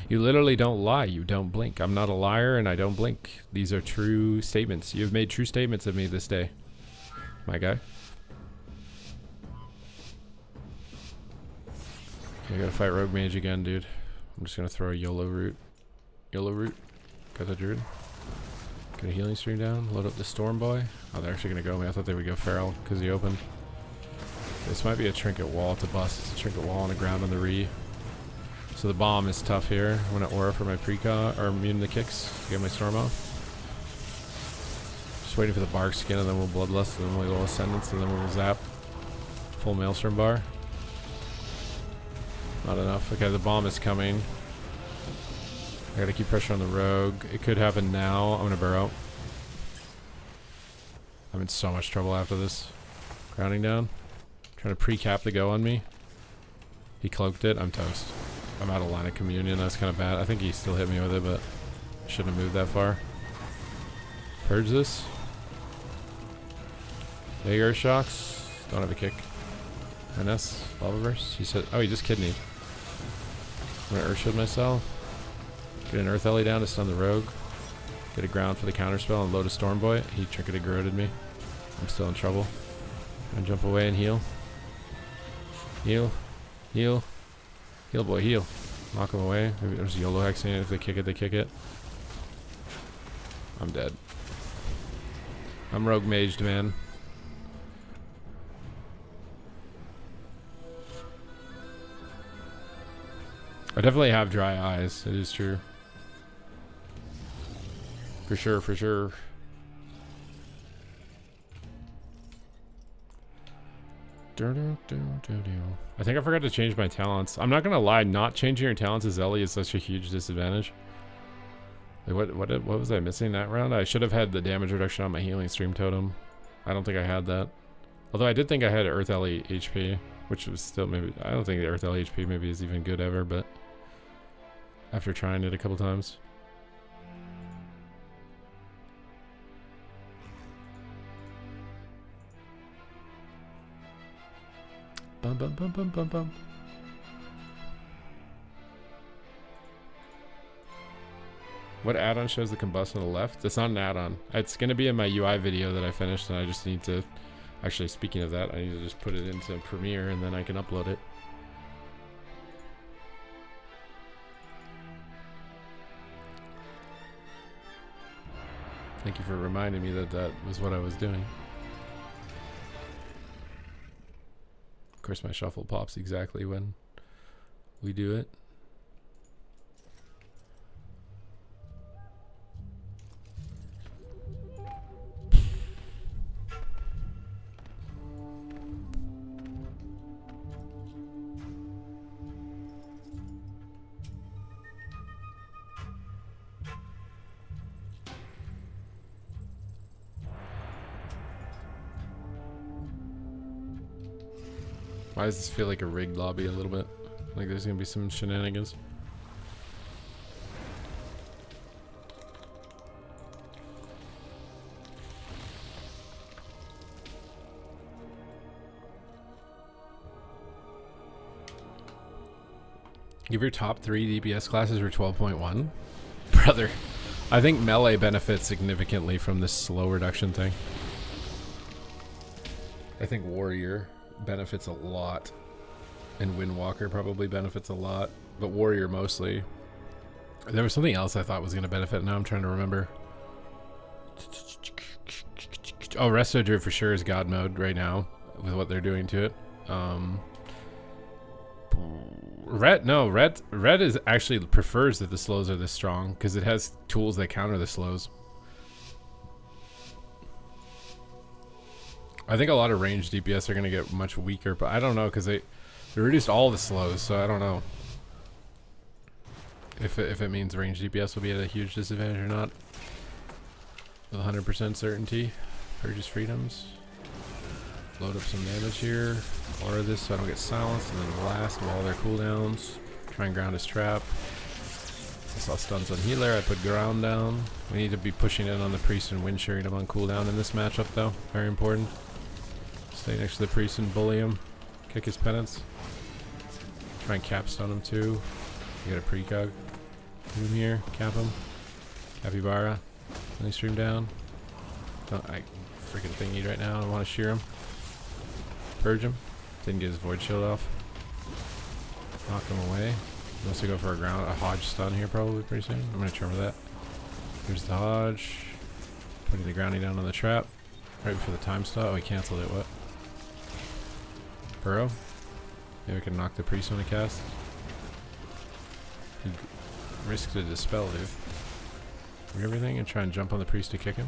You literally don't lie. You don't blink. I'm not a liar and I don't blink. These are true statements. You've made true statements of me this day, my guy. Okay, I gotta fight Rogue Mage again, dude. I'm just gonna throw a YOLO root. YOLO root. Got the druid. Get a healing stream down. Load up the Storm Boy. Oh, they're actually gonna go me. I thought they would go Feral because he opened. This might be a trinket wall to bust. It's a trinket wall on the ground on the re. So the bomb is tough here. I'm gonna aura for my precon or immune to kicks to get my storm off. Just waiting for the bark skin and then we'll bloodlust and then we'll go ascendance and then we'll zap. Full maelstrom bar. Not enough. Okay, the bomb is coming. I gotta keep pressure on the rogue. It could happen now. I'm gonna burrow. I'm in so much trouble after this. Grounding down. Trying to pre-cap the go on me. He cloaked it. I'm toast. I'm out of line of communion. That's kind of bad. I think he still hit me with it, but shouldn't have moved that far. Purge this. Big earth shocks. Don't have a kick. NS. Lava burst. He said, oh, he just kidneyed. I'm gonna earth shield myself. Get an earth ellie down to stun the rogue. Get a ground for the counterspell and load a storm boy. He trinketed garroted me. I'm still in trouble. I'm gonna jump away and heal. Heal. Heal. Heal boy, heal. Knock him away. Maybe there's YOLO hexing it. If they kick it, they kick it. I'm dead. I'm rogue maged, man. I definitely have dry eyes. It is true. For sure, for sure. I think I forgot to change my talents. I'm not gonna lie, not changing your talents as Ellie is such a huge disadvantage. Like what was I missing that round? I should have had the damage reduction on my healing stream totem. I don't think I had that. Although I did think I had Earth Ellie HP, which was still maybe, I don't think the Earth Ellie HP maybe is even good ever, but after trying it a couple times. Bum bum bum bum bum bum. What add-on shows the combustion on the left? It's not an add-on. It's gonna be in my UI video that I finished, and I just need to. Actually, speaking of that, I need to just put it into Premiere, and then I can upload it. Thank you for reminding me that that was what I was doing. Of course, my shuffle pops exactly when we do it. Why does this feel like a rigged lobby a little bit? Like there's gonna be some shenanigans. Give your top 3 DPS classes were 12.1? Brother, I think melee benefits significantly from this slow reduction thing. I think warrior benefits a lot. And Windwalker probably benefits a lot. But warrior mostly. There was something else I thought was going to benefit. Now I'm trying to remember. Oh, Resto Druid for sure is God mode right now. With what they're doing to it. Red is actually prefers that the slows are this strong because it has tools that counter the slows. I think a lot of ranged DPS are going to get much weaker, but I don't know because they reduced all the slows, so I don't know if it means ranged DPS will be at a huge disadvantage or not. With 100% certainty. Purges freedoms. Load up some damage here. Aura this so I don't get silenced, and then blast while their cooldowns. Try and ground his trap. I saw stuns on healer. I put ground down. We need to be pushing in on the priest and wind shearing him on cooldown in this matchup, though. Very important. Stay next to the priest and bully him. Kick his penance. Try and capstone him too. You get a precog. Boom here. Cap him. Capybara. Let me stream down. Don't I freaking thingy right now. I want to shear him. Purge him. Didn't get his void shield off. Knock him away. Must go for a Hodge stun here probably pretty soon. I'm gonna try for that. Here's the Hodge. Putting the grounding down on the trap. Right before the time stop. Oh, he canceled it. What? Burrow. Maybe we can knock the priest on a cast. He risks a dispel, dude. Do everything and try and jump on the priest to kick him.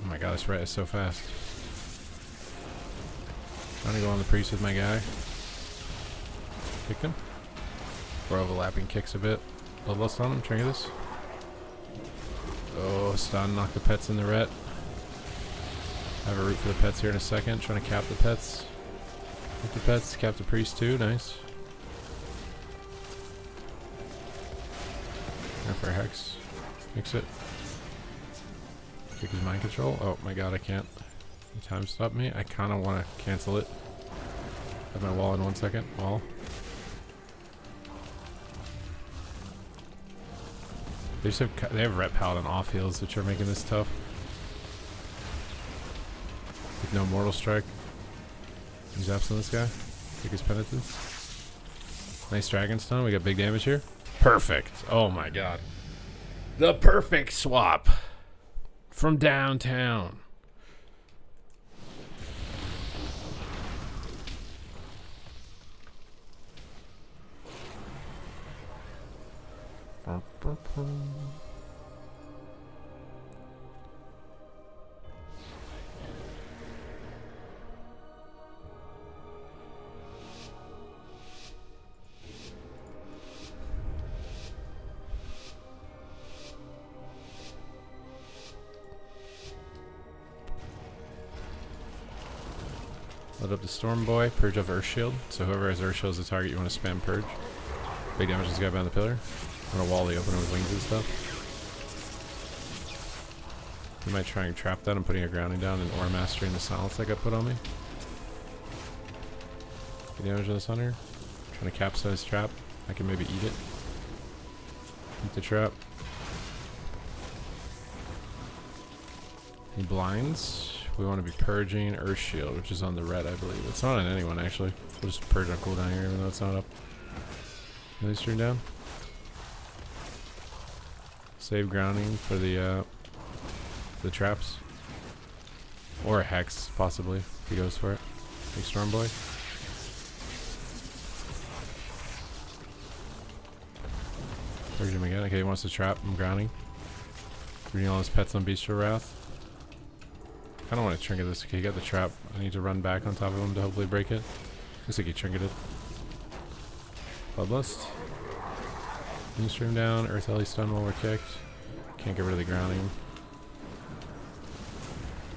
Oh my god, this rat is so fast. Trying to go on the priest with my guy. Kick him. We're overlapping kicks a bit. Bloodlust on him, trigger this. Oh, stun, knock the pets in the ret. I have a root for the pets here in a second. Trying to cap the pets. Cap the pets, cap the priest too, nice. Go for a hex. Mix it. Kick his mind control. Oh my god, I can't. Time stop me. I kind of want to cancel it. Have my wall in 1 second. Wall. They have Ret Paladin off heals, which are making this tough. With no Mortal Strike. Use Zaps on this guy. Take his penitence. Nice Dragon Stun. We got big damage here. Perfect. Oh my god. The perfect swap. From downtown. Load up the Storm Boy, purge off Earth Shield. So whoever has Earth Shield is the target, you want to spam purge. Big damage this guy behind the pillar. I'm gonna wall the opener with wings and stuff. You might try and trap that. I'm putting a grounding down and Aura Mastering the silence that got put on me. Big damage on this hunter. Trying to capsize his trap. I can maybe eat it. Eat the trap. He blinds. We want to be purging Earth Shield, which is on the red, I believe. It's not on anyone, actually. We'll just purge on cooldown here, even though it's not up. Really stream down. Save grounding for the traps. Or a Hex, possibly, if he goes for it. Big Storm Boy. Purge him again. Okay, he wants to trap. I'm grounding. Reading all his pets on Bestial Wrath. I don't want to trinket this. Okay, he got the trap. I need to run back on top of him to hopefully break it. Looks like he trinketed. Bloodlust. Stream down. Earth Ellie stun while we're kicked. Can't get rid of the grounding.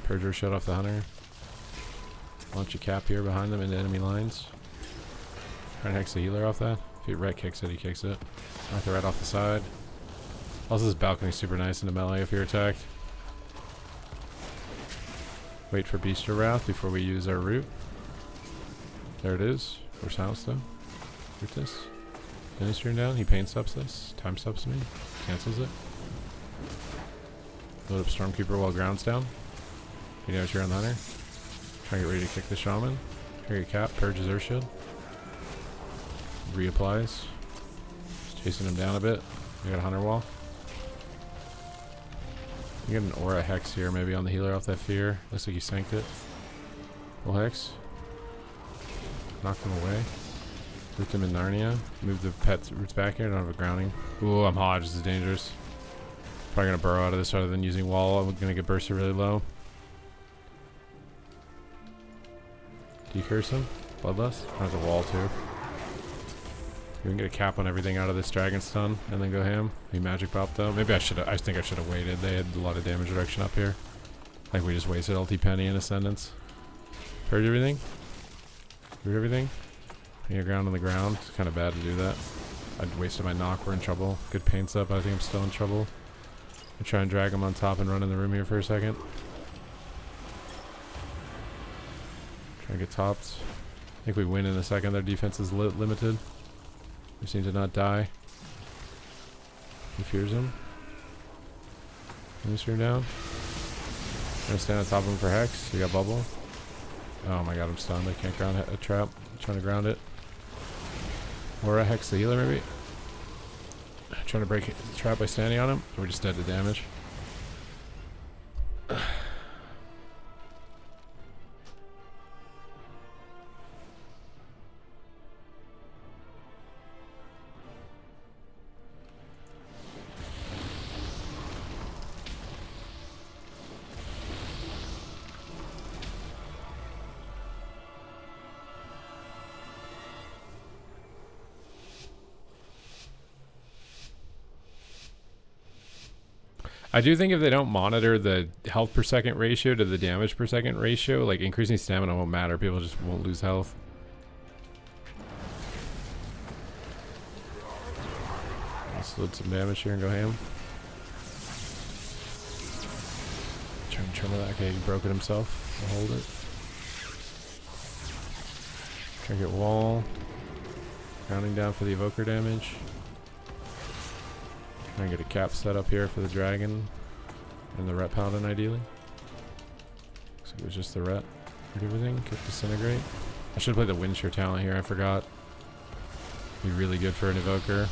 Purger shut off the hunter. Launch a cap here behind them into enemy lines. Try and hex the healer off that. If he red kicks it, he kicks it. Knock the red off the side. Also, this balcony is super nice into melee if you're attacked. Wait for Bestial Wrath before we use our root. There it is. We're silenced though. Root this. Any stream down? He pain stops this. Time stops me. Cancels it. Load up Stormkeeper while ground's down. You know what you're on the hunter. Try to get ready to kick the shaman. Here your cap. Purges Earth Shield. Reapplies. Just chasing him down a bit. You got a hunter wall. You get an aura hex here, maybe on the healer off that fear. Looks like you sanked it. Full hex. Knocked him away. Root him in Narnia. Move the pet roots back here. I don't have a grounding. Ooh, I'm hot. This is dangerous. Probably gonna burrow out of this rather than using wall. I'm gonna get bursted really low. Do you curse him? Bloodlust? There's a wall too. You can get a cap on everything out of this dragon stun and then go ham. He magic popped though. Maybe I should have. I think I should have waited. They had a lot of damage reduction up here. Like we just wasted LT Penny and Ascendance. Purge everything. Root everything. You ground on the ground. It's kind of bad to do that. I wasted my knock. We're in trouble. Good paints up. I think I'm still in trouble. I try and drag him on top and run in the room here for a second. Try to get topped. I think we win in a second. Their defense is limited. We seem to not die. He fears him. Let me stream down. I'm gonna stand on top of him for hex. You got bubble. Oh my god, I'm stunned. I can't ground a trap. I'm trying to ground it. Or a hex the healer maybe. Trying to break the trap by standing on him. We're just dead to damage. I do think if they don't monitor the health per second ratio to the damage per second ratio, like increasing stamina won't matter. People just won't lose health. Let's load some damage here and go ham. Trying to trim that. Okay, he broke it himself. I'll hold it. Try to get wall. Grounding down for the evoker damage. Try and get a cap set up here for the dragon and the ret paladin ideally. So it was just the ret. Did everything. Kick disintegrate. I should play the Windshear talent here. I forgot. Be really good for an evoker.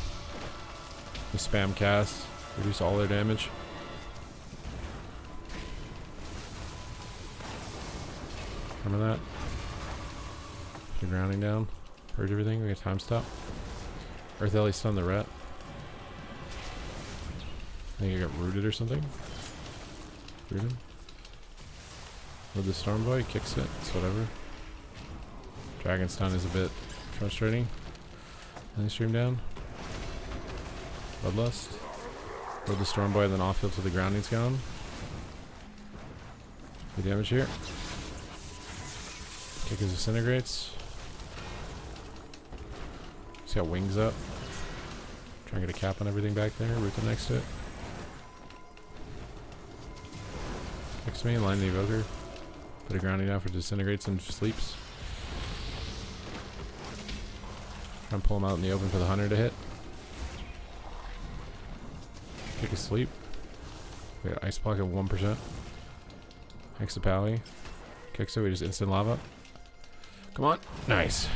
The spam cast. Reduce all their damage. Remember that? Put the grounding down. Purge everything. We get time stop. Earth Ellie stun the ret. I think I got rooted or something. Rooted. With the Storm Boy, kicks it. It's whatever. Dragon stun is a bit frustrating. Let me stream down. Bloodlust. With the Storm Boy, then off field till the grounding's gone. Good damage here. Kick his disintegrates. He's got wings up. Try and get a cap on everything back there. Root them next to it. Next to me, line the evoker. Put a grounding down for disintegrates and sleeps. Try and pull him out in the open for the hunter to hit. Kick a sleep. We got ice block at 1%. Hex the pally. Kicks it, we just instant lava. Come on. Nice.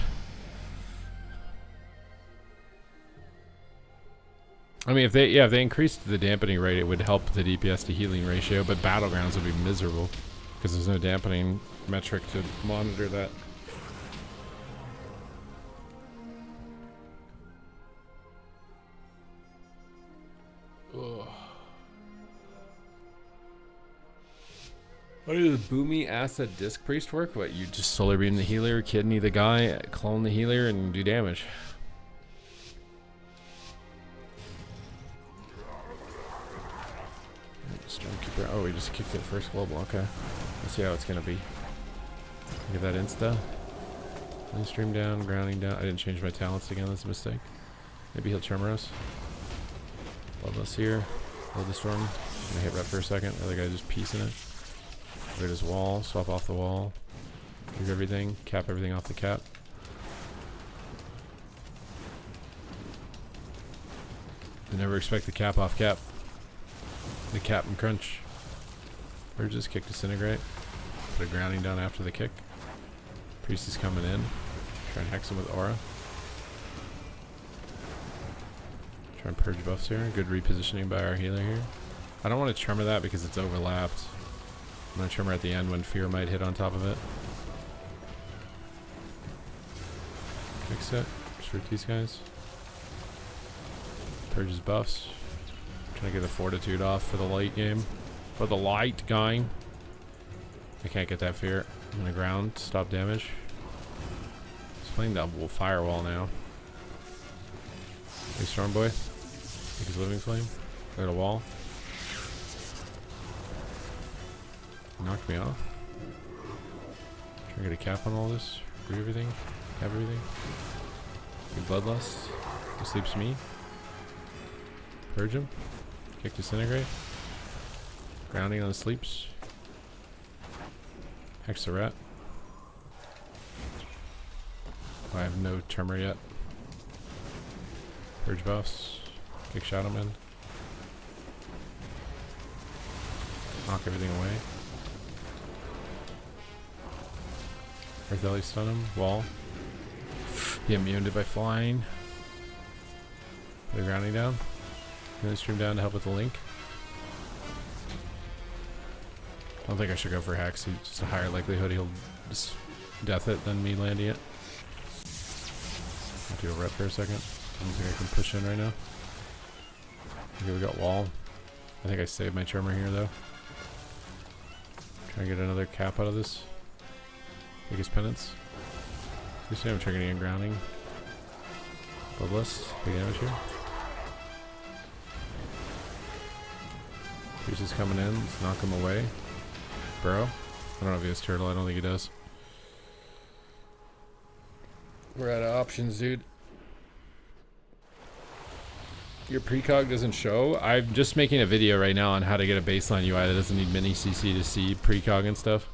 I mean, if they increased the dampening rate, it would help the DPS to healing ratio, but Battlegrounds would be miserable because there's no dampening metric to monitor that. Ugh. What does Boomy Asset Disc Priest work? What, you just solar beam the healer, kidney the guy, clone the healer, and do damage? Stormkeeper. Oh, we just kicked it first global. Okay. Let's see how it's gonna be. Get that insta. Stream down, grounding down. I didn't change my talents again. That's a mistake. Maybe he'll tremor us. Bloodless here. Load the storm. I'm gonna hit ret for a second. The other guy just piecing it. Rid his wall. Swap off the wall. Move everything. Cap everything off the cap. never expect the cap off cap. The cap and crunch. Or just kick disintegrate. Put a grounding down after the kick. Priest is coming in. Try and hex him with aura. Try and purge buffs here. Good repositioning by our healer here. I don't want to tremor that because it's overlapped. I'm going to tremor at the end when fear might hit on top of it. Fix it. Restrict these guys. Purges buffs. Trying to get the fortitude off for the late game. For the light game. I can't get that fear. I'm gonna ground. Stop damage. He's playing that firewall now. Hey, Storm Boy. Take his living flame. Got a wall. Knocked me off. Trying to get a cap on all this. Free everything. Have everything. Good bloodlust. He sleeps me. Purge him. Kick disintegrate. Grounding on the sleeps. Hex the rat. I have no tremor yet. Purge buffs. Kick Shadow Man. Knock everything away. Earth stun him. Wall. He immuned it by flying. Put the grounding down. Then stream down to help with the link. I don't think I should go for hex. He's just a higher likelihood he'll just death it than me landing it. I'll do a rep for a second. I don't think I can push in right now. Okay, we got wall. I think I saved my tremor here though. Try to get another cap out of this. Biggest penance. You see I'm triggering and grounding. Bloodlust. Big damage here. Priest is coming in. Let's knock him away. Bro. I don't know if he has turtle. I don't think he does. We're out of options, dude. Your precog doesn't show. I'm just making a video right now on how to get a baseline UI that doesn't need mini CC to see precog and stuff.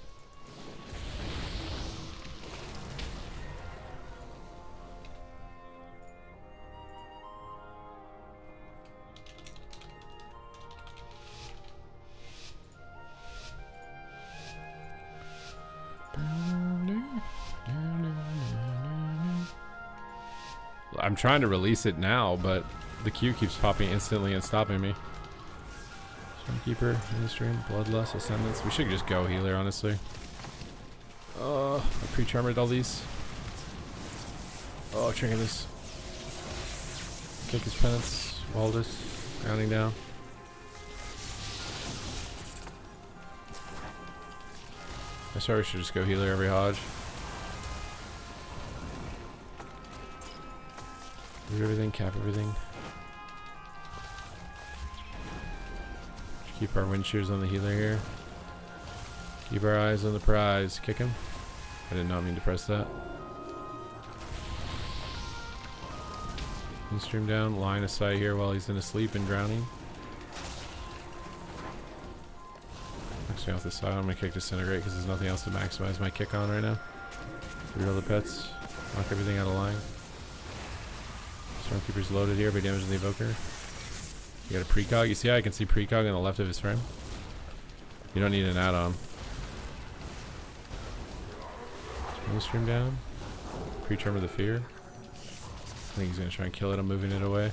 I'm trying to release it now, but the queue keeps popping instantly and stopping me. Stormkeeper, Ministry, Bloodlust, Ascendance. We should just go healer, honestly. I pre-charmed all these. Oh, trigger this. Kick his penance. Waldus. Grounding down. I swear we should just go healer every Hodge. Do everything, cap everything. Keep our wind shears on the healer here. Keep our eyes on the prize. Kick him. I did not mean to press that. And stream down, line of sight here while he's in a sleep and grounding. Actually off the side, I'm gonna kick disintegrate because there's nothing else to maximize my kick on right now. Reroll the pets. Knock everything out of line. Stormkeeper's loaded here by damaging the evoker. You got a precog. You see how I can see precog on the left of his frame? You don't need an add-on. Stream down. Pre-tremor the fear. I think he's gonna try and kill it. I'm moving it away.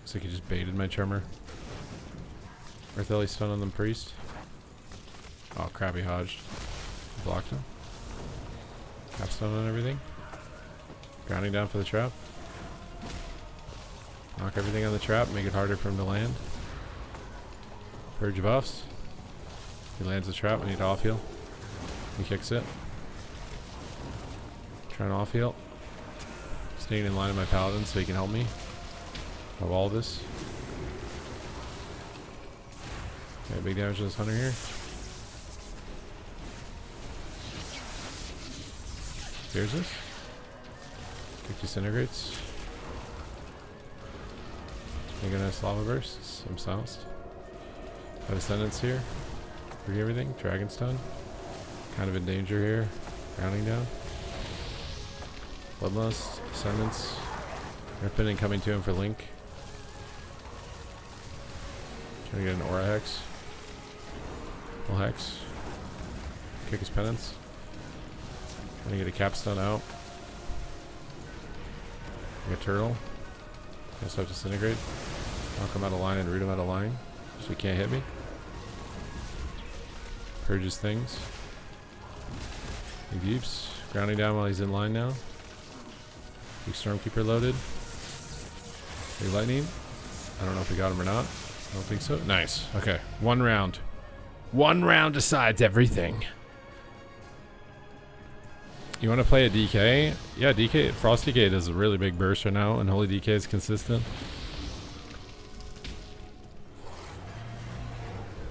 Looks like he just baited my tremor. Earth stun on the priest. Oh crap, he hodged. Blocked him. Capstone on everything. Grounding down for the trap. Knock everything on the trap, make it harder for him to land. Purge buffs. He lands the trap, I need to off heal. He kicks it. Trying to off heal. Staying in line with my paladin so he can help me. I wall this. Okay, big damage to this hunter here. Here's this. Kick disintegrates. Making nice lava bursts. I'm silenced. Have Ascendance here. Free everything. Dragon stun. Kind of in danger here. Grounding down. Bloodlust. Ascendance. Ripping and coming to him for Link. Trying to get an Aura Hex. Full Hex. Kick his penance. Trying to get a capstone out. Like a turtle. Guess I'll disintegrate. Knock him out of line and root him out of line. So he can't hit me. Purges things. He deeps. Grounding down while he's in line now. Big Stormkeeper loaded. Big Lightning. I don't know if we got him or not. I don't think so. Nice. Okay. One round. One round decides everything. You want to play a DK? Yeah, DK. Frost DK does a really big burst right now, and Holy DK is consistent.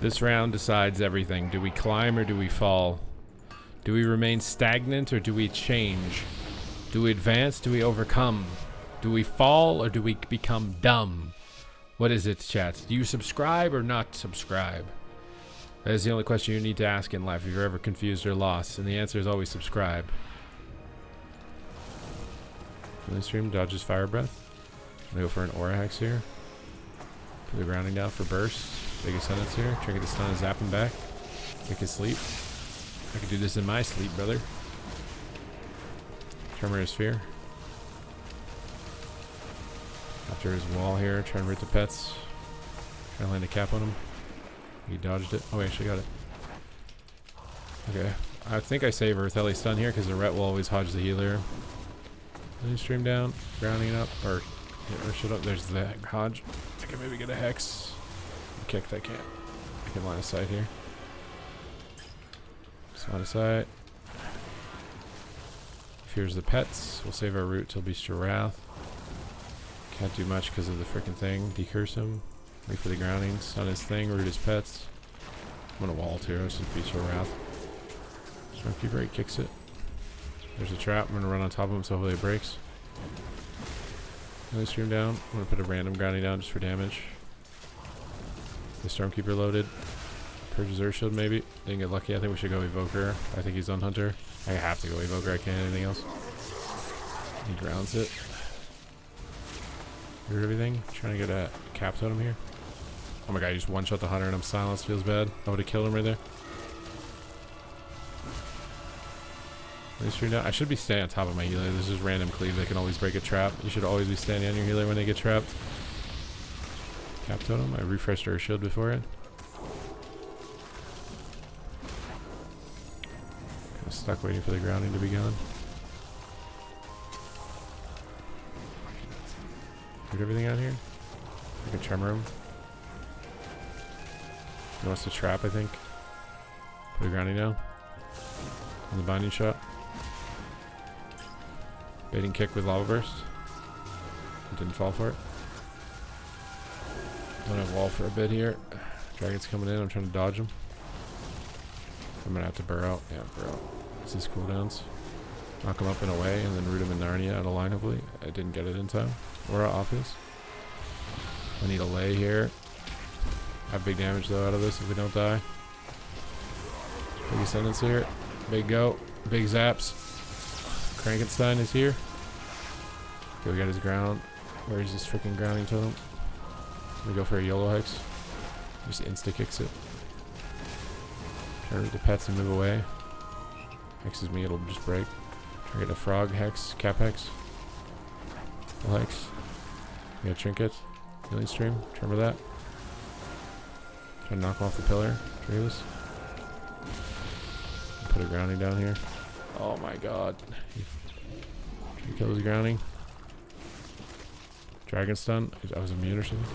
This round decides everything. Do we climb or do we fall? Do we remain stagnant or do we change? Do we advance? Do we overcome? Do we fall or do we become dumb? What is it, chat? Do you subscribe or not subscribe? That is the only question you need to ask in life if you're ever confused or lost. And the answer is always subscribe. Stream dodges Fire Breath. I'm gonna go for an Aura Hex here. Put the grounding down for burst. Big Ascendance here. Try to get the stun and zap him back. Make his sleep. I could do this in my sleep, brother. Tremor Sphere. After his wall here, try and root the pets. Try and land a cap on him. He dodged it. Oh, he actually got it. Okay. I think I save Earth stun here because the Ret will always hodge the healer. Then stream down, grounding up, or shut up. There's the hodge. I can maybe get a hex. Kicked, I can't. I can line of sight here. Just line of sight. Here's the pets. We'll save our root till Beast of Wrath. Can't do much because of the freaking thing. Decurse him. Wait for the grounding. Stun his thing. Root his pets. I'm gonna wall too. It's just Beast of Wrath. Stormkeeper, he kicks it. There's a trap. I'm gonna run on top of him so hopefully it breaks. Another stream down. I'm gonna put a random grounding down just for damage. The Stormkeeper loaded. Purges Earthshield maybe. Didn't get lucky. I think we should go Evoker. I think he's on Hunter. I have to go Evoker. I can't anything else. He grounds it. Heard everything. Trying to get a cap totem here. Oh my god, he just one-shot the Hunter and I'm silenced. Feels bad. I would have killed him right there. I should be staying on top of my healer. This is random cleave. They can always break a trap. You should always be standing on your healer when they get trapped. Cap totem. I refreshed Earth Shield beforehand. Kind of stuck waiting for the grounding to be gone. Get everything out here. I can tremor him. He wants to trap, I think. Put the grounding down. And the binding shot. Baiting kick with lava burst. Didn't fall for it. Don't have wall for a bit here. Dragon's coming in. I'm trying to dodge him. I'm gonna have to burrow out. Yeah, burrow out. This is cooldowns. Knock him up and away, and then root him in Narnia out of line. Hopefully, I didn't get it in time. Aura office. I need a lay here. Have big damage though out of this if we don't die. Big Ascendance here. Big go. Big zaps. Frankenstein is here. Okay, we got his ground. Where is this freaking grounding totem? We go for a YOLO hex. Just insta kicks it. Try to read the pets and move away. Hexes me, it'll just break. Try to get a frog hex, cap hex. Full hex. We got trinket. Healing stream. Remember that. Try to knock him off the pillar. Treeless. Put a grounding down here. Oh my god. Try to kill his grounding. Dragon stun. I was immune or something.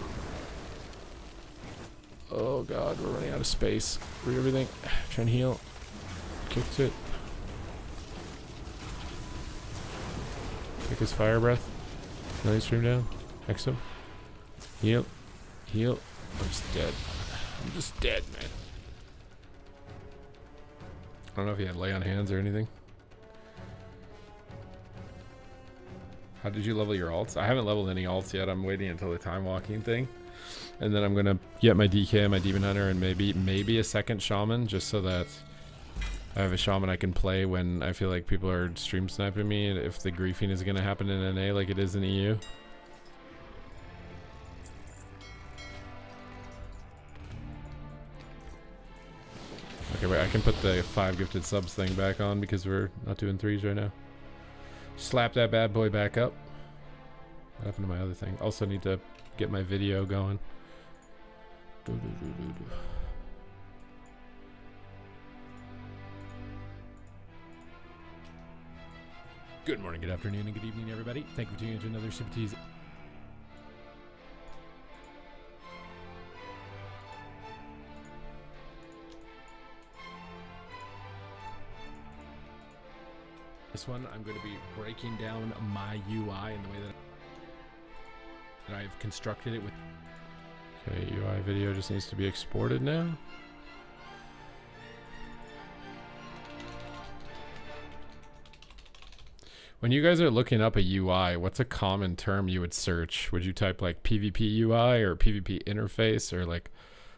Oh god, we're running out of space. Read everything. Try and heal. Kicked it. Kick his fire breath. Another stream down. Hex him. Heal. Heal. I'm just dead. I'm just dead, man. I don't know if he had lay on hands or anything. How did you level your alts? I haven't leveled any alts yet. I'm waiting until the time walking thing. And then I'm going to get my DK, my Demon Hunter, and maybe a second Shaman, just so that I have a Shaman I can play when I feel like people are stream sniping me. And if the griefing is going to happen in NA like it is in EU. Okay, wait, I can put the 5 gifted subs thing back on because we're not doing 3s right now. Slap that bad boy back up. What happened to my other thing? Also need to get my video going. Good morning, good afternoon, and good evening, everybody. Thank you for tuning in to another Super Tease. This one, I'm going to be breaking down my UI and the way that I've constructed it with. Okay, UI video just needs to be exported now. When you guys are looking up a UI, what's a common term you would search? Would you type like PvP UI or PvP interface, or like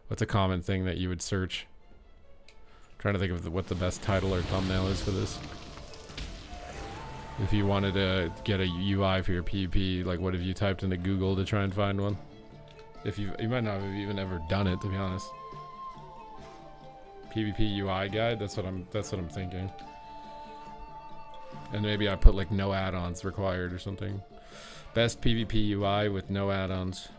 what's a common thing that you would search? I'm trying to think of what the best title or thumbnail is for this. If you wanted to get a UI for your PvP, like what have you typed into Google to try and find one? If you might not have even ever done it, to be honest. PvP UI guide, that's what I'm thinking. And maybe I put like no add-ons required or something. Best PvP UI with no add-ons.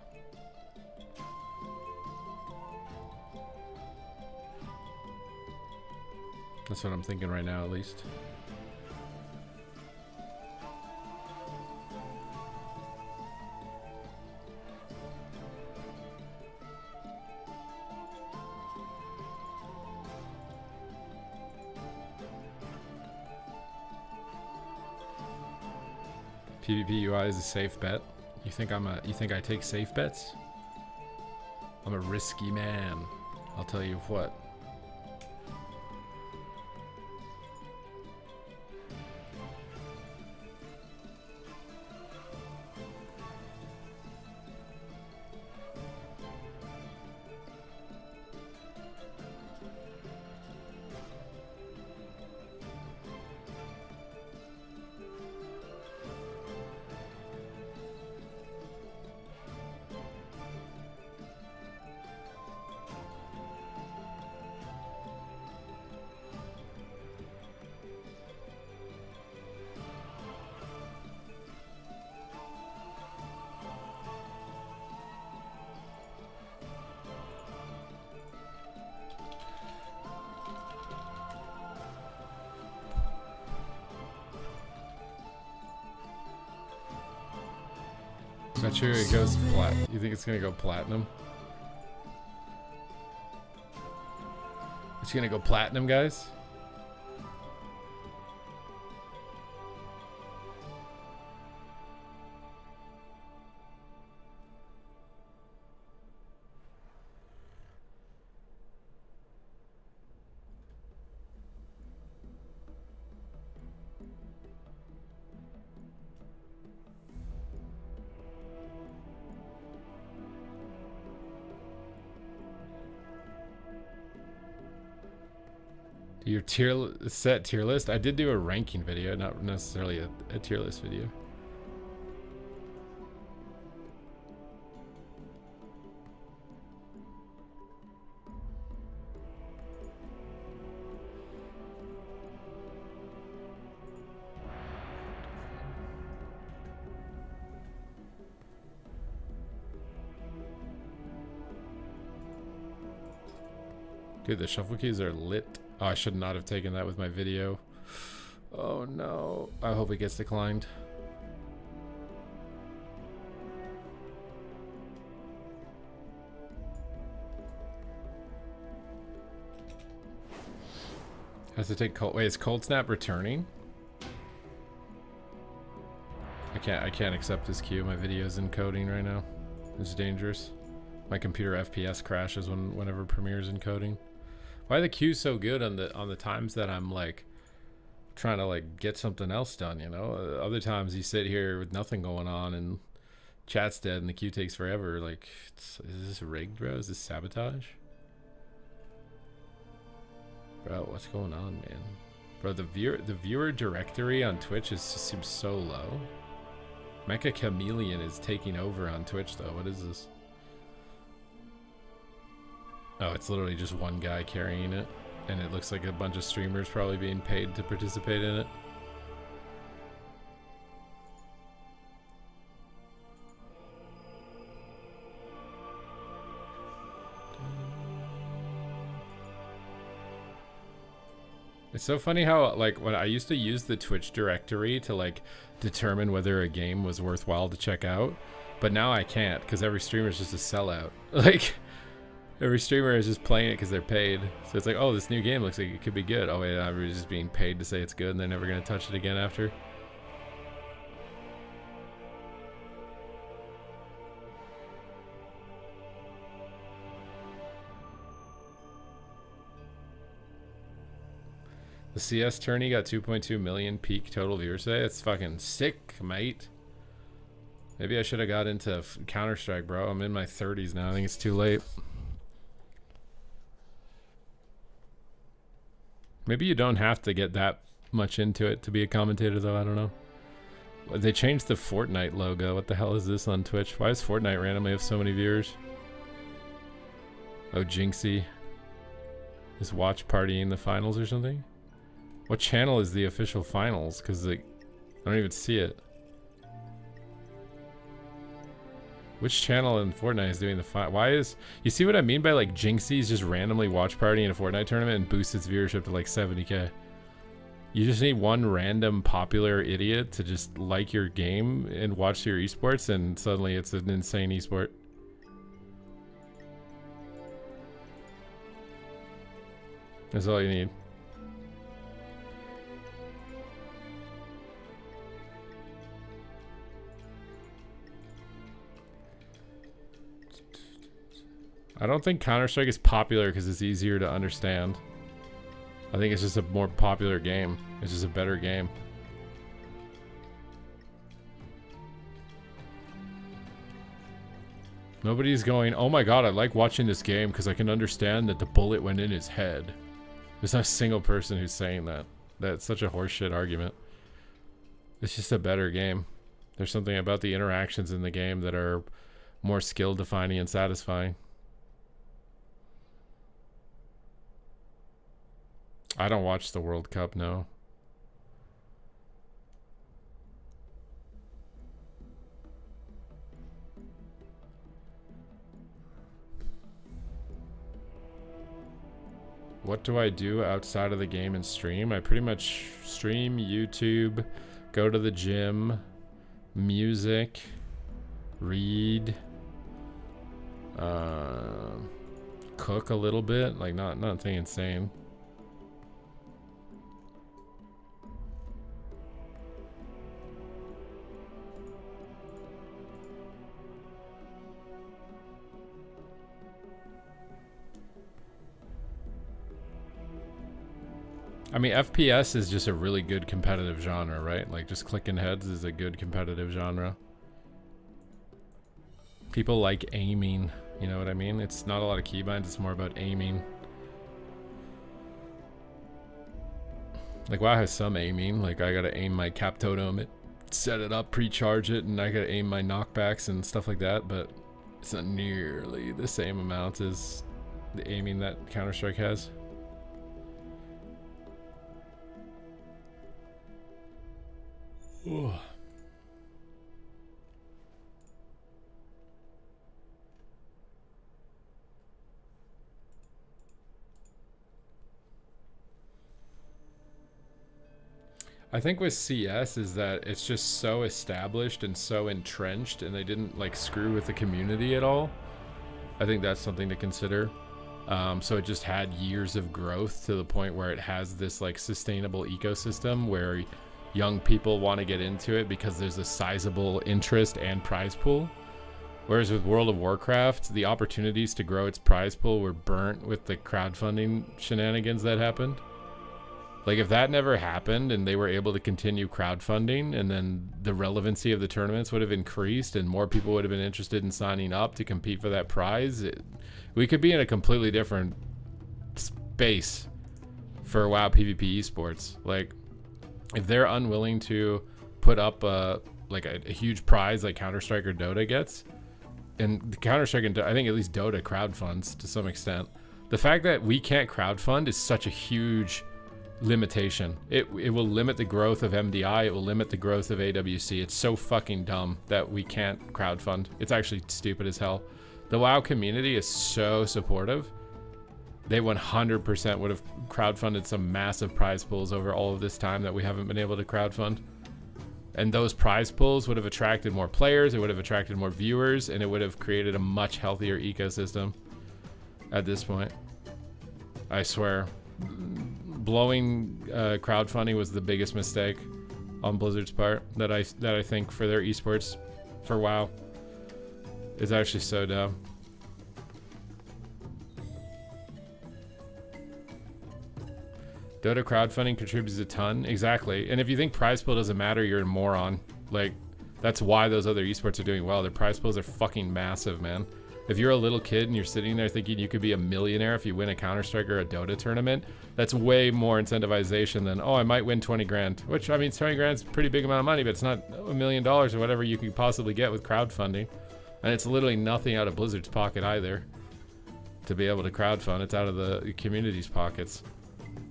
That's what I'm thinking right now, at least. PvP UI is a safe bet. You think I take safe bets? I'm a risky man. I'll tell you what. Not sure it goes plat. You think it's gonna go platinum? It's gonna go platinum, guys? Your tier list? I did do a ranking video, not necessarily a tier list video. Dude, the shuffle keys are lit. Oh, I should not have taken that with my video. Oh no. I hope it gets declined. Has to take cold. Wait, is Cold Snap returning? I can't accept this queue. My video's encoding right now. It's dangerous. My computer FPS crashes whenever Premiere's encoding. Why are the queues so good on the times that I'm like trying to like get something else done, you know? Other times you sit here with nothing going on and chat's dead and the queue takes forever. Like, is this rigged, bro? Is this sabotage? Bro, what's going on, man? Bro, the viewer directory on Twitch just seems so low. Mecha Chameleon is taking over on Twitch though. What is this? Oh, it's literally just one guy carrying it. and it looks like a bunch of streamers probably being paid to participate in it. It's so funny how, like, when I used to use the Twitch directory to, like, determine whether a game was worthwhile to check out, but now I can't because every streamer is just a sellout. Like, every streamer is just playing it because they're paid. So it's like, oh, this new game looks like it could be good. Oh, wait, I'm just being paid to say it's good and they're never going to touch it again after. The CS tourney got 2.2 million peak total viewers today. That's fucking sick, mate. Maybe I should have got into Counter-Strike, bro. I'm in my 30s now. I think it's too late. Maybe you don't have to get that much into it to be a commentator, though. I don't know. They changed the Fortnite logo. What the hell is this on Twitch? Why does Fortnite randomly have so many viewers? Oh, Jinxie. Is watch partying the finals or something? What channel is the official finals? Because, like, I don't even see it. Which channel in Fortnite is doing the why is... You see what I mean by, like, Jinxie's just randomly watch party in a Fortnite tournament and boosts its viewership to, like, 70k. You just need one random popular idiot to just like your game and watch your esports, and suddenly it's an insane esport. That's all you need. I don't think Counter-Strike is popular because it's easier to understand. I think it's just a more popular game. It's just a better game. Nobody's going, oh my god, I like watching this game because I can understand that the bullet went in his head. There's not a single person who's saying that. That's such a horseshit argument. It's just a better game. There's something about the interactions in the game that are more skill defining and satisfying. I don't watch the World Cup, no. What do I do outside of the game and stream? I pretty much stream, YouTube, go to the gym, music, read, cook a little bit, like nothing insane. I mean, FPS is just a really good competitive genre, right? Like, just clicking heads is a good competitive genre. People like aiming, you know what I mean? It's not a lot of keybinds, it's more about aiming. Like, WoW has some aiming. Like, I gotta aim my cap totem, set it up, pre-charge it, and I gotta aim my knockbacks and stuff like that, but it's not nearly the same amount as the aiming that Counter-Strike has. Ooh. I think with CS is that it's just so established and so entrenched, and they didn't like screw with the community at all. I think that's something to consider. So it just had years of growth to the point where it has this like sustainable ecosystem where young people want to get into it because there's a sizable interest and prize pool. Whereas with World of Warcraft, the opportunities to grow its prize pool were burnt with the crowdfunding shenanigans that happened. Like, if that never happened and they were able to continue crowdfunding, and then the relevancy of the tournaments would have increased and more people would have been interested in signing up to compete for that prize, we could be in a completely different space for WoW PvP esports. Like, if they're unwilling to put up like a huge prize like Counter-Strike or Dota gets, and Counter-Strike and I think at least Dota crowdfunds to some extent, The fact that we can't crowdfund is such a huge limitation. It will limit the growth of MDI. It will limit the growth of AWC. It's so fucking dumb that we can't crowdfund. It's actually stupid as hell. The WoW community is so supportive. They 100% would have crowdfunded some massive prize pools over all of this time that we haven't been able to crowdfund. And those prize pools would have attracted more players, it would have attracted more viewers, and it would have created a much healthier ecosystem at this point. I swear. Blowing crowdfunding was the biggest mistake on Blizzard's part that I think for their esports for WoW. It's actually so dumb. Dota crowdfunding contributes a ton. Exactly. And if you think prize pool doesn't matter, you're a moron. Like, that's why those other esports are doing well. Their prize pools are fucking massive, man. If you're a little kid and you're sitting there thinking you could be a millionaire if you win a Counter-Strike or a Dota tournament, that's way more incentivization than, oh, I might win 20 grand. Which, I mean, 20 grand's a pretty big amount of money, but it's not $1 million or whatever you could possibly get with crowdfunding. And it's literally nothing out of Blizzard's pocket either to be able to crowdfund. It's out of the community's pockets.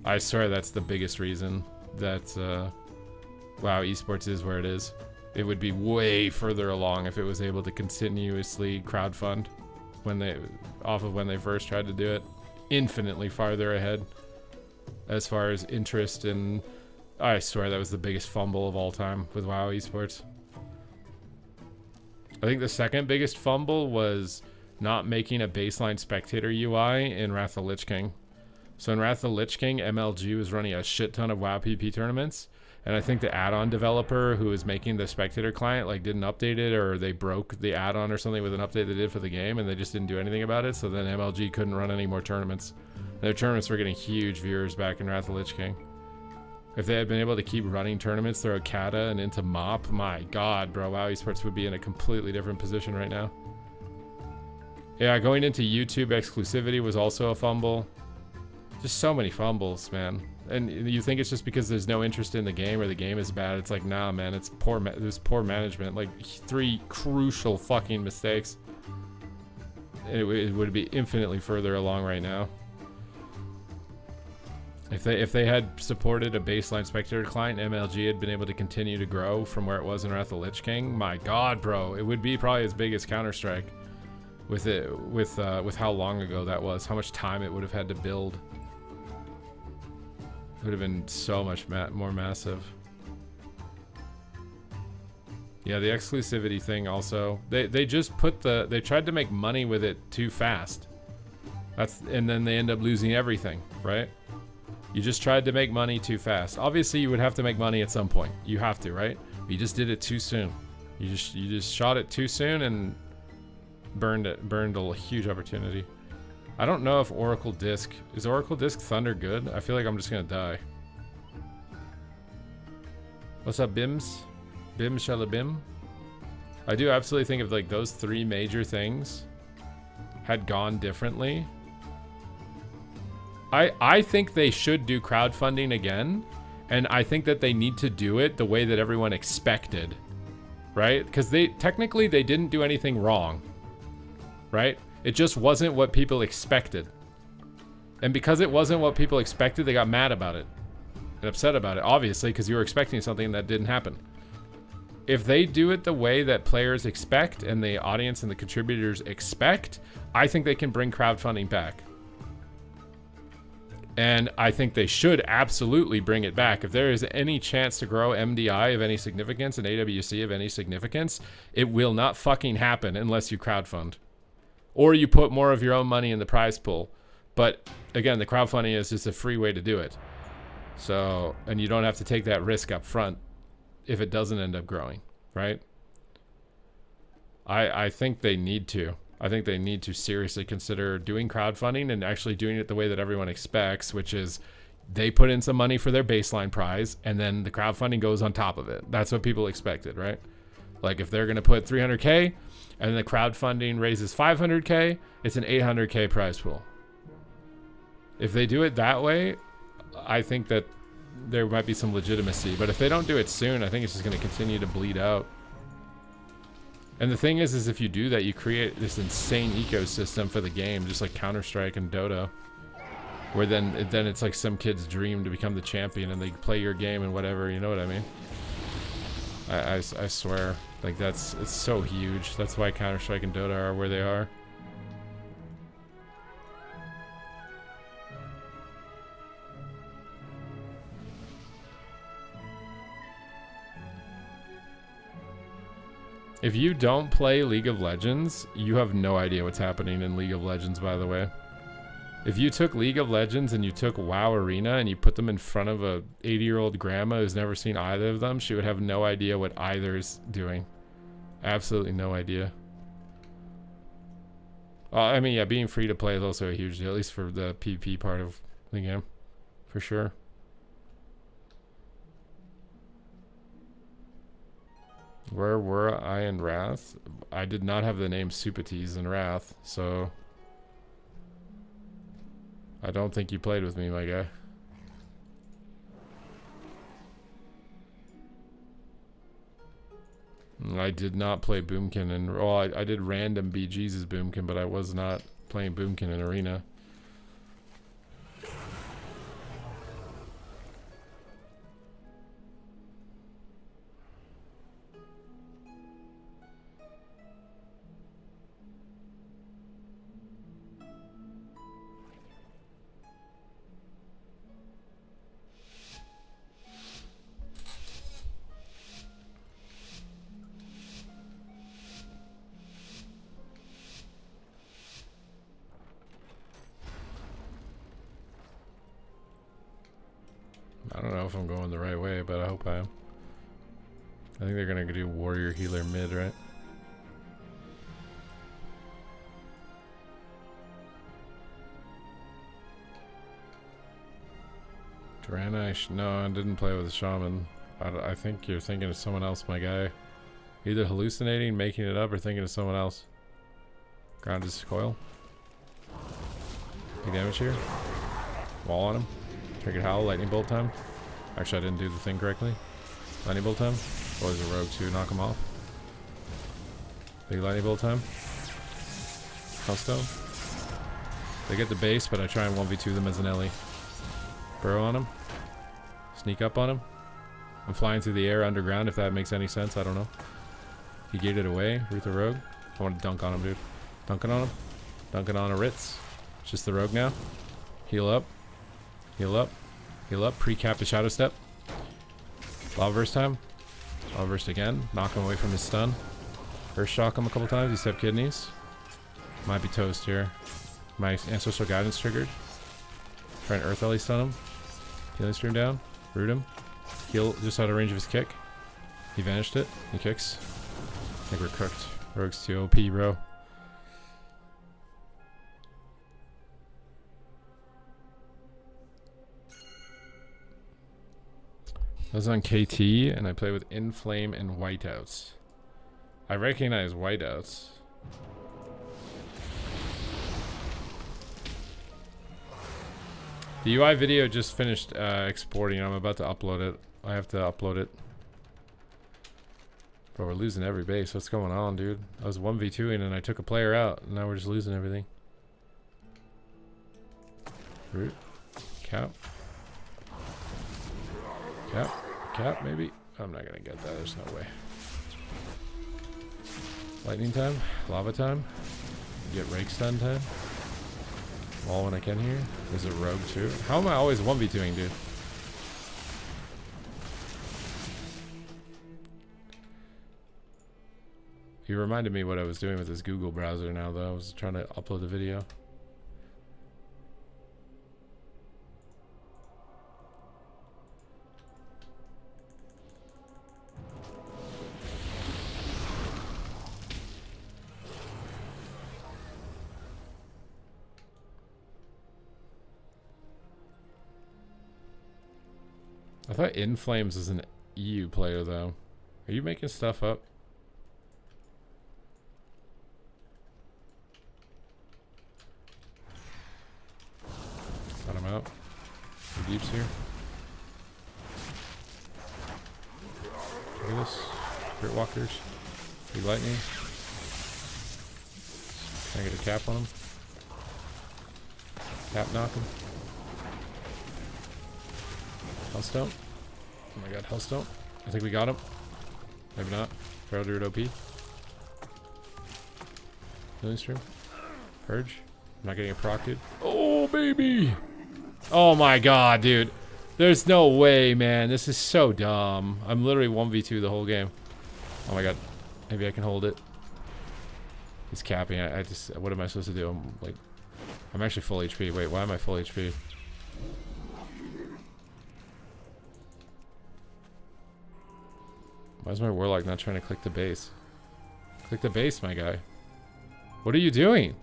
I swear that's the biggest reason that WoW esports is where it is. It would be way further along if it was able to continuously crowdfund when they first tried to do it. Infinitely farther ahead as far as interest, and I swear that was the biggest fumble of all time with WoW esports. I think the second biggest fumble was not making a baseline spectator UI in Wrath of the Lich King. So in Wrath of the Lich King, MLG was running a shit ton of WoW PP tournaments, and I think the add-on developer who was making the spectator client like didn't update it, or they broke the add-on or something with an update they did for the game, and they just didn't do anything about it. So then MLG couldn't run any more tournaments. Their tournaments were getting huge viewers back in Wrath of the Lich King. If they had been able to keep running tournaments through Okada and into MOP, my god, bro, WoW esports would be in a completely different position right now. Yeah, going into YouTube exclusivity was also a fumble. Just so many fumbles, man. And you think it's just because there's no interest in the game or the game is bad. It's like, nah, man, it's there's poor management. Like 3 crucial fucking mistakes. It would be infinitely further along right now. If they had supported a baseline spectator client, MLG had been able to continue to grow from where it was in Wrath of the Lich King. My god, bro, it would be probably as big as Counter-Strike with how long ago that was, how much time it would have had to build. Would have been so much more massive. Yeah, the exclusivity thing also. They just put they tried to make money with it too fast. And then they end up losing everything, right? You just tried to make money too fast. Obviously, you would have to make money at some point. You have to, right? But you just did it too soon. You just shot it too soon and burned a huge opportunity. I don't know if Oracle Disc... Is Oracle Disc Thunder good? I feel like I'm just gonna die. What's up, Bims? Bim Shalabim? I do absolutely think if like those 3 major things had gone differently... I think they should do crowdfunding again, and I think that they need to do it the way that everyone expected, right? Because technically they didn't do anything wrong, right? It just wasn't what people expected. And because it wasn't what people expected, they got mad about it and upset about it, obviously, because you were expecting something that didn't happen. If they do it the way that players expect and the audience and the contributors expect, I think they can bring crowdfunding back. And I think they should absolutely bring it back. If there is any chance to grow MDI of any significance and AWC of any significance, it will not fucking happen unless you crowdfund. Or you put more of your own money in the prize pool. But again, the crowdfunding is just a free way to do it. So, and you don't have to take that risk up front if it doesn't end up growing, right? I think they need to. I think they need to seriously consider doing crowdfunding and actually doing it the way that everyone expects, which is they put in some money for their baseline prize and then the crowdfunding goes on top of it. That's what people expected, right? Like if they're going to put 300K and then the crowdfunding raises 500K, it's an 800K prize pool. If they do it that way, I think that there might be some legitimacy. But if they don't do it soon, I think it's just going to continue to bleed out. And the thing is if you do that, you create this insane ecosystem for the game, just like Counter-Strike and Dota. Where then it's like some kid's dream to become the champion, and they play your game and whatever. You know what I mean? I swear, like it's so huge. That's why Counter-Strike and Dota are where they are. If you don't play League of Legends, you have no idea what's happening in League of Legends, by the way. If you took League of Legends and you took WoW Arena and you put them in front of a 80-year-old grandma who's never seen either of them, she would have no idea what either is doing. Absolutely no idea. I mean, yeah, being free to play is also a huge deal, at least for the PvP part of the game, for sure. Where were I in Wrath? I did not have the name Supatees in Wrath, so I don't think you played with me, my guy. I did not play Boomkin, and well, I did random BGs as Boomkin, but I was not playing Boomkin in Arena. I don't know if I'm going the right way, but I hope I am. I think they're gonna do warrior healer mid, right? Duranish, no, I didn't play with a shaman. I think you're thinking of someone else, my guy. Either hallucinating, making it up, or thinking of someone else. Grounded coil. Big damage here. Wall on him. Triggered howl, lightning bolt time. Actually, I didn't do the thing correctly. Lightning bolt time. Oh, there's a rogue too, knock him off. Big lightning bolt time. Hellstone. They get the base, but I try and 1v2 them as an Ellie. Burrow on him. Sneak up on him. I'm flying through the air underground, if that makes any sense. I don't know. He gated away. Root the rogue. I want to dunk on him, dude. Dunking on him. Dunking on a Ritz. It's just the rogue now. Heal up. Heal up. Heal up. Pre-cap the shadow step. Lava burst time. Lava burst again. Knock him away from his stun. Earth shock him a couple times. He step kidneys. Might be toast here. My ancestral guidance triggered. Try and Earth Ellie stun him. Healing stream down. Root him. Heal just out of range of his kick. He vanished it. He kicks. I think we're cooked. Rogue's too OP, bro. I was on KT and I played with Inflame and Whiteouts. I recognize Whiteouts. The UI video just finished exporting. I'm about to upload it. I have to upload it. But we're losing every base. What's going on, dude? I was 1v2ing and I took a player out. And now we're just losing everything. Root. Cap. Cap. Cap, maybe? I'm not gonna get that. There's no way. Lightning time. Lava time. Get rake stun time. Wall when I can here. There's a rogue too. How am I always 1v2ing, dude? You reminded me what I was doing with this Google browser now, though. I was trying to upload the video. I thought Inflames was an EU player, though. Are you making stuff up? Got him out. The deeps here. Look at this. Spirit Walkers. Big lightning. Can I get a cap on him? Cap knock him. Hellstone. Oh my god, Hellstone. I think we got him. Maybe not. Feral Druid OP. Healing Stream. Purge. I'm not getting a proc, dude. Oh, baby! Oh my god, dude. There's no way, man. This is so dumb. I'm literally 1v2 the whole game. Oh my god. Maybe I can hold it. He's capping. I just... What am I supposed to do? I'm like... I'm actually full HP. Wait, why am I full HP? Why is my Warlock not trying to click the base? Click the base, my guy. What are you doing?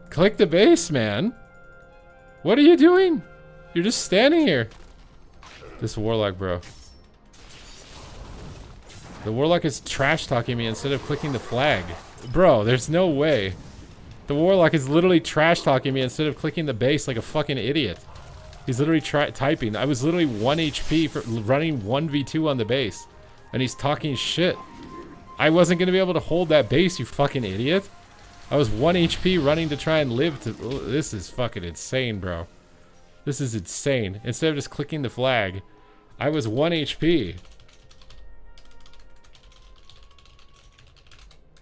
Click the base, man. What are you doing? You're just standing here. This Warlock, bro. The Warlock is trash talking me instead of clicking the flag. Bro, there's no way. The Warlock is literally trash talking me instead of clicking the base like a fucking idiot. He's literally typing. I was literally 1 HP for running 1v2 on the base. And he's talking shit. I wasn't going to be able to hold that base, you fucking idiot. I was 1 HP running to try and live to... This is fucking insane, bro. This is insane. Instead of just clicking the flag, I was 1 HP.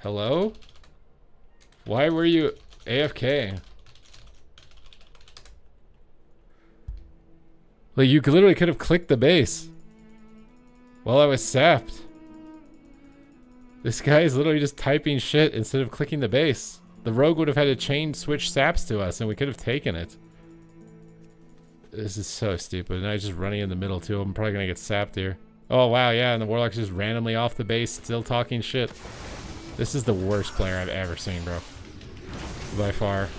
Hello? Why were you AFK? Like, you literally could have clicked the base while I was sapped. This guy is literally just typing shit instead of clicking the base. The rogue would have had to chain switch saps to us and we could have taken it. This is so stupid. And I just running in the middle too. I'm probably gonna get sapped here. Oh wow, yeah, and the Warlock's just randomly off the base, still talking shit. This is the worst player I've ever seen, bro. By far.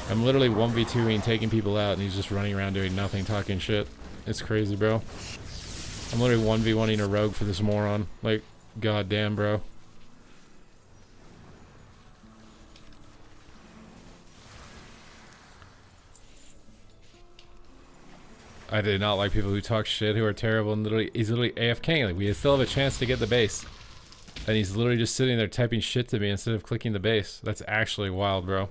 I'm literally 1v2ing, taking people out, and he's just running around doing nothing, talking shit. It's crazy, bro. I'm literally 1v1ing a rogue for this moron. Like, goddamn, bro. I did not like people who talk shit, who are terrible, and literally, he's literally AFKing. Like, we still have a chance to get the base. And he's literally just sitting there typing shit to me instead of clicking the base. That's actually wild, bro.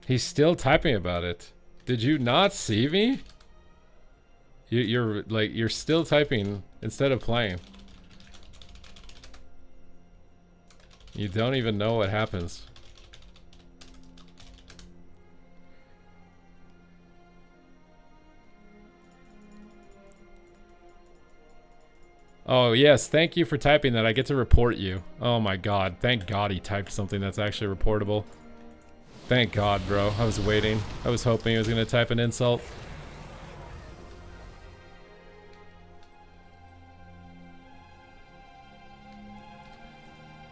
He's still typing about it. Did you not see me? You're still typing instead of playing. You don't even know what happens. Oh yes, thank you for typing that. I get to report you. Oh my god, thank god he typed something that's actually reportable. Thank god, bro. I was waiting. I was hoping he was gonna type an insult.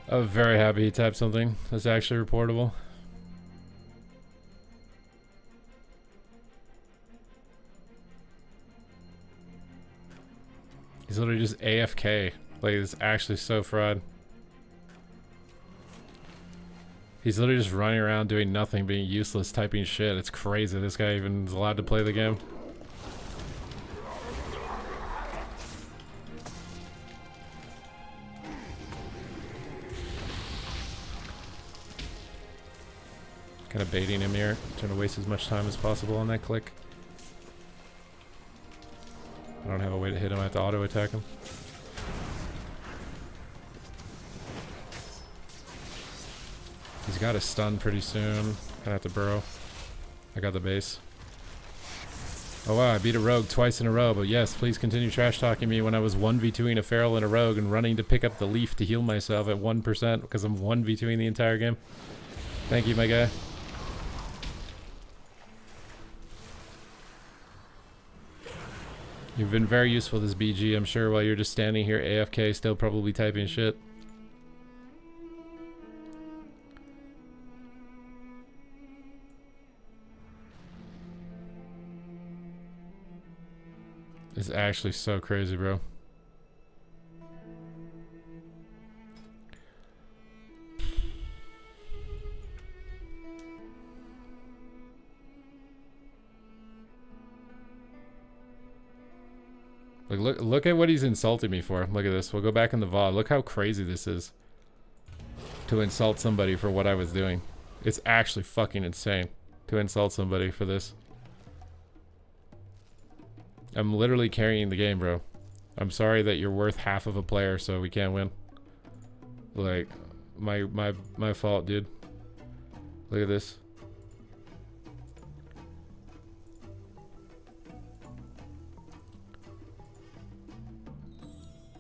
I was very happy he typed something that's actually reportable. He's literally just AFK. Like, it's actually so fraud. He's literally just running around doing nothing, being useless, typing shit. It's crazy this guy even is allowed to play the game. Kind of baiting him here, trying to waste as much time as possible on that click. I don't have a way to hit him. I have to auto attack him. He's got a stun pretty soon. Gonna have to burrow. I got the base. Oh wow, I beat a rogue twice in a row, but yes, please continue trash talking me when I was 1v2ing a feral and a rogue and running to pick up the leaf to heal myself at 1% because I'm 1v2ing the entire game. Thank you, my guy. You've been very useful this BG, I'm sure, while you're just standing here AFK, still probably typing shit. It's actually so crazy, bro. Like, look at what he's insulting me for. Look at this. We'll go back in the VOD. Look how crazy this is. to insult somebody for what I was doing. It's actually fucking insane to insult somebody for this. I'm literally carrying the game, bro. I'm sorry that you're worth half of a player, so we can't win. Like, my fault, dude. Look at this.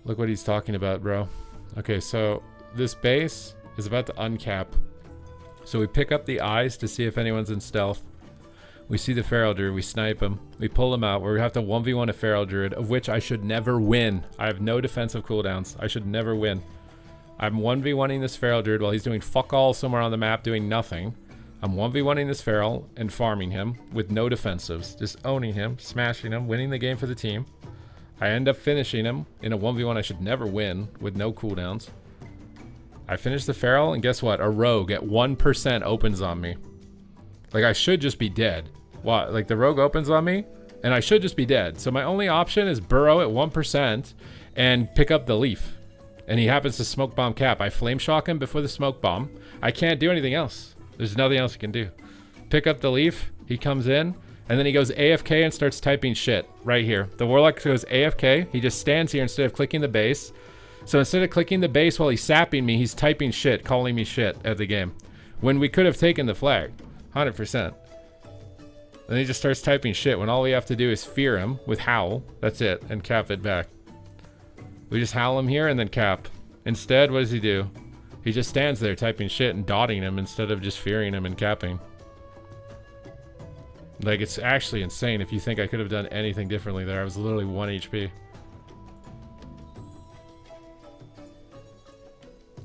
Look what he's talking about, bro. Okay, so this base is about to uncap. So we pick up the eyes to see if anyone's in stealth. We see the Feral Druid, we snipe him. We pull him out, where we have to 1v1 a Feral Druid, of which I should never win. I have no defensive cooldowns. I should never win. I'm 1v1ing this Feral Druid while he's doing fuck all somewhere on the map, doing nothing. I'm 1v1ing this Feral and farming him with no defensives. Just owning him, smashing him, winning the game for the team. I end up finishing him in a 1v1 I should never win with no cooldowns. I finish the Feral, and guess what? A rogue at 1% opens on me. Like, I should just be dead. What? Like, the rogue opens on me, and I should just be dead. So my only option is burrow at 1% and pick up the leaf. And he happens to smoke bomb cap. I flame shock him before the smoke bomb. I can't do anything else. There's nothing else I can do. Pick up the leaf. He comes in, and then he goes AFK and starts typing shit right here. The Warlock goes AFK. He just stands here instead of clicking the base. So instead of clicking the base while he's sapping me, he's typing shit, calling me shit at the game. When we could have taken the flag. 100%. Then he just starts typing shit when all we have to do is fear him with howl. That's it. And cap it back. We just howl him here and then cap. Instead, what does he do? He just stands there typing shit and dotting him instead of just fearing him and capping. Like, it's actually insane if you think I could have done anything differently there. I was literally 1 HP.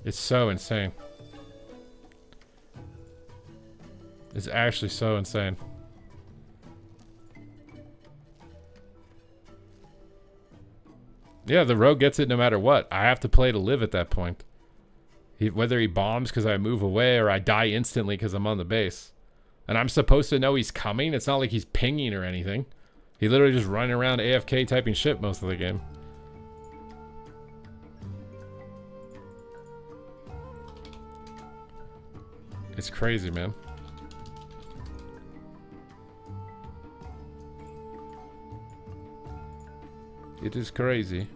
It's so insane. It's actually so insane. Yeah, the rogue gets it no matter what. I have to play to live at that point. Whether he bombs because I move away or I die instantly because I'm on the base. And I'm supposed to know he's coming. It's not like he's pinging or anything. He literally just running around AFK typing shit most of the game. It's crazy, man. It is crazy.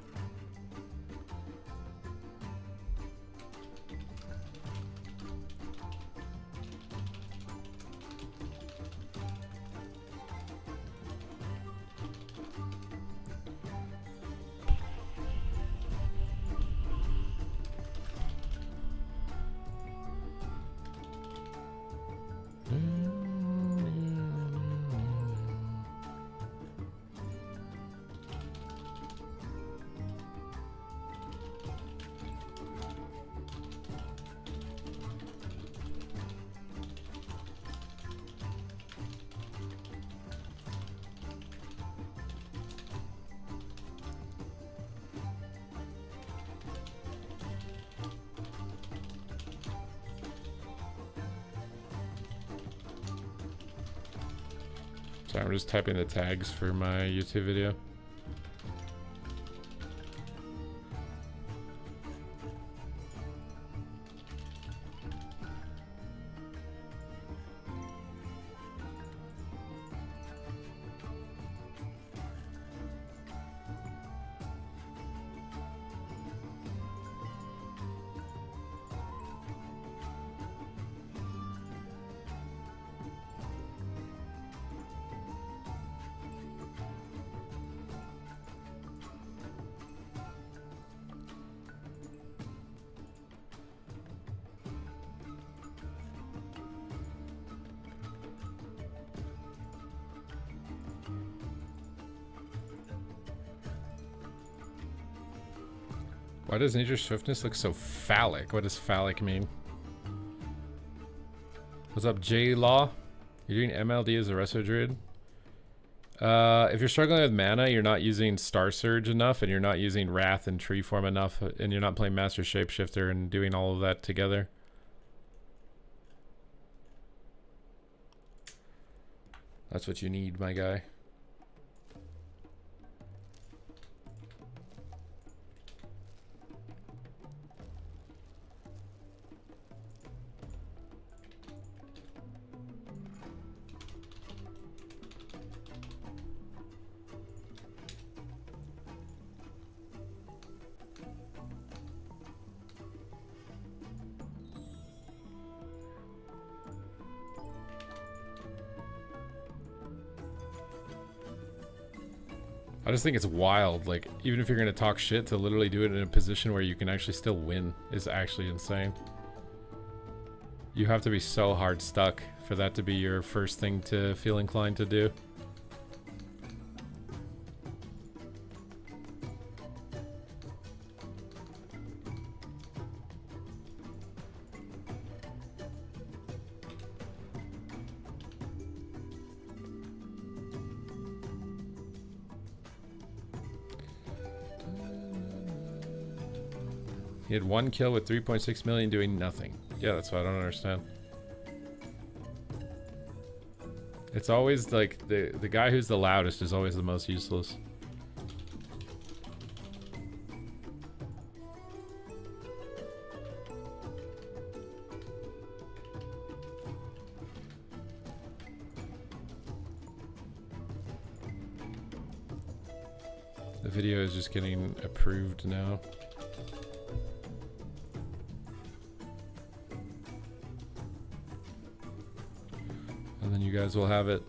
Sorry, I'm just typing the tags for my YouTube video. Why does Nature's Swiftness look so phallic? What does phallic mean? What's up, J-Law? You're doing MLD as a Resto Druid? If you're struggling with mana, you're not using Star Surge enough, and you're not using Wrath and Tree Form enough, and you're not playing Master Shapeshifter and doing all of that together. That's what you need, my guy. I just think it's wild. Like, even if you're gonna talk shit, to literally do it in a position where you can actually still win is actually insane. You have to be so hard stuck for that to be your first thing to feel inclined to do. He had 1 kill with 3.6 million doing nothing. Yeah, that's what I don't understand. It's always like the guy who's the loudest is always the most useless. The video is just getting approved now. And then you guys will have it.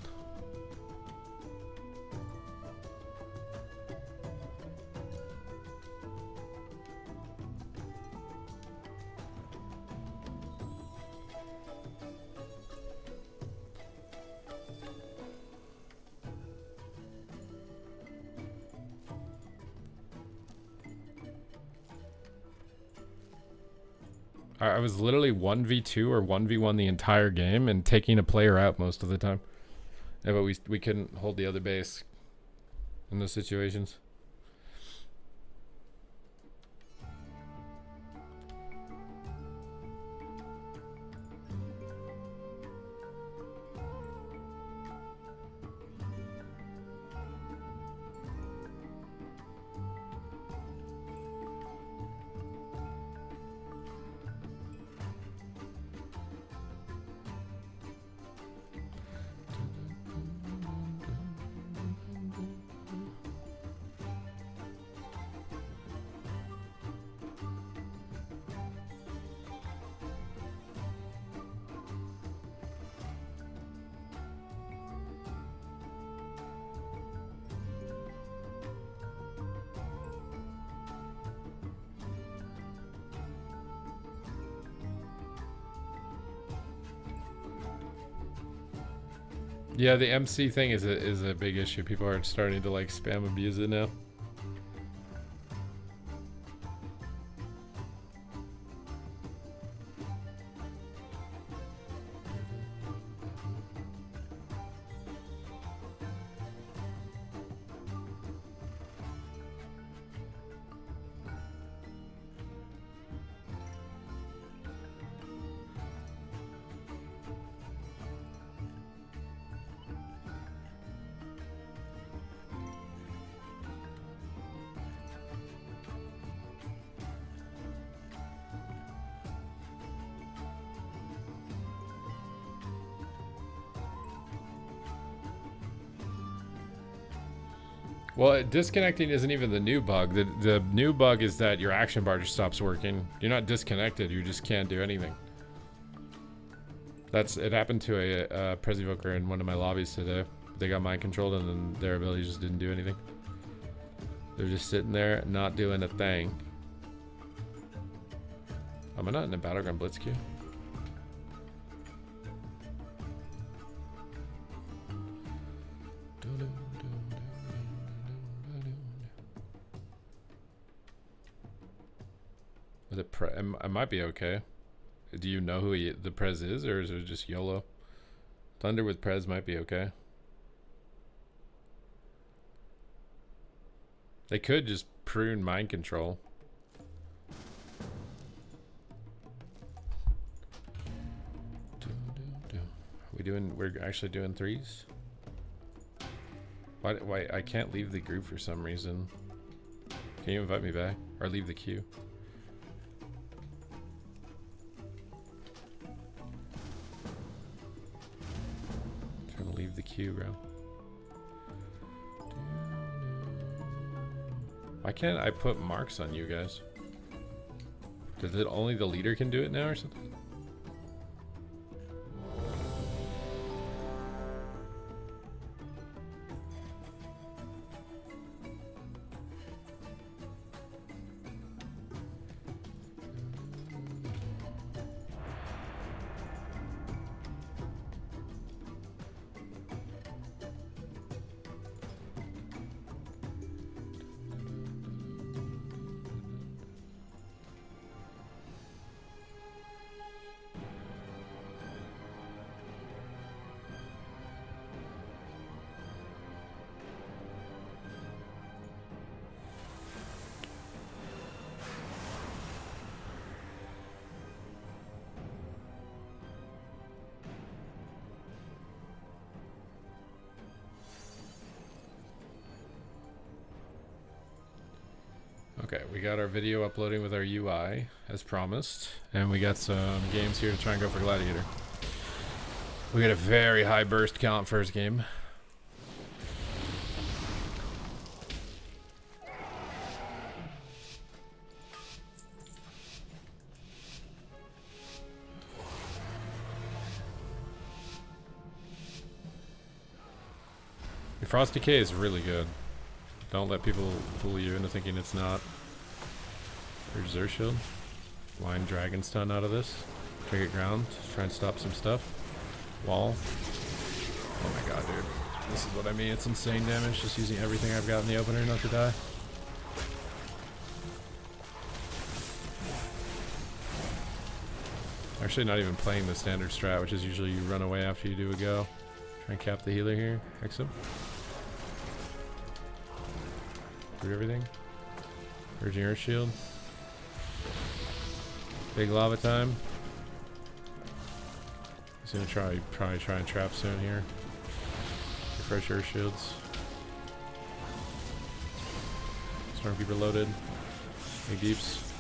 I was literally 1v2 or 1v1 the entire game and taking a player out most of the time. Yeah, but we couldn't hold the other base in those situations. Yeah, the MC thing is a big issue. People are starting to like spam abuse it now. Well, disconnecting isn't even the new bug. The new bug is that your action bar just stops working. You're not disconnected, you just can't do anything. It happened to a Prez Evoker in one of my lobbies today. They got mind controlled and then their ability just didn't do anything. They're just sitting there not doing a thing. Am I not in a Battleground Blitz queue? I might be okay. Do you know who the Prez is, or is it just YOLO? Thunder with Prez might be okay. They could just prune mind control. We're actually doing threes? Why I can't leave the group for some reason. Can you invite me back? Or leave the queue? Trying to leave the queue, bro. Why can't I put marks on you guys? Does it only the leader can do it now or something? Okay, we got our video uploading with our UI as promised, and we got some games here to try and go for Gladiator. We got a very high burst count first game. Frost Decay is really good. Don't let people fool you into thinking it's not. There's Xur Shield. Line Dragon Stun out of this. Target ground. Try and stop some stuff. Wall. Oh my god, dude. This is what I mean. It's insane damage. Just using everything I've got in the opener not to die. Actually not even playing the standard strat, which is usually you run away after you do a go. Try and cap the healer here. Hex him. Do everything. Urging Earth Shield. Big lava time. He's gonna probably try and trap soon here. Refresh Earth Shields. Stormkeeper loaded. Big deeps.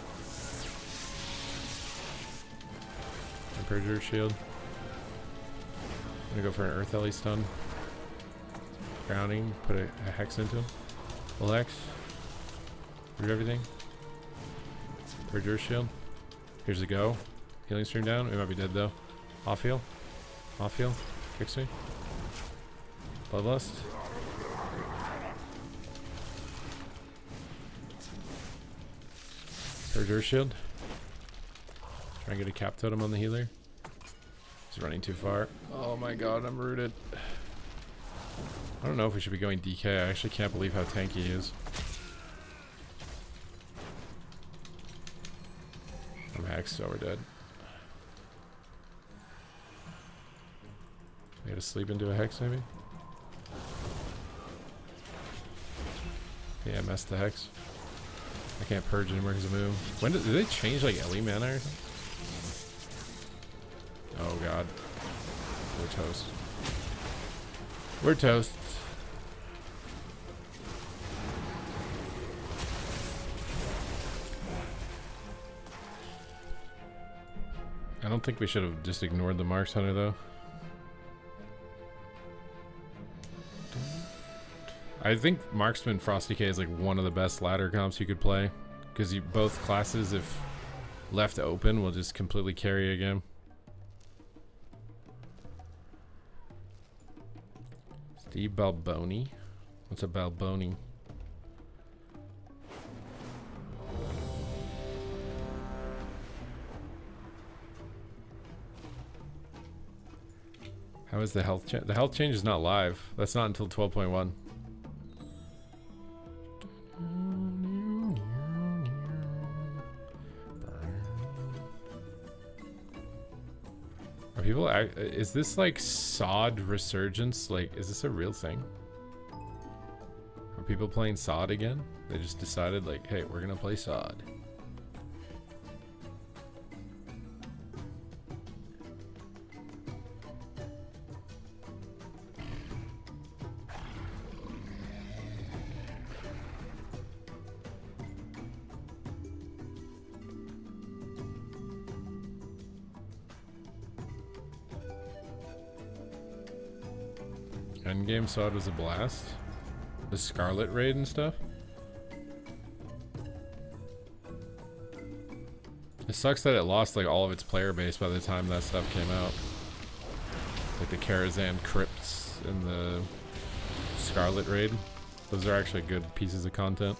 And Purge Earth Shield. I'm gonna go for an Earth Ellie stun. Grounding. Put a hex into him. Full X. Root everything. Purge Earth Shield. Here's a go. Healing stream down. We might be dead though. Off heal. Off heal. Fix me. Bloodlust. Purge Earth Shield. Try and get a cap totem on the healer. He's running too far. Oh my god, I'm rooted. I don't know if we should be going DK. I actually can't believe how tanky he is. I'm hexed, so we're dead. We gotta sleep into a hex, maybe? Yeah, messed the hex. I can't purge anymore because of move. When did they change like Ellie mana or something? Oh god. We're toast. We're toast. I don't think we should have just ignored the Marks Hunter though. I think Marksman Frost Decay is like one of the best ladder comps you could play, because both classes, if left open, will just completely carry a game. Steve Balboni? What's a Balboni? How is the health change? The health change is not live. That's not until 12.1. Are people is this like SOD resurgence? Like, is this a real thing? Are people playing SOD again? They just decided like, hey, we're gonna play SOD. Endgame SOD was a blast. The Scarlet raid and stuff. It sucks that it lost like all of its player base by the time that stuff came out. Like the Karazhan crypts and the Scarlet raid. Those are actually good pieces of content.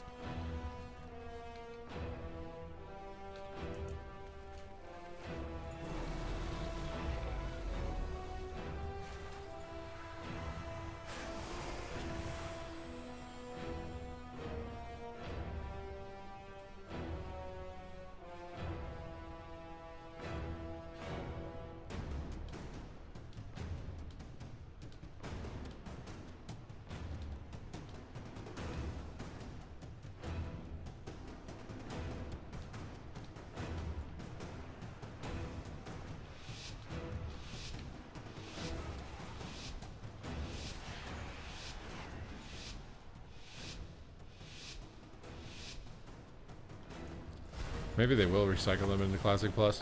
Maybe they will recycle them into Classic Plus.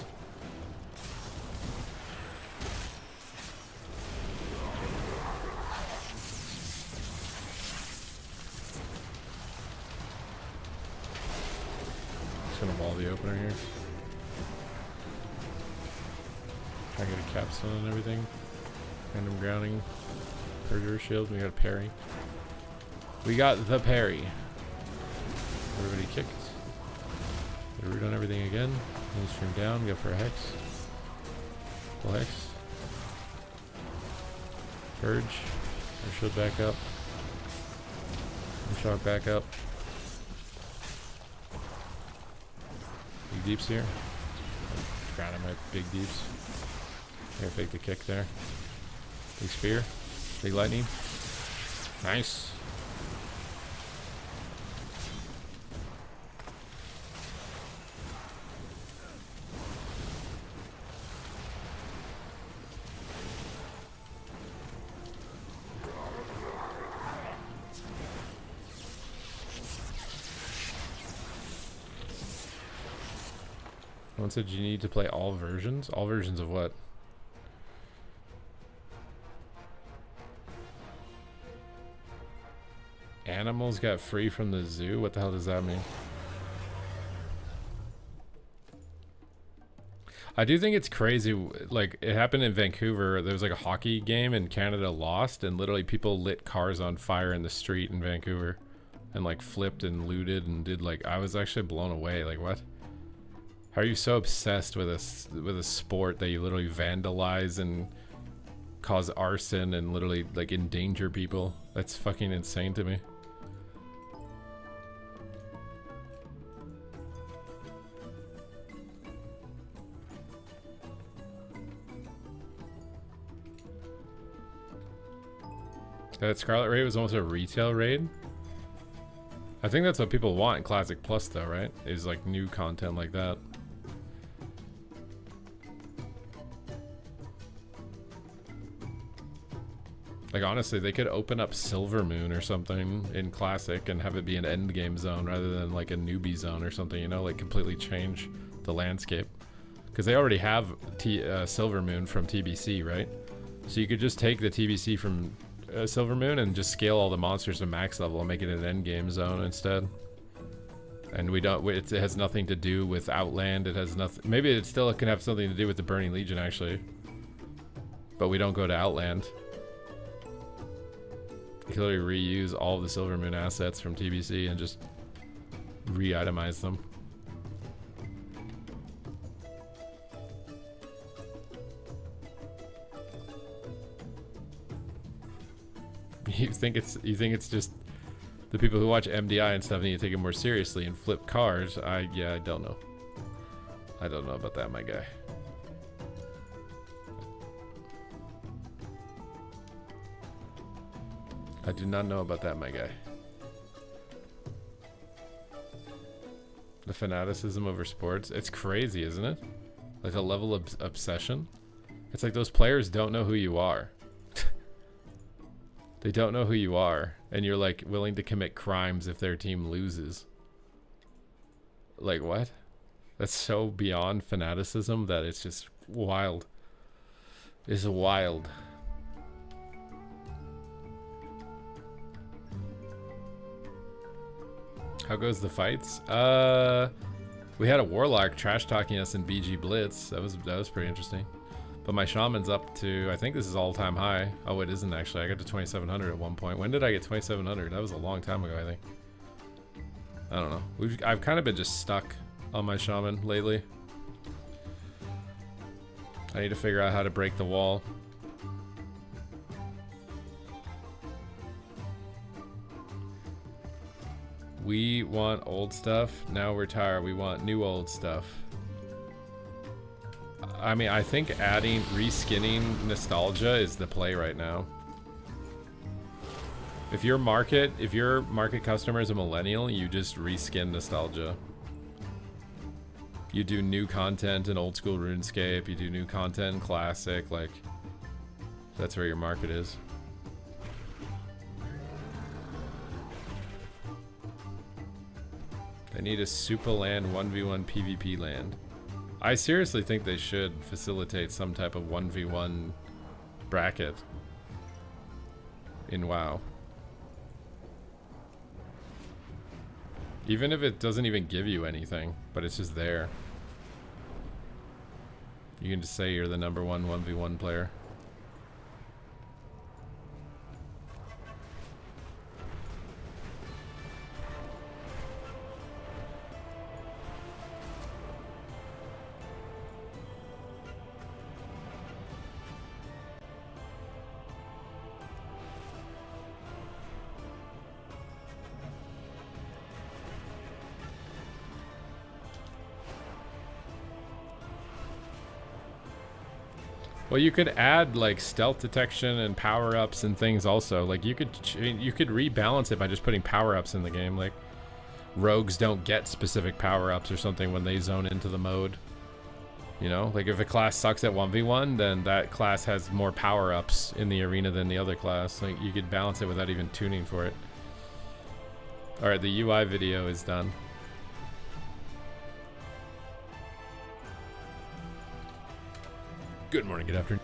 Just gonna wall the opener here. Try to get a capstone and everything. Random grounding. Perjurer shield. We got a parry. We got the parry. Everybody kicked. Get a root on everything again. Stream down. Go for a hex. Full hex. Purge. Our shield back up. Shock back up. Big deeps here. Ground him at big deeps. Here, fake the kick there. Big spear. Big lightning. Nice. One said you need to play all versions. All versions of what? Animals got free from the zoo? What the hell does that mean? I do think it's crazy. Like, it happened in Vancouver. There was like a hockey game and Canada lost, and literally people lit cars on fire in the street in Vancouver and like flipped and looted and did like, I was actually blown away. Like, what? How are you so obsessed with a sport that you literally vandalize and cause arson and literally like endanger people? That's fucking insane to me. That Scarlet Raid was almost a retail raid. I think that's what people want in Classic Plus though, right? Is like new content like that. Like honestly, they could open up Silver Moon or something in Classic and have it be an end game zone rather than like a newbie zone or something, you know, like completely change the landscape. Because they already have Silver Moon from TBC, right? So you could just take the TBC from Silver Moon and just scale all the monsters to max level and make it an end game zone instead. And we don't, it has nothing to do with Outland. It has nothing, maybe it still can have something to do with the Burning Legion actually. But we don't go to Outland. You can literally reuse all of the Silver Moon assets from TBC and just re-itemize them. You think it's just the people who watch MDI and stuff need to take it more seriously and flip cars? Yeah, I don't know. I don't know about that, my guy. I do not know about that, my guy. The fanaticism over sports. It's crazy, isn't it? Like a level of obsession. It's like those players don't know who you are. They don't know who you are. And you're like willing to commit crimes if their team loses. Like what? That's so beyond fanaticism that it's just wild. It's wild. How goes the fights? We had a warlock trash talking us in BG Blitz. That was pretty interesting. But my shaman's up to, I think this is all-time high. Oh, it isn't actually. I got to 2,700 at one point. When did I get 2,700? That was a long time ago, I think. I don't know. I've kind of been just stuck on my shaman lately. I need to figure out how to break the wall. We want old stuff. Now we're tired. We want new old stuff. I mean, I think reskinning nostalgia is the play right now. If your market customer is a millennial, you just reskin nostalgia. You do new content in old school RuneScape. You do new content in Classic. Like, that's where your market is. They need a super land 1v1 PvP land. I seriously think they should facilitate some type of 1v1 bracket in WoW. Even if it doesn't even give you anything, but it's just there. You can just say you're the number one 1v1 player. Well, you could add like stealth detection and power-ups and things also. Like you could rebalance it by just putting power-ups in the game. Like rogues don't get specific power-ups or something when they zone into the mode. You know, like if a class sucks at 1v1, then that class has more power-ups in the arena than the other class. Like you could balance it without even tuning for it. All right, the UI video is done. Good morning, good afternoon.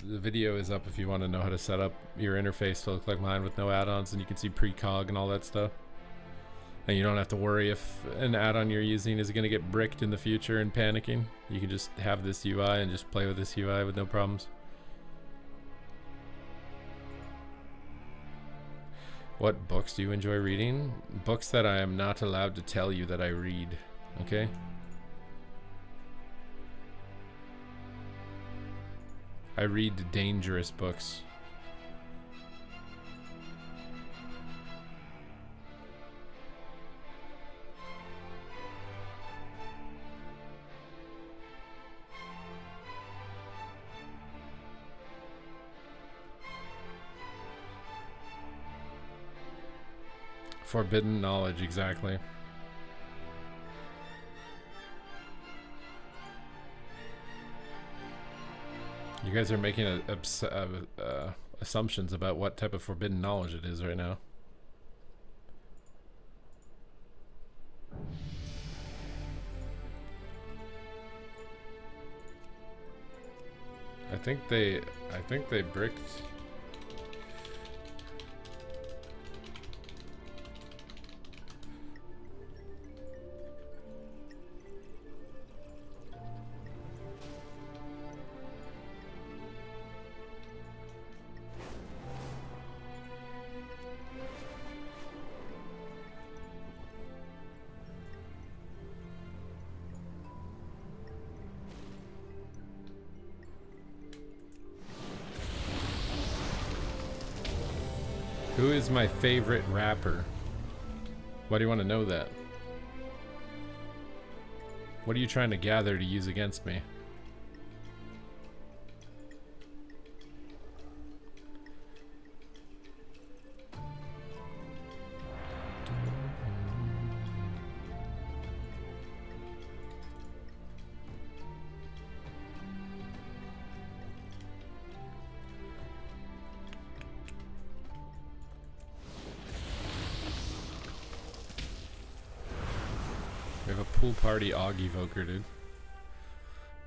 The video is up if you want to know how to set up your interface to look like mine with no add-ons, and you can see precog and all that stuff. And you don't have to worry if an add-on you're using is going to get bricked in the future and panicking. You can just have this UI and just play with this UI with no problems. What books do you enjoy reading? Books that I am not allowed to tell you that I read, okay? I read dangerous books. Forbidden knowledge, exactly. You guys are making assumptions about what type of forbidden knowledge it is right now. I think they bricked. Who is my favorite rapper? Why do you want to know that? What are you trying to gather to use against me? Pool party Aug evoker, dude.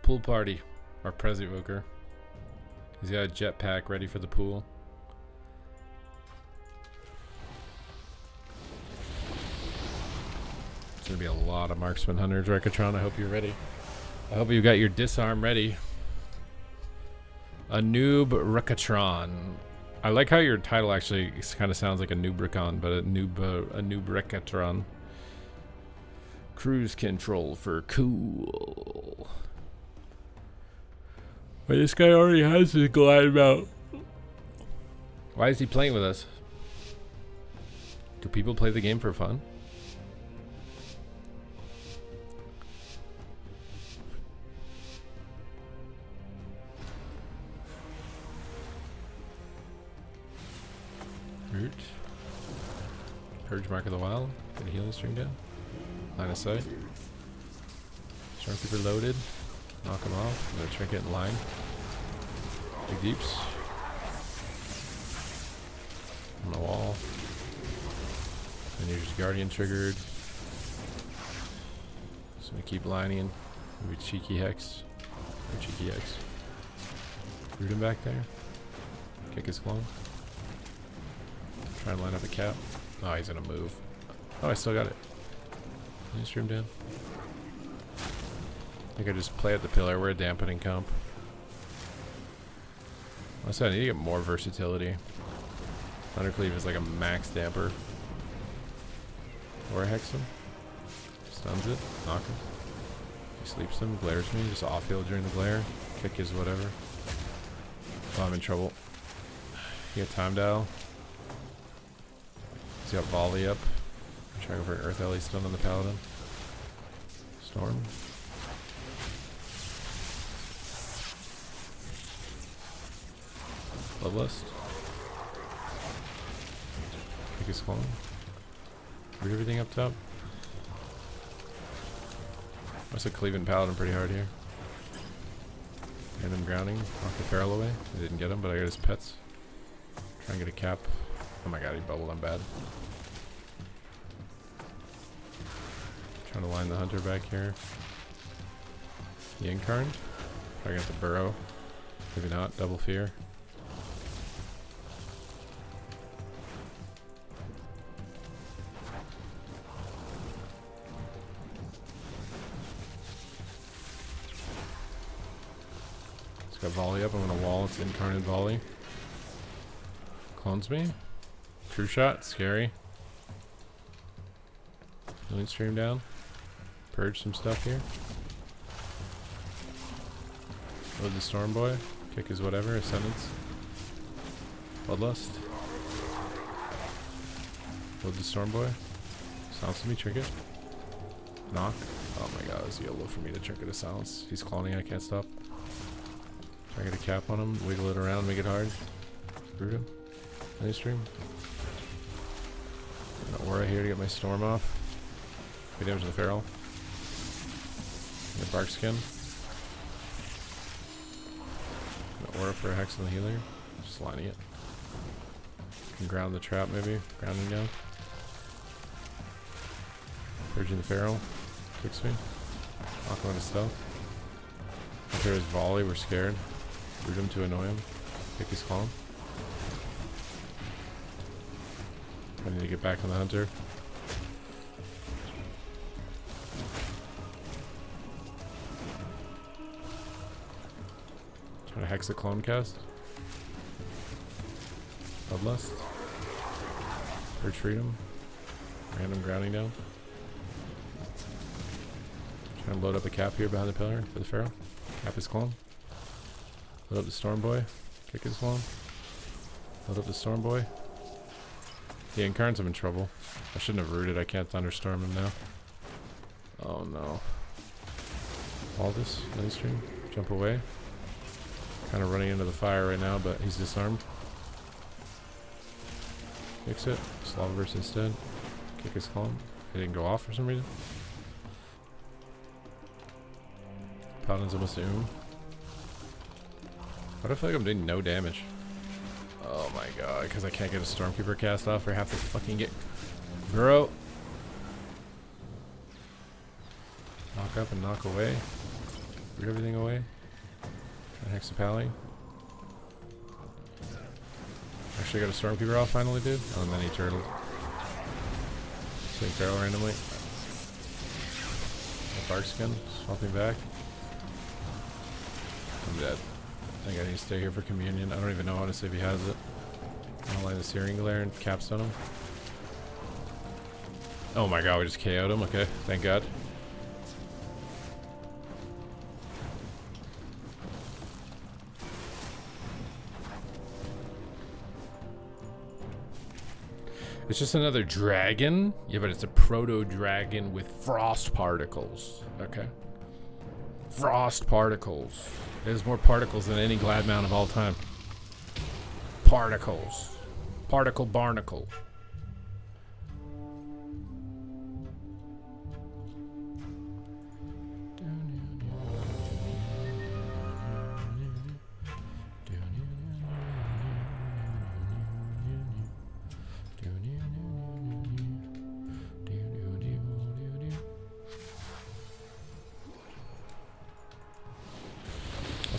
Pool party. Our Prez evoker. He's got a jetpack ready for the pool. It's gonna be a lot of marksman hunters, Rekatron. I hope you're ready. I hope you got your disarm ready. A noob Rekatron. I like how your title actually kind of sounds like a noobricon, but a noob Rekatron. Cruise control for cool. Well, this guy already has his glide mount. Why is he playing with us? Do people play the game for fun? Root. Purge Mark of the Wild. Get a healing stream down. Line of sight. Stormkeeper loaded. Knock him off. I'm gonna trinket in line. Big deeps. On the wall. And here's Guardian triggered. So we keep lining. Maybe cheeky hex. Or cheeky hex. Root him back there. Kick his clone. Try and line up a cap. Oh, he's gonna move. Oh, I still got it. Can you stream down? I think I just play at the pillar. We're a dampening comp. I said I need to get more versatility. Thundercleave is like a max damper. Or I hex him. Stuns it. Knock him. He sleeps him. Glares me. Just off heal during the glare. Kick his whatever. Oh, I'm in trouble. He got time dial. He's got volley up. Try to go for an Earth Ellie stun on the Paladin. Storm. Bloodlust. Kick his clone. Root everything up top. I must have cleaving Paladin pretty hard here. Random grounding. Knock the Feral away. I didn't get him, but I got his pets. Try and get a cap. Oh my god, he bubbled. I'm bad. Trying to line the hunter back here. The Incarn. Probably got the burrow. Maybe not. Double fear. It's got volley up. I'm gonna wall. It's incarnate volley. Clones me. True shot. Scary. Healing stream down. Purge some stuff here. Load the Storm Boy. Kick his whatever. Ascendance. Bloodlust. Load the Storm Boy. Silence me. Trinket. Knock. Oh my god, it's YOLO for me to trinket a silence. He's cloning. I can't stop. Try to get a cap on him. Wiggle it around. Make it hard. Root him. Any stream. An aura here to get my storm off. Good damage to the Feral. The bark skin. An aura for a hex on the healer. Just lining it. Can ground the trap maybe. Grounding down. Purging the Feral. Kicks me. Knock him on his stealth. After his volley, we're scared. Root him to annoy him. Kick his column. I need to get back on the hunter. Trying to hex a clone cast. Bloodlust. Purge freedom. Random grounding down. Trying to load up a cap here behind the pillar for the Feral. Cap his clone. Load up the Storm Boy. Kick his clone. Load up the Storm Boy. The Incarns, I'm in trouble. I shouldn't have rooted. I can't thunderstorm him now. Oh no. All this stream. Jump away. Kind of running into the fire right now, but he's disarmed. Fix it. Slaviverse instead. Kick his clone. It didn't go off for some reason. Paladin's almost Why do I feel like I'm doing no damage? Oh my god, because I can't get a Stormkeeper cast off or have to fucking get... Bro! Knock up and knock away. Root everything away. Try and Hexapally. Actually got a Stormkeeper off finally, dude. Oh, and then he turtled. Swing Feral randomly. Bark skin. Swapping back. I'm dead. I think I need to stay here for communion. I don't even know honestly if he has it. I'll light the Searing Glare and capstone him. Oh my god, we just KO'd him. Okay, thank god. It's just another dragon? Yeah, but it's a proto-dragon with frost particles. Okay. Frost particles. There's more particles than any glad mount of all time. Particles. Particle barnacle.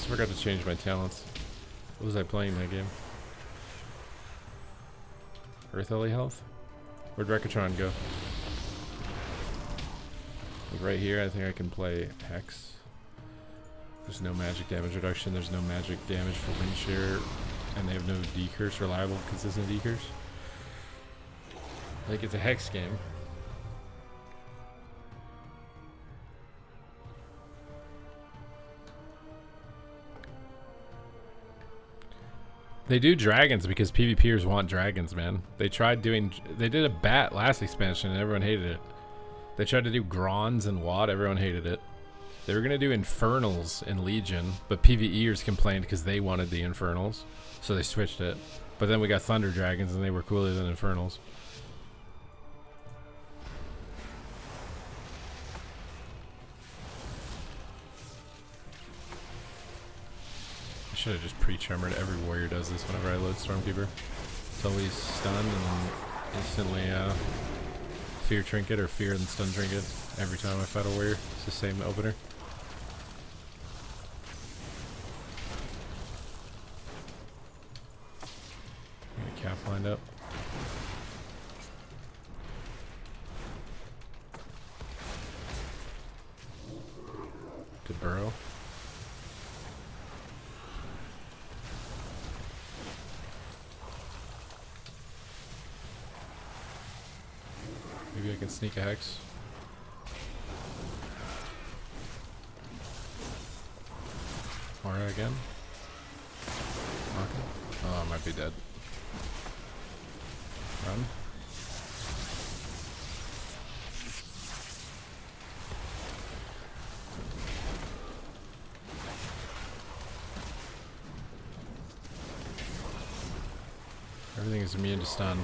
forgot to change my talents. What was I playing that game? Earth Ellie Health? Where'd Rekatron go? Like right here, I think I can play Hex. There's no magic damage reduction, there's no magic damage for wind shear, and they have no decurse, reliable, consistent decurse. Like it's a Hex game. They do dragons because PvPers want dragons, man. They did a bat last expansion and everyone hated it. They tried to do Grons and WoD, everyone hated it. They were gonna do Infernals in Legion, but PvEers complained because they wanted the Infernals, so they switched it. But then we got Thunder Dragons and they were cooler than Infernals. I should have just pre-tremor'd. Every warrior does this whenever I load Stormkeeper. So he's stunned and then instantly fear trinket or fear and stun trinket every time I fight a warrior. It's the same opener. Cap lined up. To burrow. Maybe I can sneak a Hex. Aura again. Okay. Oh, I might be dead. Run. Everything is immune to stun.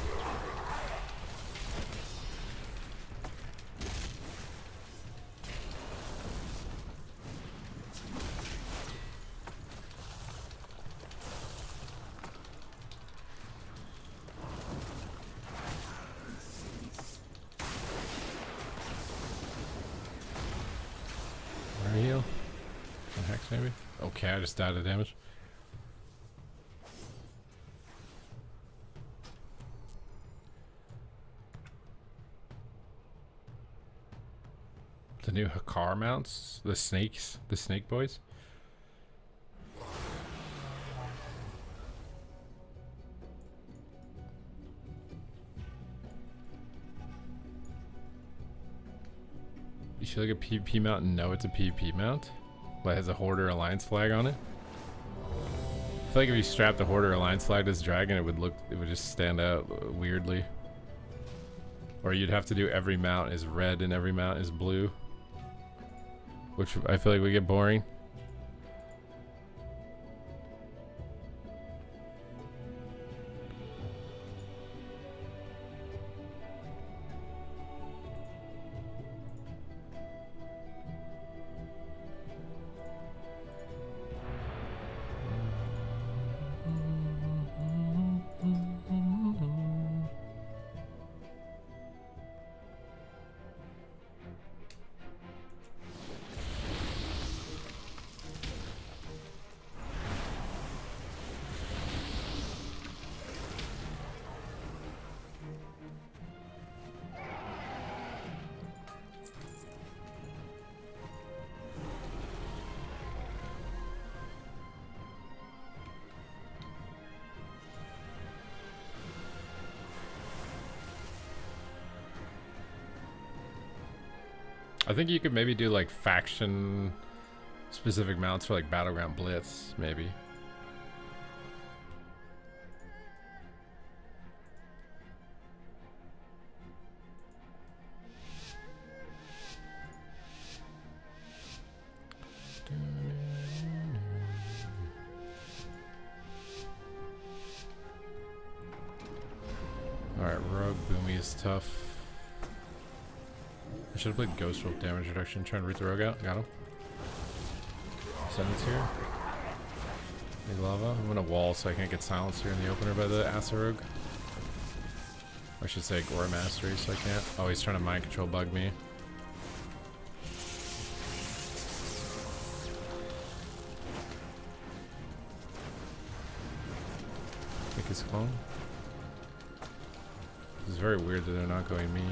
Heal. One Hex maybe? Okay, I just died of damage. The new Hakar mounts, the snakes, the snake boys. You should look at PvP mount and know it's a PvP mount. That has a Horde or Alliance flag on it. I feel like if you strapped the Horde or Alliance flag to this dragon, it would just stand out weirdly. Or you'd have to do every mount is red and every mount is blue. Which I feel like would get boring. I think you could maybe do like faction specific mounts for like Battleground Blitz, maybe. Alright, Rogue Boomy is tough. I should have played Ghost Wolf damage reduction, trying to root the rogue out. Got him. Seven's here. Big lava. I'm gonna wall so I can't get silenced here in the opener by the Asa Rogue. I should say Gore Mastery so I can't. Oh, he's trying to mind control bug me. his clone. This is very weird that they're not going me.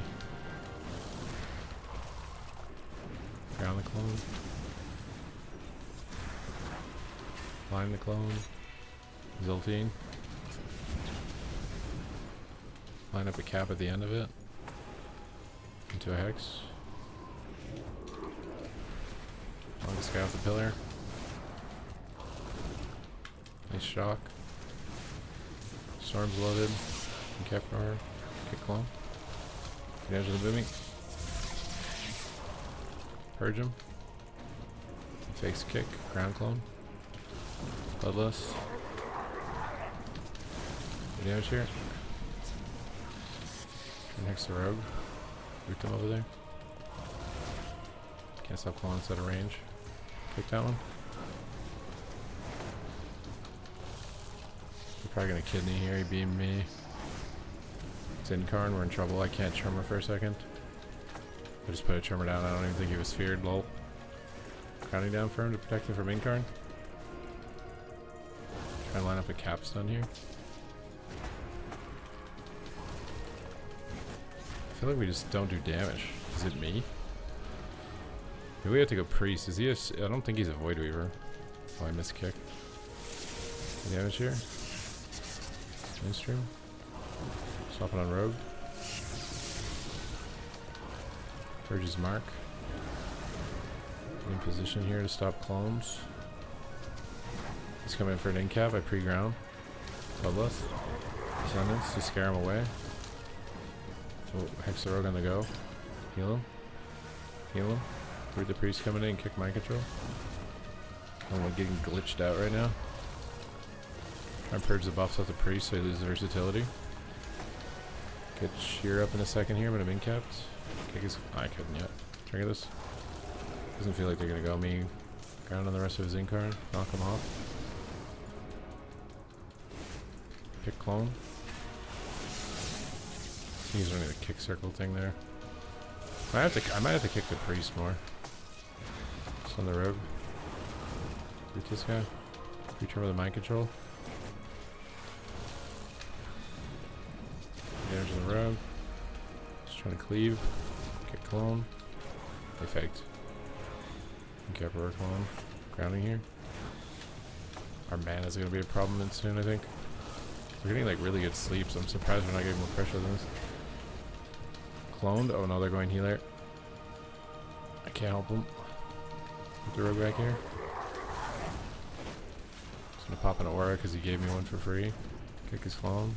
Ground the clone. Blind the clone. Zoltine. Line up a cap at the end of it. Into a hex. Longest guy off the pillar. Nice shock. Storm's loaded. Cap armor. Kick clone. Get edge of the booming. Purge him. Fakes kick. Ground clone. Bloodless. Good damage here. Next to rogue. Root him over there. Can't stop cloning out of range. Kick that one. You're probably gonna kidney here. He beamed me. It's Incarn. We're in trouble. I can't Tremor for a second. I just put a Tremor down. I don't even think he was feared. Lol. Counting down for him to protect him from Incarn. Try and line up a capstone here. I feel like we just don't do damage. Is it me? Maybe we have to go priest. Is he a... I don't think he's a void weaver. Oh, I missed kick. Damage here. Mainstream. Swapping on rogue. Purge's mark. In position here to stop clones. He's coming in for an incap. I pre-ground. Bloodless. Descendants to scare him away. So hex the rogue on the go. Heal him. Heal him. Read the priest coming in and kick mind control. I'm like getting glitched out right now. Try and purge the buffs off the priest so he loses versatility. Get shear up in a second here, but I'm incapped. Kick his... I couldn't yet. Trigger this. Doesn't feel like they're gonna go me. Ground on the rest of his incarn. Knock him off. Kick clone. He's running the kick circle thing there. I might have to kick the priest more. Just on the rogue. Root this guy. Return with a mind control. Damage on the rogue. Just trying to cleave. Kick clone. They faked. Cap our clone. Grounding here. Our mana is gonna be a problem soon, I think. We're getting like really good sleep, so I'm surprised we're not getting more pressure than this. Cloned. Oh no, they're going healer. I can't help them. Put the rogue back here. Just gonna pop an aura because he gave me one for free. Kick his clone.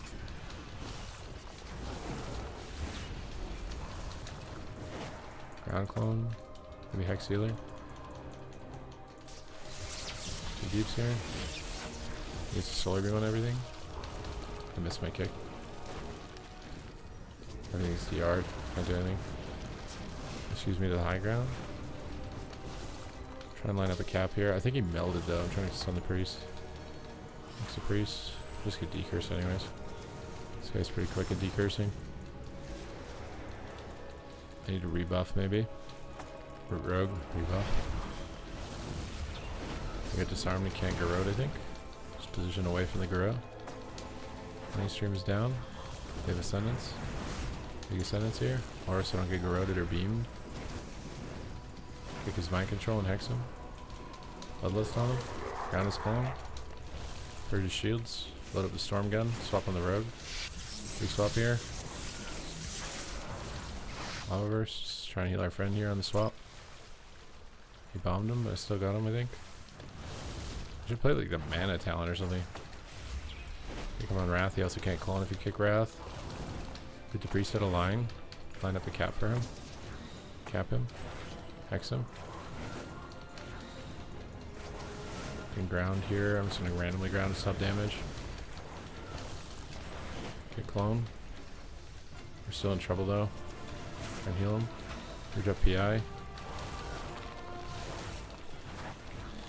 Ground clone. Maybe hex healer. Two deeps here. Needs to solar beam on everything. I missed my kick. Everything's DR'd. Can't do anything. Excuse me to the high ground. Try and line up a cap here. I think he melded though. I'm trying to stun the priest. Next the priest. Just get decurse anyways. This guy's pretty quick at decursing. I need to rebuff maybe. Rogue, rebuff. I get disarmed and can't garrote, I think. Just position away from the garrote. Mainstream is down. They have ascendants. Big ascendants here. Or so I don't get garroted or beamed. Kick his mind control and hex him. Bloodlust on him. Ground his clone. Purge his shields. Load up the storm gun. Swap on the rogue. Big swap here. Lavaverse. Just trying to heal our friend here on the swap. He bombed him, but I still got him, I think. I should play like the mana talent or something. Kick him on Wrath. He also can't clone if you kick Wrath. Put the priest at a line. Line up a cap for him. Cap him. Hex him. Can ground here. I'm just gonna randomly ground to stop damage. Kick clone. We're still in trouble though. Try and heal him. Reach up PI.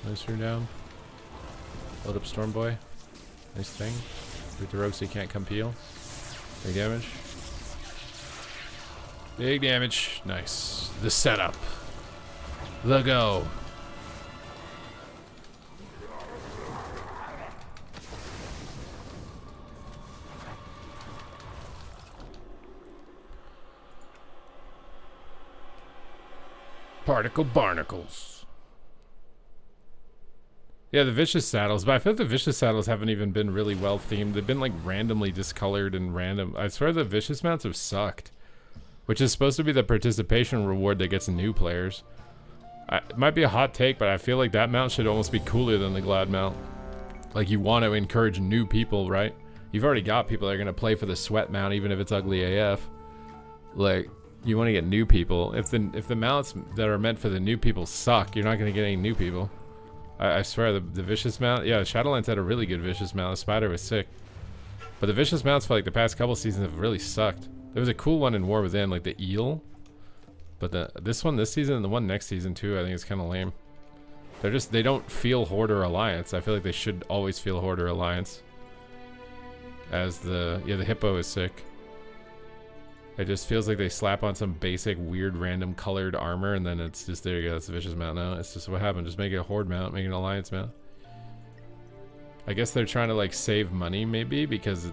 Nice room down. Load up Storm Boy. Nice thing. Root the rogue so he can't come peel. Big damage. Big damage. Nice. The setup. The go. Particle barnacles. Yeah, the vicious saddles, but I feel like the vicious saddles haven't even been really well themed. They've been like randomly discolored and random. I swear the vicious mounts have sucked, which is supposed to be the participation reward that gets new players. It might be a hot take, but I feel like that mount should almost be cooler than the glad mount. Like, you want to encourage new people, right? You've already got people that are going to play for the sweat mount, even if it's ugly AF. Like, you want to get new people. If the mounts that are meant for the new people suck, you're not going to get any new people. I swear, the vicious mount... Yeah, Shadowlands had a really good vicious mount. The spider was sick. But the vicious mounts for like the past couple seasons have really sucked. There was a cool one in War Within, like the eel. But this one this season and the one next season too, I think is kind of lame. They don't feel Horde or Alliance. I feel like they should always feel Horde or Alliance. As the hippo is sick. It just feels like they slap on some basic weird random colored armor and then it's just, there you go, that's a vicious mount now. It's just what happened. Just make it a Horde mount, make it an Alliance mount. I guess they're trying to like save money maybe, because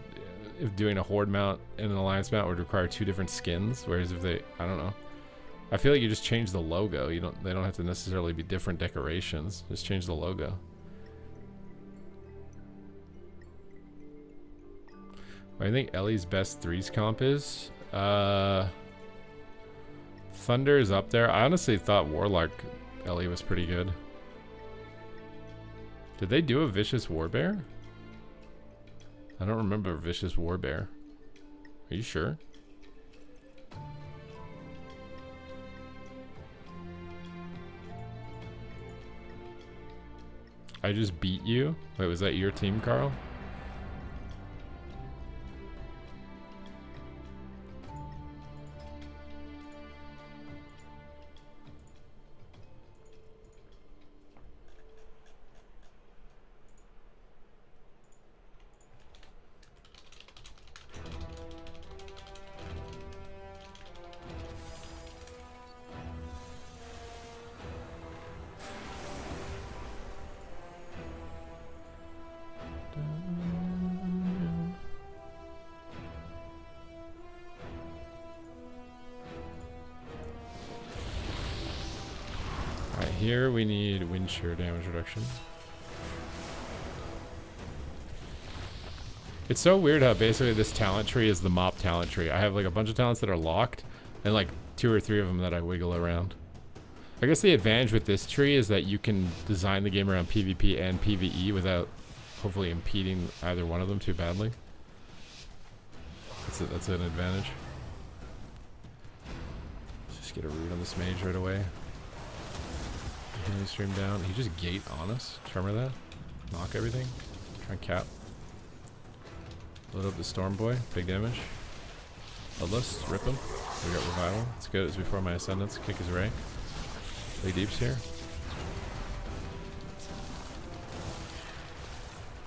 if doing a Horde mount and an Alliance mount would require 2 different skins, whereas if they, I don't know. I feel like you just change the logo. They don't have to necessarily be different decorations. Just change the logo. I think Ellie's best 3s comp is Thunder is up there. I honestly thought Warlock Ellie was pretty good. Did they do a Vicious Warbear? I don't remember a Vicious Warbear. Are you sure? I just beat you? Wait, was that your team, Carl? Here we need wind shear damage reduction. It's so weird how basically this talent tree is the mop talent tree. I have like a bunch of talents that are locked and like 2 or 3 of them that I wiggle around. I guess the advantage with this tree is that you can design the game around PvP and PvE without hopefully impeding either one of them too badly. That's an advantage. Let's just get a root on this mage right away. Healing stream down. He just gate on us. Tremor that. Knock everything. Try and cap. Load up the Storm Boy. Big damage. Bloodlust. Rip him. We got Revival. It's good. It's before my Ascendance. Kick his Ray. Play Deeps here.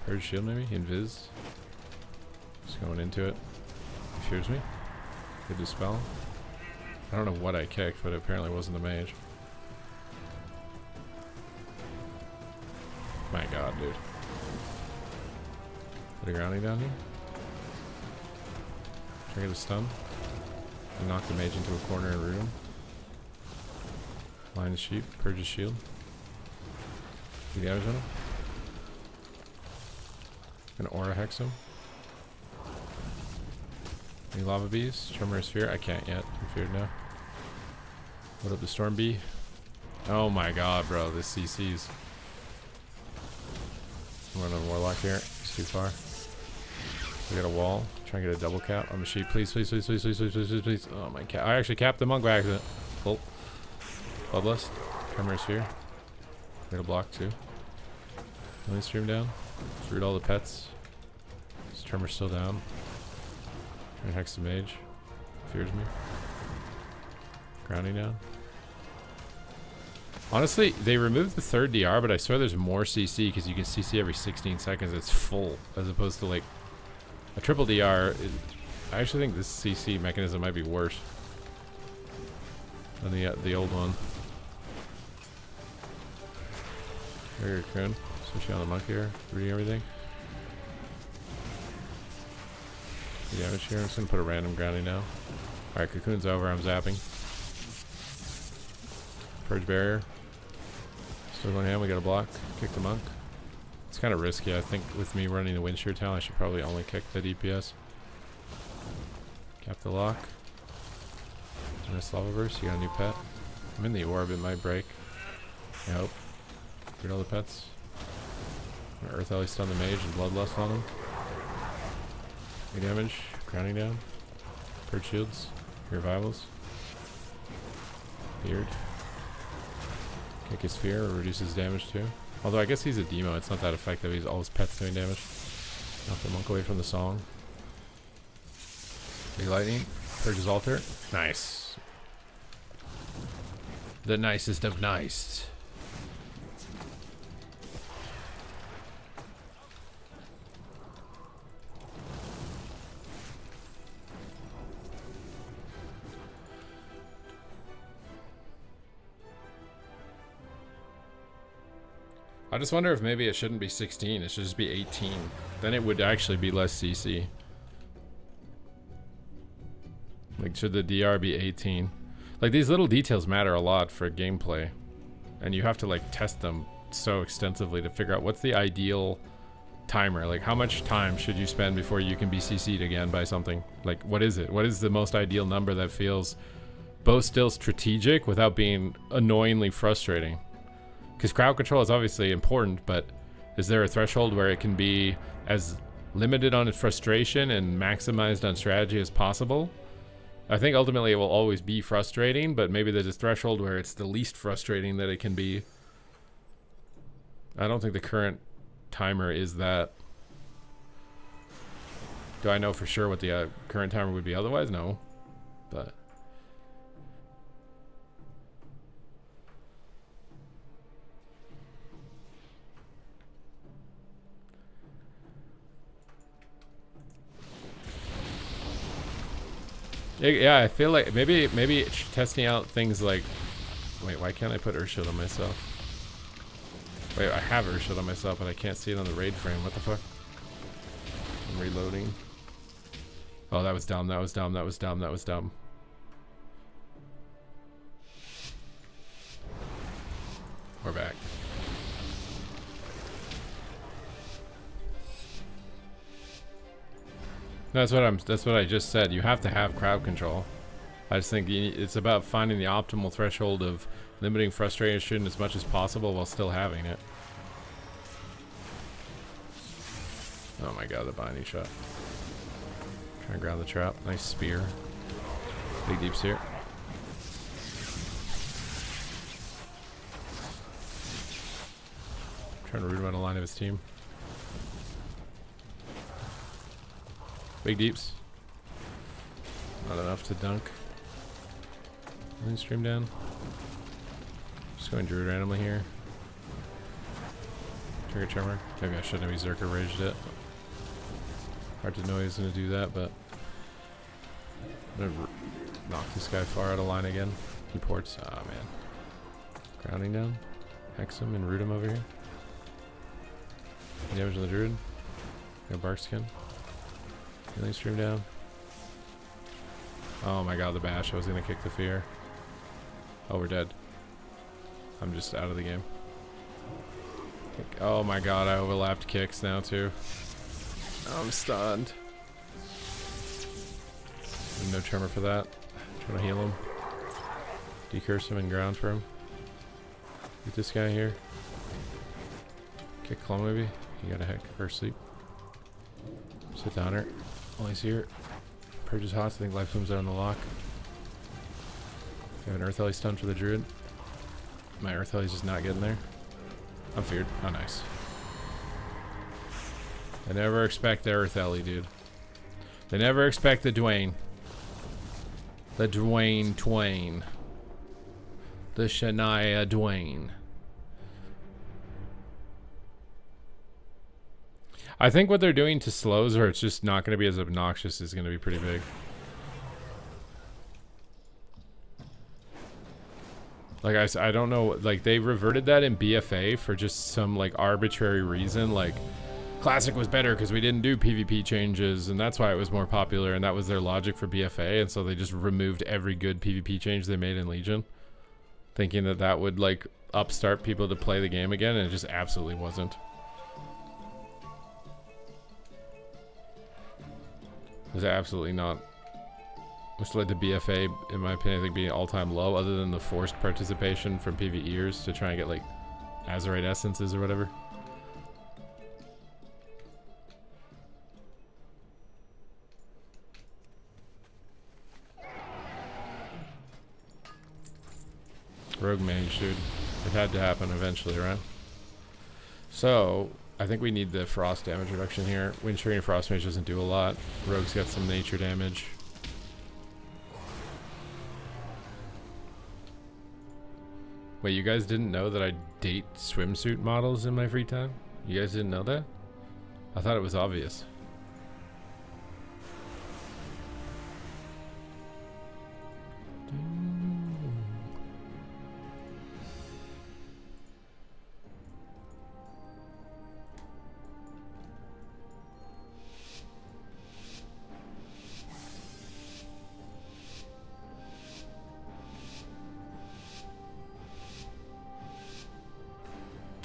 Purge Shield maybe. Invis. Just going into it. He fears me. Good Dispel. I don't know what I kicked, but it apparently wasn't the mage. My god, dude. Put a grounding down here. Try to get a stun. And knock the mage into a corner and root him. Line the sheep. Purge his shield. Do damage on him. Gonna aura hex him. Any lava bees? Tremor Sphere? I can't yet. I'm feared now. Load up the Storm Bee. Oh my god, bro. This CC's. I'm running Warlock here. It's too far. We got a wall. Try and get a double cap on the sheep. Please, please, please, please, please, please, please, please, please. Oh my cap. I actually capped the monk by accident. Pull. Bloodlust. Tremor Sphere. Got a block too. Healing stream down. Just root all the pets. This Tremor's still down. Try and hex the mage. Fears me. Grounding down. Honestly, they removed the 3rd DR, but I swear there's more CC because you can CC every 16 seconds. It's full, as opposed to like a triple DR. I actually think this CC mechanism might be worse than the old one. Very Cocoon, especially on the monk here, reading everything. The damage here. I'm just gonna put a random grounding now. All right, Cocoon's over. I'm zapping. Purge barrier. Still going ham. We got a block. Kick the monk. It's kind of risky. I think with me running the Windshear Town, I should probably only kick the DPS. Cap the lock. Nice lava verse. You got a new pet. I'm in the orb. It might break. I hope. Get all the pets. Earth Alley stun the mage and bloodlust on him. Good damage. Crowning down. Purge shields. Revivals. Beard. Kick his fear or reduces damage too. Although I guess he's a demo, it's not that effective. He's all his pets doing damage. Knock the monk away from the song. Big lightning. Purges altar. Nice. The nicest of nice. I just wonder if maybe it shouldn't be 16, it should just be 18. Then it would actually be less CC. Like, should the DR be 18? Like, these little details matter a lot for gameplay. And you have to, like, test them so extensively to figure out what's the ideal timer. Like, how much time should you spend before you can be CC'd again by something? Like, what is it? What is the most ideal number that feels both still strategic without being annoyingly frustrating? Because crowd control is obviously important, but is there a threshold where it can be as limited on its frustration and maximized on strategy as possible? I think ultimately it will always be frustrating, but maybe there's a threshold where it's the least frustrating that it can be. I don't think the current timer is that. Do I know for sure what the current timer would be otherwise? No. But... yeah, I feel like maybe testing out things like... Wait, why can't I put Earth Shield on myself? Wait, I have Earth Shield on myself, but I can't see it on the raid frame. What the fuck? I'm reloading. Oh, that was dumb, that was dumb, that was dumb, that was dumb. We're back. That's what I just said. You have to have crowd control. I just think it's about finding the optimal threshold of limiting frustration as much as possible while still having it. Oh my god, the binding shot. Trying to ground the trap. Nice spear. Big deeps here. Trying to root him out of line of his team. Big deeps. Not enough to dunk. Then stream down. Just going druid randomly here. Trigger tremor. Maybe I shouldn't have Berserker raged it. Hard to know he's gonna do that, but I'm gonna knock this guy far out of line again. He ports. Ah, man. Grounding down. Hex him and root him over here. Damage on the druid. Got bark skin. Healing stream down. Oh my god, the bash. I was gonna kick the fear. Oh, we're dead. I'm just out of the game. Oh my god, I overlapped kicks now too. I'm stunned. No tremor for that. Trying to heal him. Decurse him and ground for him. Get this guy here. Kick claw maybe. You got a heck or sleep. Sit down her. While he's here. Purges hot, so I think life comes out on the lock. I have an Earth Alley stun for the druid. My Earth Alley's just not getting there. I'm feared. Oh, nice. I never expect the Earth Alley, dude. They never expect the Dwayne. The Dwayne Twain. The Shania Dwayne. I think what they're doing to slows, or it's just not going to be as obnoxious, is going to be pretty big. Like, I don't know, like, they reverted that in BFA for just some, like, arbitrary reason. Like, Classic was better because we didn't do PvP changes, and that's why it was more popular, and that was their logic for BFA, and so they just removed every good PvP change they made in Legion. thinking that that would like upstart people to play the game again, and it just absolutely wasn't. It was absolutely not. Which led to BFA, in my opinion, I think being all-time low, other than the forced participation from PvEers to try and get like Azerite essences or whatever. Rogue mage, dude. It had to happen eventually, right? So, I think we need the frost damage reduction here. Windstream frost mage doesn't do a lot. Rogue's got some nature damage. Wait, you guys didn't know that I date swimsuit models in my free time? You guys didn't know that? I thought it was obvious.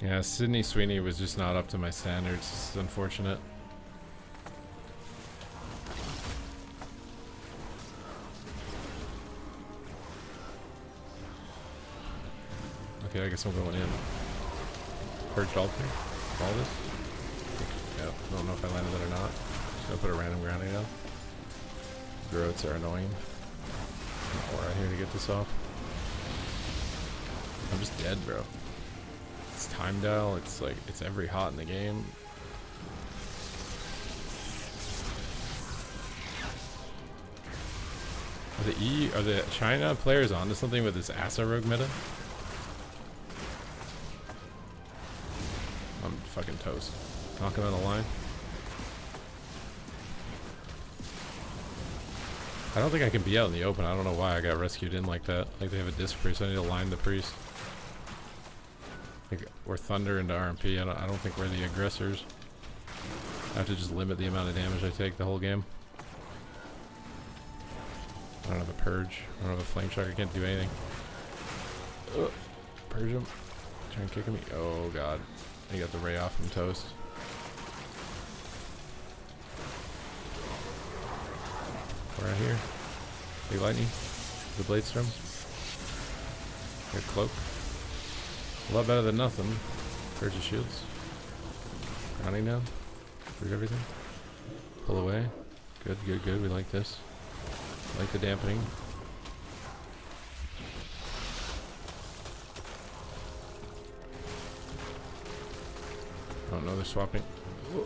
Yeah, Sydney Sweeney was just not up to my standards. It's unfortunate. Okay, I guess I'm going in. Purged altar? All this? Yeah, I don't know if I landed that or not. Just gonna put a random grounding down. Growths are annoying. Or out here to get this off. I'm just dead, bro. It's time dial, it's like, it's every hot in the game. Are the China players onto something with this Asa Rogue meta? I'm fucking toast. Knock him out of the line. I don't think I can be out in the open. I don't know why I got rescued in like that. Like they have a disc priest. I need to line the priest. Like we're thunder into RMP. I don't think we're the aggressors. I have to just limit the amount of damage I take the whole game. I don't have a purge. I don't have a flame shock. I can't do anything. Ugh. Purge him. Try and kick him. Oh god. He got the ray off from toast. Right here. Big lightning. The blade storm. Good cloak. A lot better than nothing. Purge of shields. Grounding down. Purge everything. Pull away. Good, good, good. We like this. Like the dampening. Oh no, they're swapping. Whoa.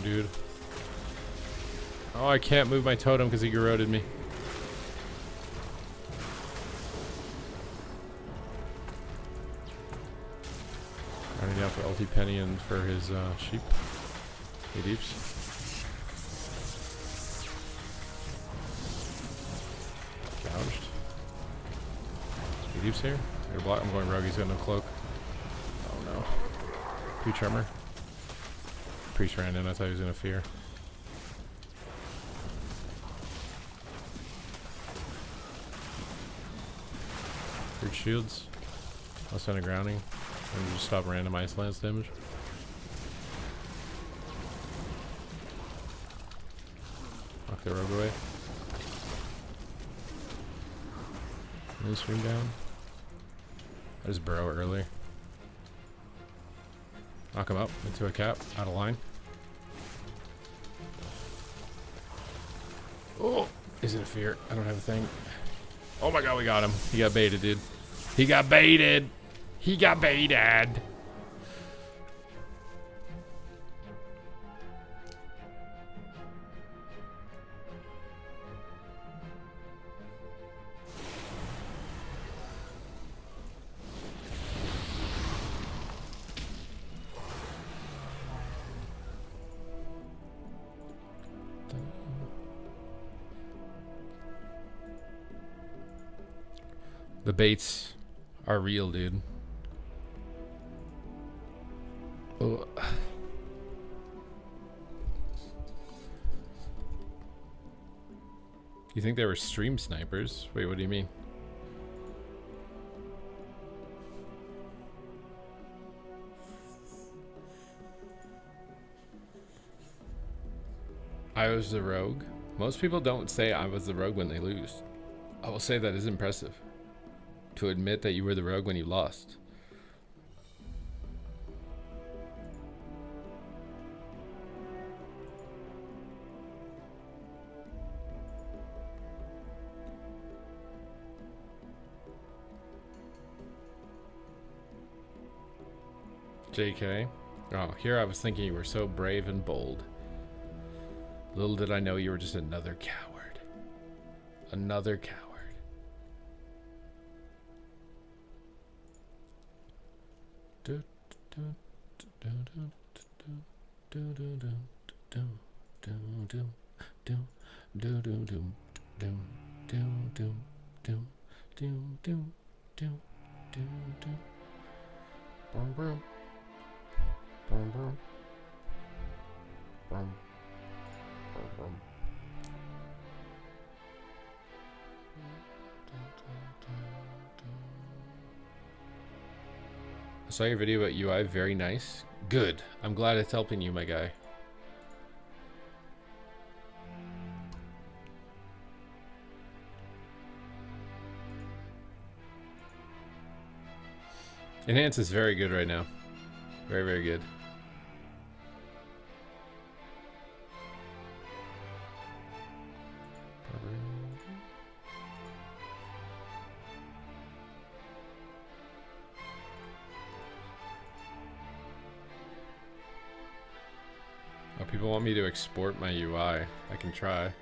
Dude. Oh, I can't move my totem because he corroded me. Running down for ulti penny and for his sheep. Hey deeps. Gouged. Hey deeps here. I'm going rogue. He's got no cloak. Oh no. Pre-tremor. Priest ran in. I thought he was gonna fear. Purge shields. I'll send a grounding. And just stop random ice lance damage. Knock the rogue away. Moon swing down. I just burrow early. Knock him up into a cap. Out of line. Oh! Is it a fear? I don't have a thing. Oh my god, we got him. He got baited, dude. He got baited! He got baited! The baits are real, dude. Oh. You think they were stream snipers? Wait, what do you mean? I was the rogue. Most people don't say I was the rogue when they lose. I will say that is impressive. To admit that you were the rogue when you lost. JK. Oh, here I was thinking you were so brave and bold. Little did I know you were just another coward. Another coward. I saw your video about UI, very nice. Good. I'm glad it's helping you, my guy. Enhance is very good right now. Very, very good. Oh, people want me to export my UI. I can try.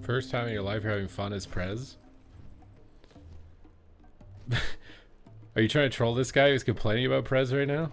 First time in your life you're having fun as Prez? Are you trying to troll this guy who's complaining about Prez right now?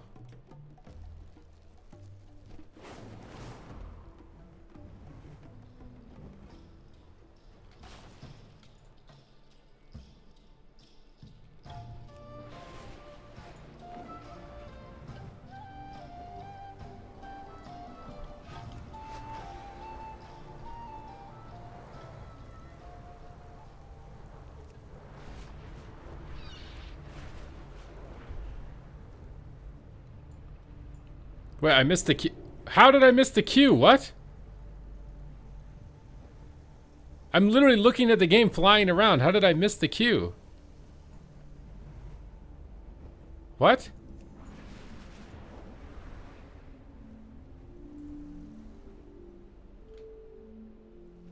Wait, I missed the Q. How did I miss the Q? What? I'm literally looking at the game flying around. How did I miss the Q? What?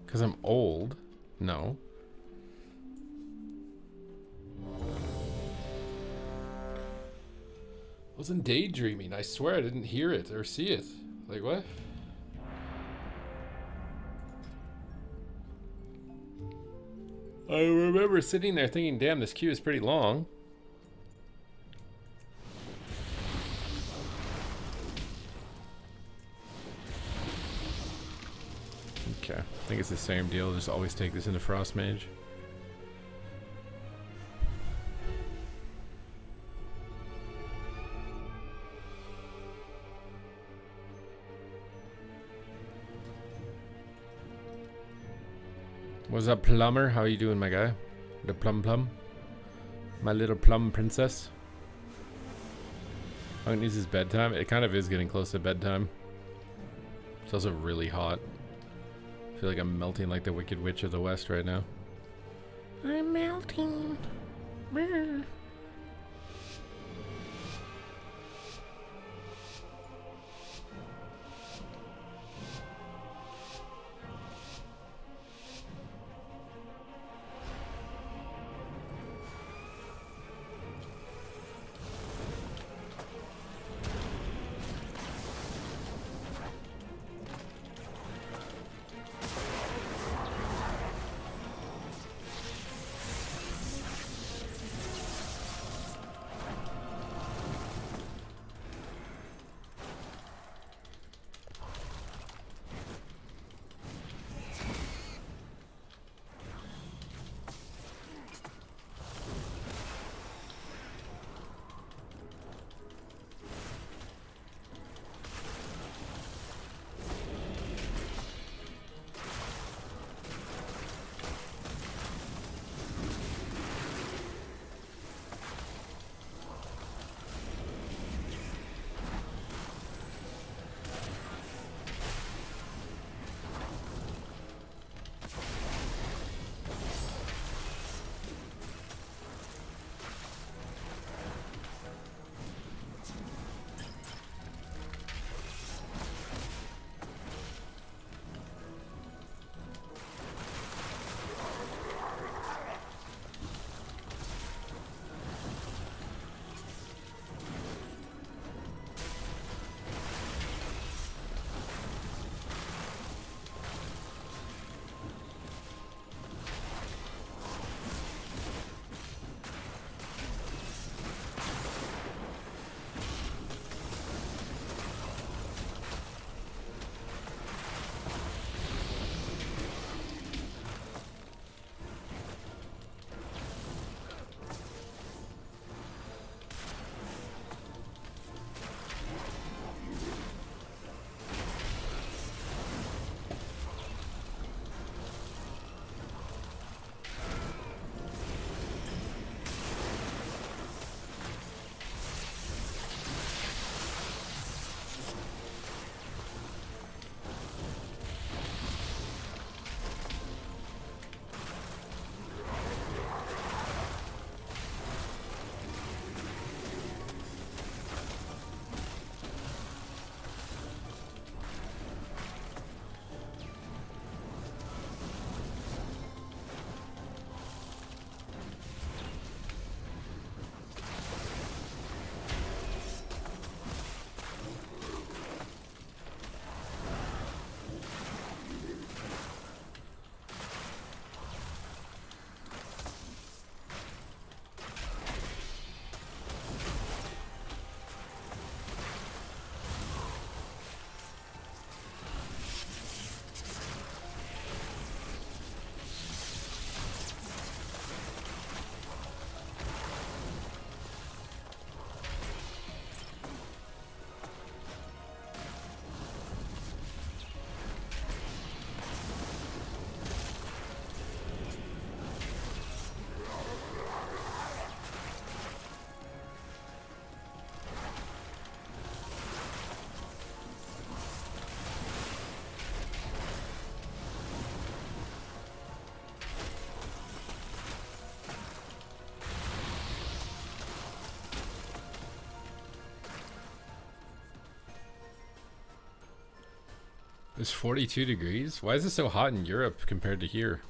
Because I'm old? No. I wasn't daydreaming. I swear I didn't hear it or see it. Like, what? I remember sitting there thinking, damn, this queue is pretty long. Okay, I think it's the same deal. Just always take this into Frost Mage. What's up, Plumber? How you doing, my guy? The plum? My little plum princess. Oh, it needs his bedtime. It kind of is getting close to bedtime. It's also really hot. I feel like I'm melting like the Wicked Witch of the West right now. I'm melting. It's 42 degrees? Why is it so hot in Europe compared to here?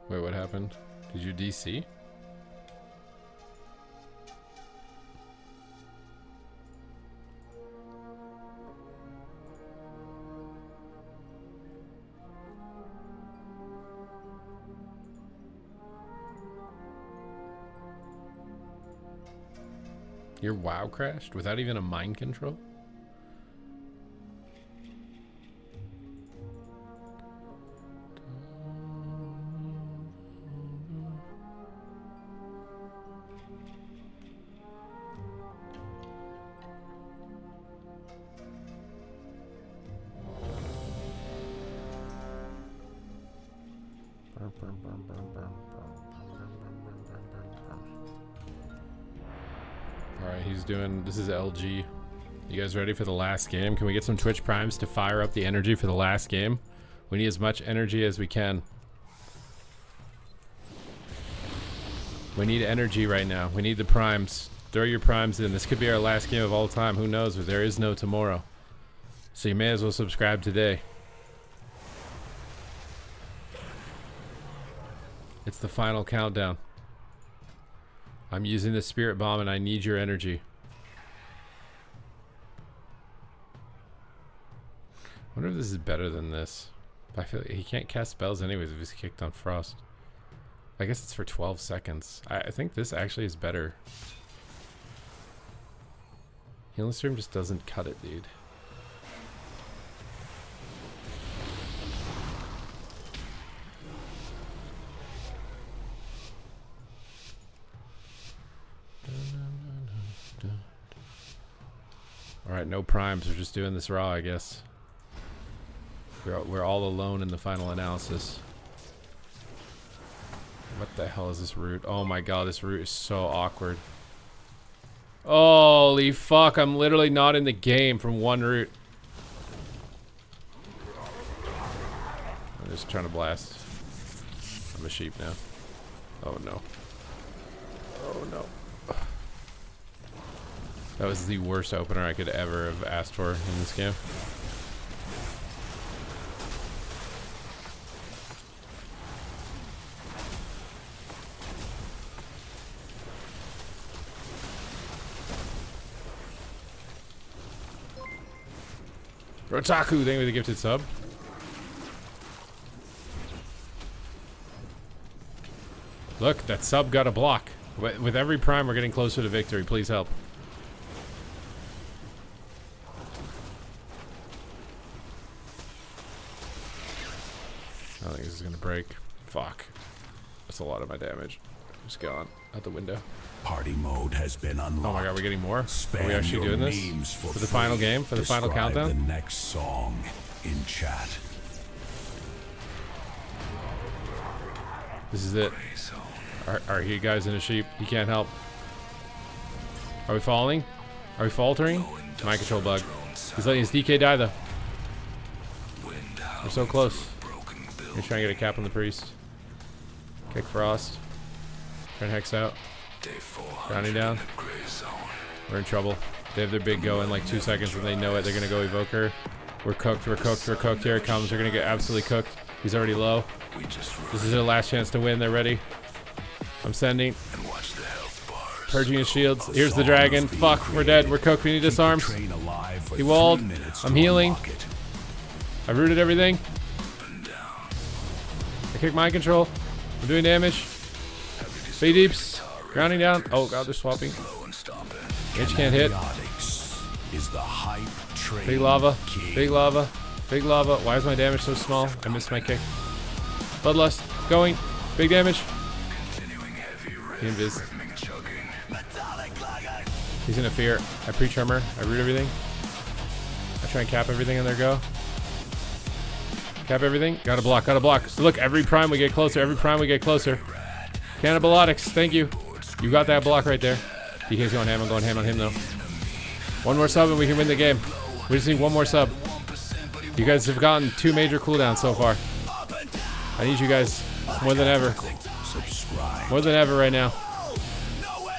Wait, what happened? Did you DC? Your WoW crashed without even a mind control? Alright, he's doing, this is LG. You guys ready for the last game? Can we get some Twitch Primes to fire up the energy for the last game? We need as much energy as we can. We need energy right now. We need the Primes. Throw your Primes in. This could be our last game of all time. Who knows? But there is no tomorrow. So you may as well subscribe today. It's the final countdown. I'm using the Spirit Bomb and I need your energy. I wonder if this is better than this. I feel like he can't cast spells anyways if he's kicked on Frost. I guess it's for 12 seconds. I think this actually is better. Healing Stream just doesn't cut it, dude. Alright, no primes. We're just doing this raw, I guess. We're all alone in the final analysis. What the hell is this route? Oh my god, this route is so awkward. Holy fuck, I'm literally not in the game from one route. I'm just trying to blast. I'm a sheep now. Oh no. Oh no. That was the worst opener I could ever have asked for in this game. Rotaku, thank you for the gifted sub. Look, that sub got a block. With every prime, we're getting closer to victory. Please help. I don't think this is gonna break. Fuck. That's a lot of my damage. Just gone out the window. Party mode has been unlocked. Oh my god, we're getting more? Are we actually doing this? For the final game? For the final countdown? The next song in chat. This is it. Are you guys in a sheep? You can't help. Are we falling? Are we faltering? Mind control bug. He's letting his DK die though. We're so close. We're trying to get a cap on the priest. Kick Frost. Try and hex out. Grounding down. We're in trouble. They have their big go in like 2 seconds and they know it. They're gonna go Evoker. We're cooked, we're cooked, we're cooked. Here it comes. We're gonna get absolutely cooked. He's already low. This is their last chance to win. They're ready. I'm sending. Purging his shields. Here's the dragon. Fuck, we're dead. We're cooked. We need disarms. He walled. I'm healing. I rooted everything. I kicked mind control. I'm doing damage. Big deeps. Grounding down. Oh god, they're swapping. H can't hit. Big lava. Big lava. Big lava. Why is my damage so small? I missed my kick. Bloodlust. Going. Big damage. He invis. He's in a fear. I pre-tremor. I root everything. I try and cap everything in their go. Cap everything. Gotta block, gotta block. Look, every prime we get closer, every prime we get closer. Cannibalotics, thank you. You got that block right there. DK's going ham, I'm going ham on him though. One more sub and we can win the game. We just need one more sub. You guys have gotten 2 major cooldowns so far. I need you guys more than ever. More than ever right now.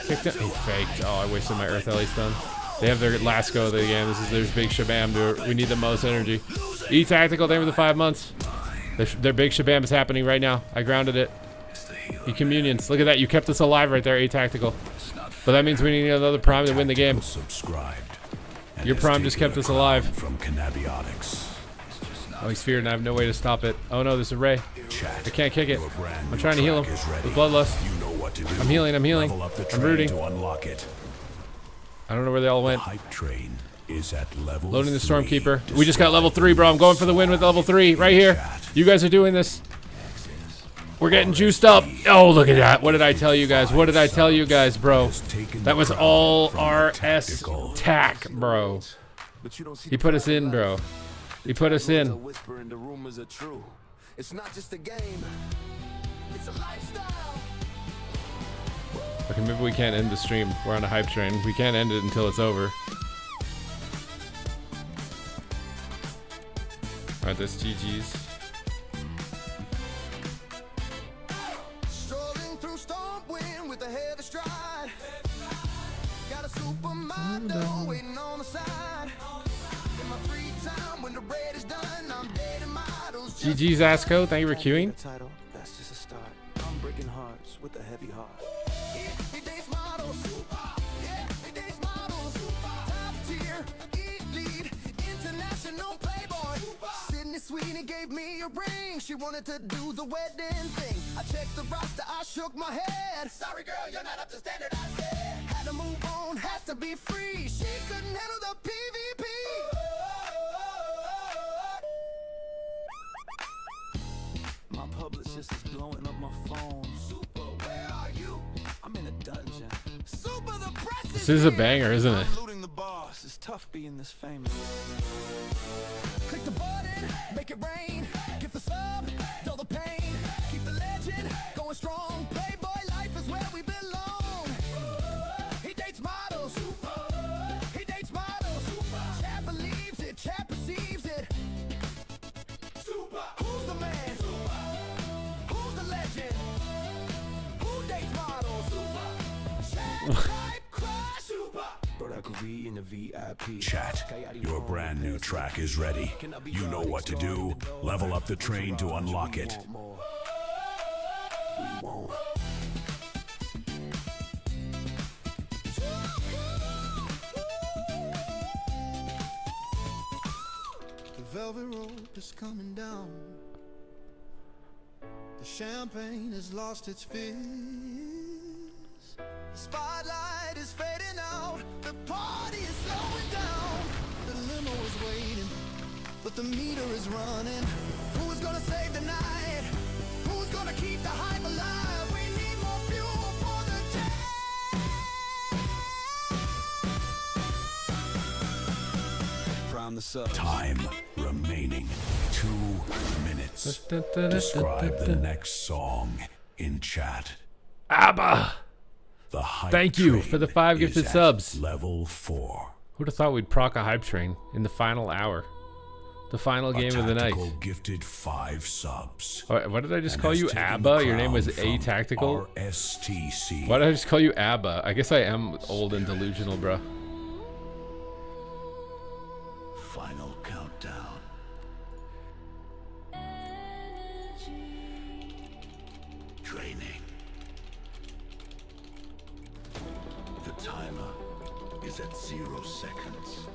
He faked. Oh, I wasted my Earth LA stun. They have their last go of the game. This is their big shabam, dude. We need the most energy. E tactical, thank you for the 5 months. Their big shabam is happening right now. I grounded it. E communions. Look at that. You kept us alive right there, E tactical. But that means we need another prime to win the game. Your prime just kept us alive. From cannabiotics. Oh, he's feared and I have no way to stop it. Oh no, there's a Ray. I can't kick it. I'm trying to heal him with Bloodlust. I'm healing, I'm healing. I'm rooting. I don't know where they all went. Loading the Stormkeeper. We just got level 3, bro. I'm going for the win with level 3 right here. You guys are doing this. We're getting juiced up. Oh, look at that. What did I tell you guys? What did I tell you guys, bro? That was all RS tack, bro. He put us in, bro. He put us in. Okay, maybe we can't end the stream. We're on a hype train. We can't end it until it's over. Alright, that's GG's. Strolling through storm wind with a heavy stride. Got a supermodel waiting on the side. In my free time when the raid is done, I'm dating models. GG's Asco, thank you for queuing. That's just a start. I'm breaking hearts with a heavy heart. Sweetie gave me a ring. She wanted to do the wedding thing. I checked the roster, I shook my head. Sorry girl, you're not up to standard, I said. Had to move on, had to be free. She couldn't handle the PvP. My publicist is blowing up my phone. Super, where are you? I'm in a dungeon. Super, the press. This is a banger, isn't it? Looting the boss. It's tough being this famous. Click the button, make it rain. Give the sub, dull the pain. Keep the legend going strong. Playboy life is where we belong. He dates models. He dates models. Chap believes it, chap perceives it. Who's the man? Who's the legend? Who dates models? Chap type crush. In the VIP. Chat, your brand new track is ready. You know what to do. Level up the train to unlock it. The velvet rope is coming down. The champagne has lost its fizz. The spotlight is fading out. The party is slowing down. The limo is waiting, but the meter is running. Who's gonna save the night? Who's gonna keep the hype alive? We need more fuel for the jam. Prime the sub. Time remaining 2 minutes. Describe the next song in chat. ABBA! The hype Thank you train for the 5 is gifted at subs. Level 4. Who'd have thought we'd proc a hype train in the final hour? The final game of the night. Tactical gifted 5 subs. Oh, what did I just And call has you? taken ABBA? the Your name was crown A from Tactical? RSTC. Why did I just call you ABBA? I guess I am old and delusional, bro. Final countdown. Training. The timer is at 0 seconds.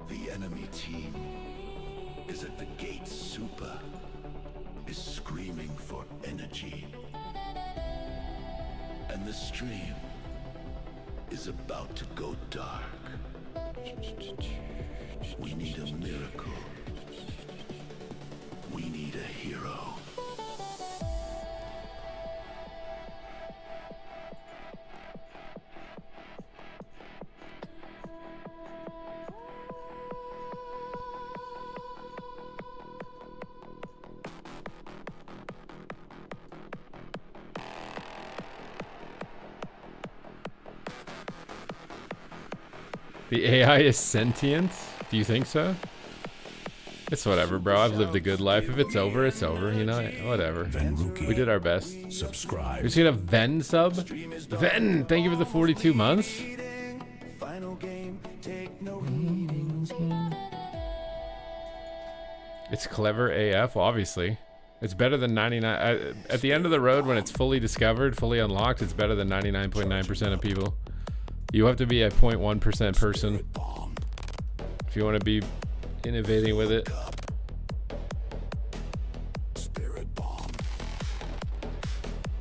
The enemy team is at the gate. Super is screaming for energy. And the stream is about to go dark. We need a miracle. We need a hero. The AI is sentient? Do you think so? It's whatever, bro. I've lived a good life. If it's over, it's over. You know, whatever. We did our best. Subscribe. You seen a Ven sub? Ven, thank you for the 42 months. Final game, take no heedings. It's clever AF, well, obviously. It's better than 99. At the end of the road, when it's fully discovered, fully unlocked, it's better than 99.9% of people. You have to be a 0.1% person if you want to be innovating with it.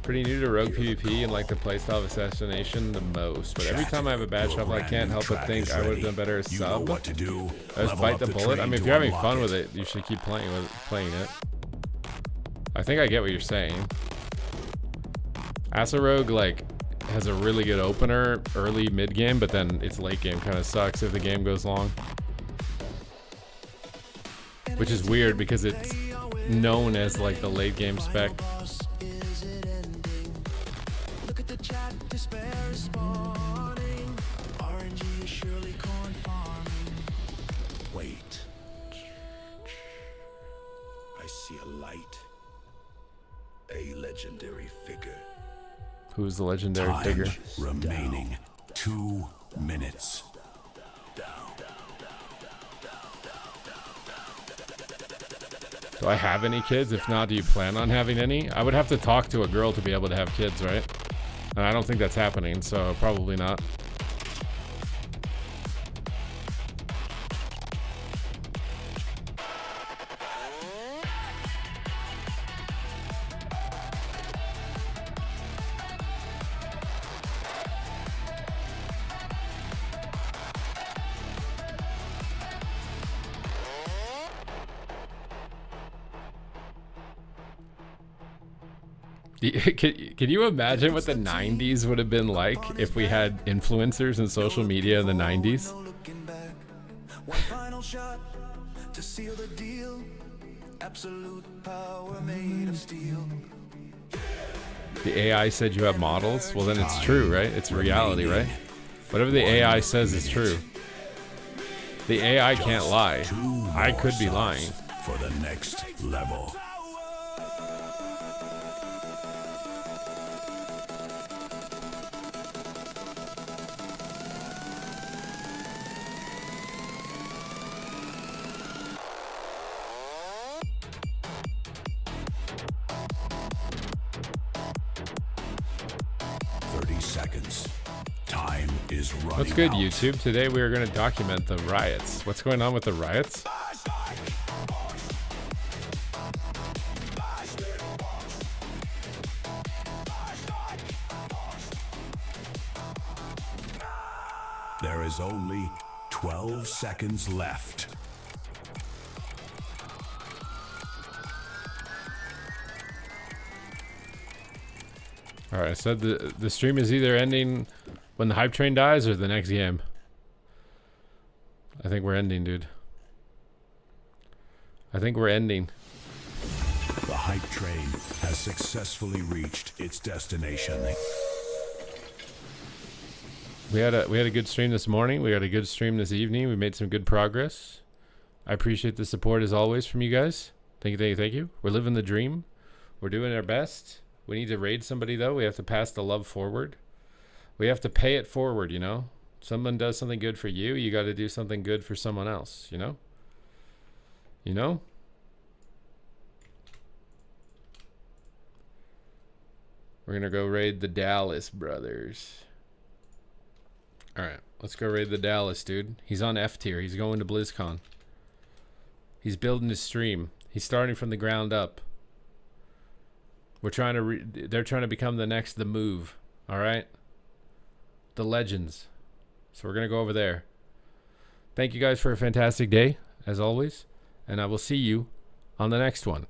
Pretty new to rogue PvP and like the playstyle of assassination the most. But every time I have a bad shuffle, I can't help but think I would have done better as sub. Just bite the bullet. I mean, if you're having fun with it, you should keep playing it. I think I get what you're saying. Asa Rogue like has a really good opener early mid game, but then its late game kind of sucks if the game goes long. Which is weird because it's known as like the late game spec. Wait. I see a light. A legendary figure. Who's the legendary figure? Remaining 2 minutes. Do I have any kids? If not, do you plan on having any? I would have to talk to a girl to be able to have kids, right? And I don't think that's happening, so probably not. Can you imagine what the 90s would have been like if we had influencers and social media in the 90s? One final shot to seal the deal. Absolute power made of steel. The AI said you have models? Well, then it's true, right? It's reality, right? Whatever the AI says is true. The AI can't lie. I could be lying. For the next level. Seconds. Time is running. What's good, out. YouTube? Today we are going to document the riots. What's going on with the riots? There is only 12 seconds left. Alright, I said the stream is either ending when the hype train dies or the next game. I think we're ending, dude. I think we're ending. The hype train has successfully reached its destination. We had a good stream this morning. We had a good stream this evening. We made some good progress. I appreciate the support as always from you guys. Thank you, thank you, thank you. We're living the dream. We're doing our best. We need to raid somebody, though. We have to pass the love forward. We have to pay it forward, you know? Someone does something good for you, you got to do something good for someone else, you know? You know? We're going to go raid the Dallas brothers. All right, let's go raid the Dallas, dude. He's on F tier. He's going to BlizzCon. He's building his stream. He's starting from the ground up. We're trying to they're trying to become the move, all right? The legends. So we're going to go over there. Thank you guys for a fantastic day, as always, and I will see you on the next one.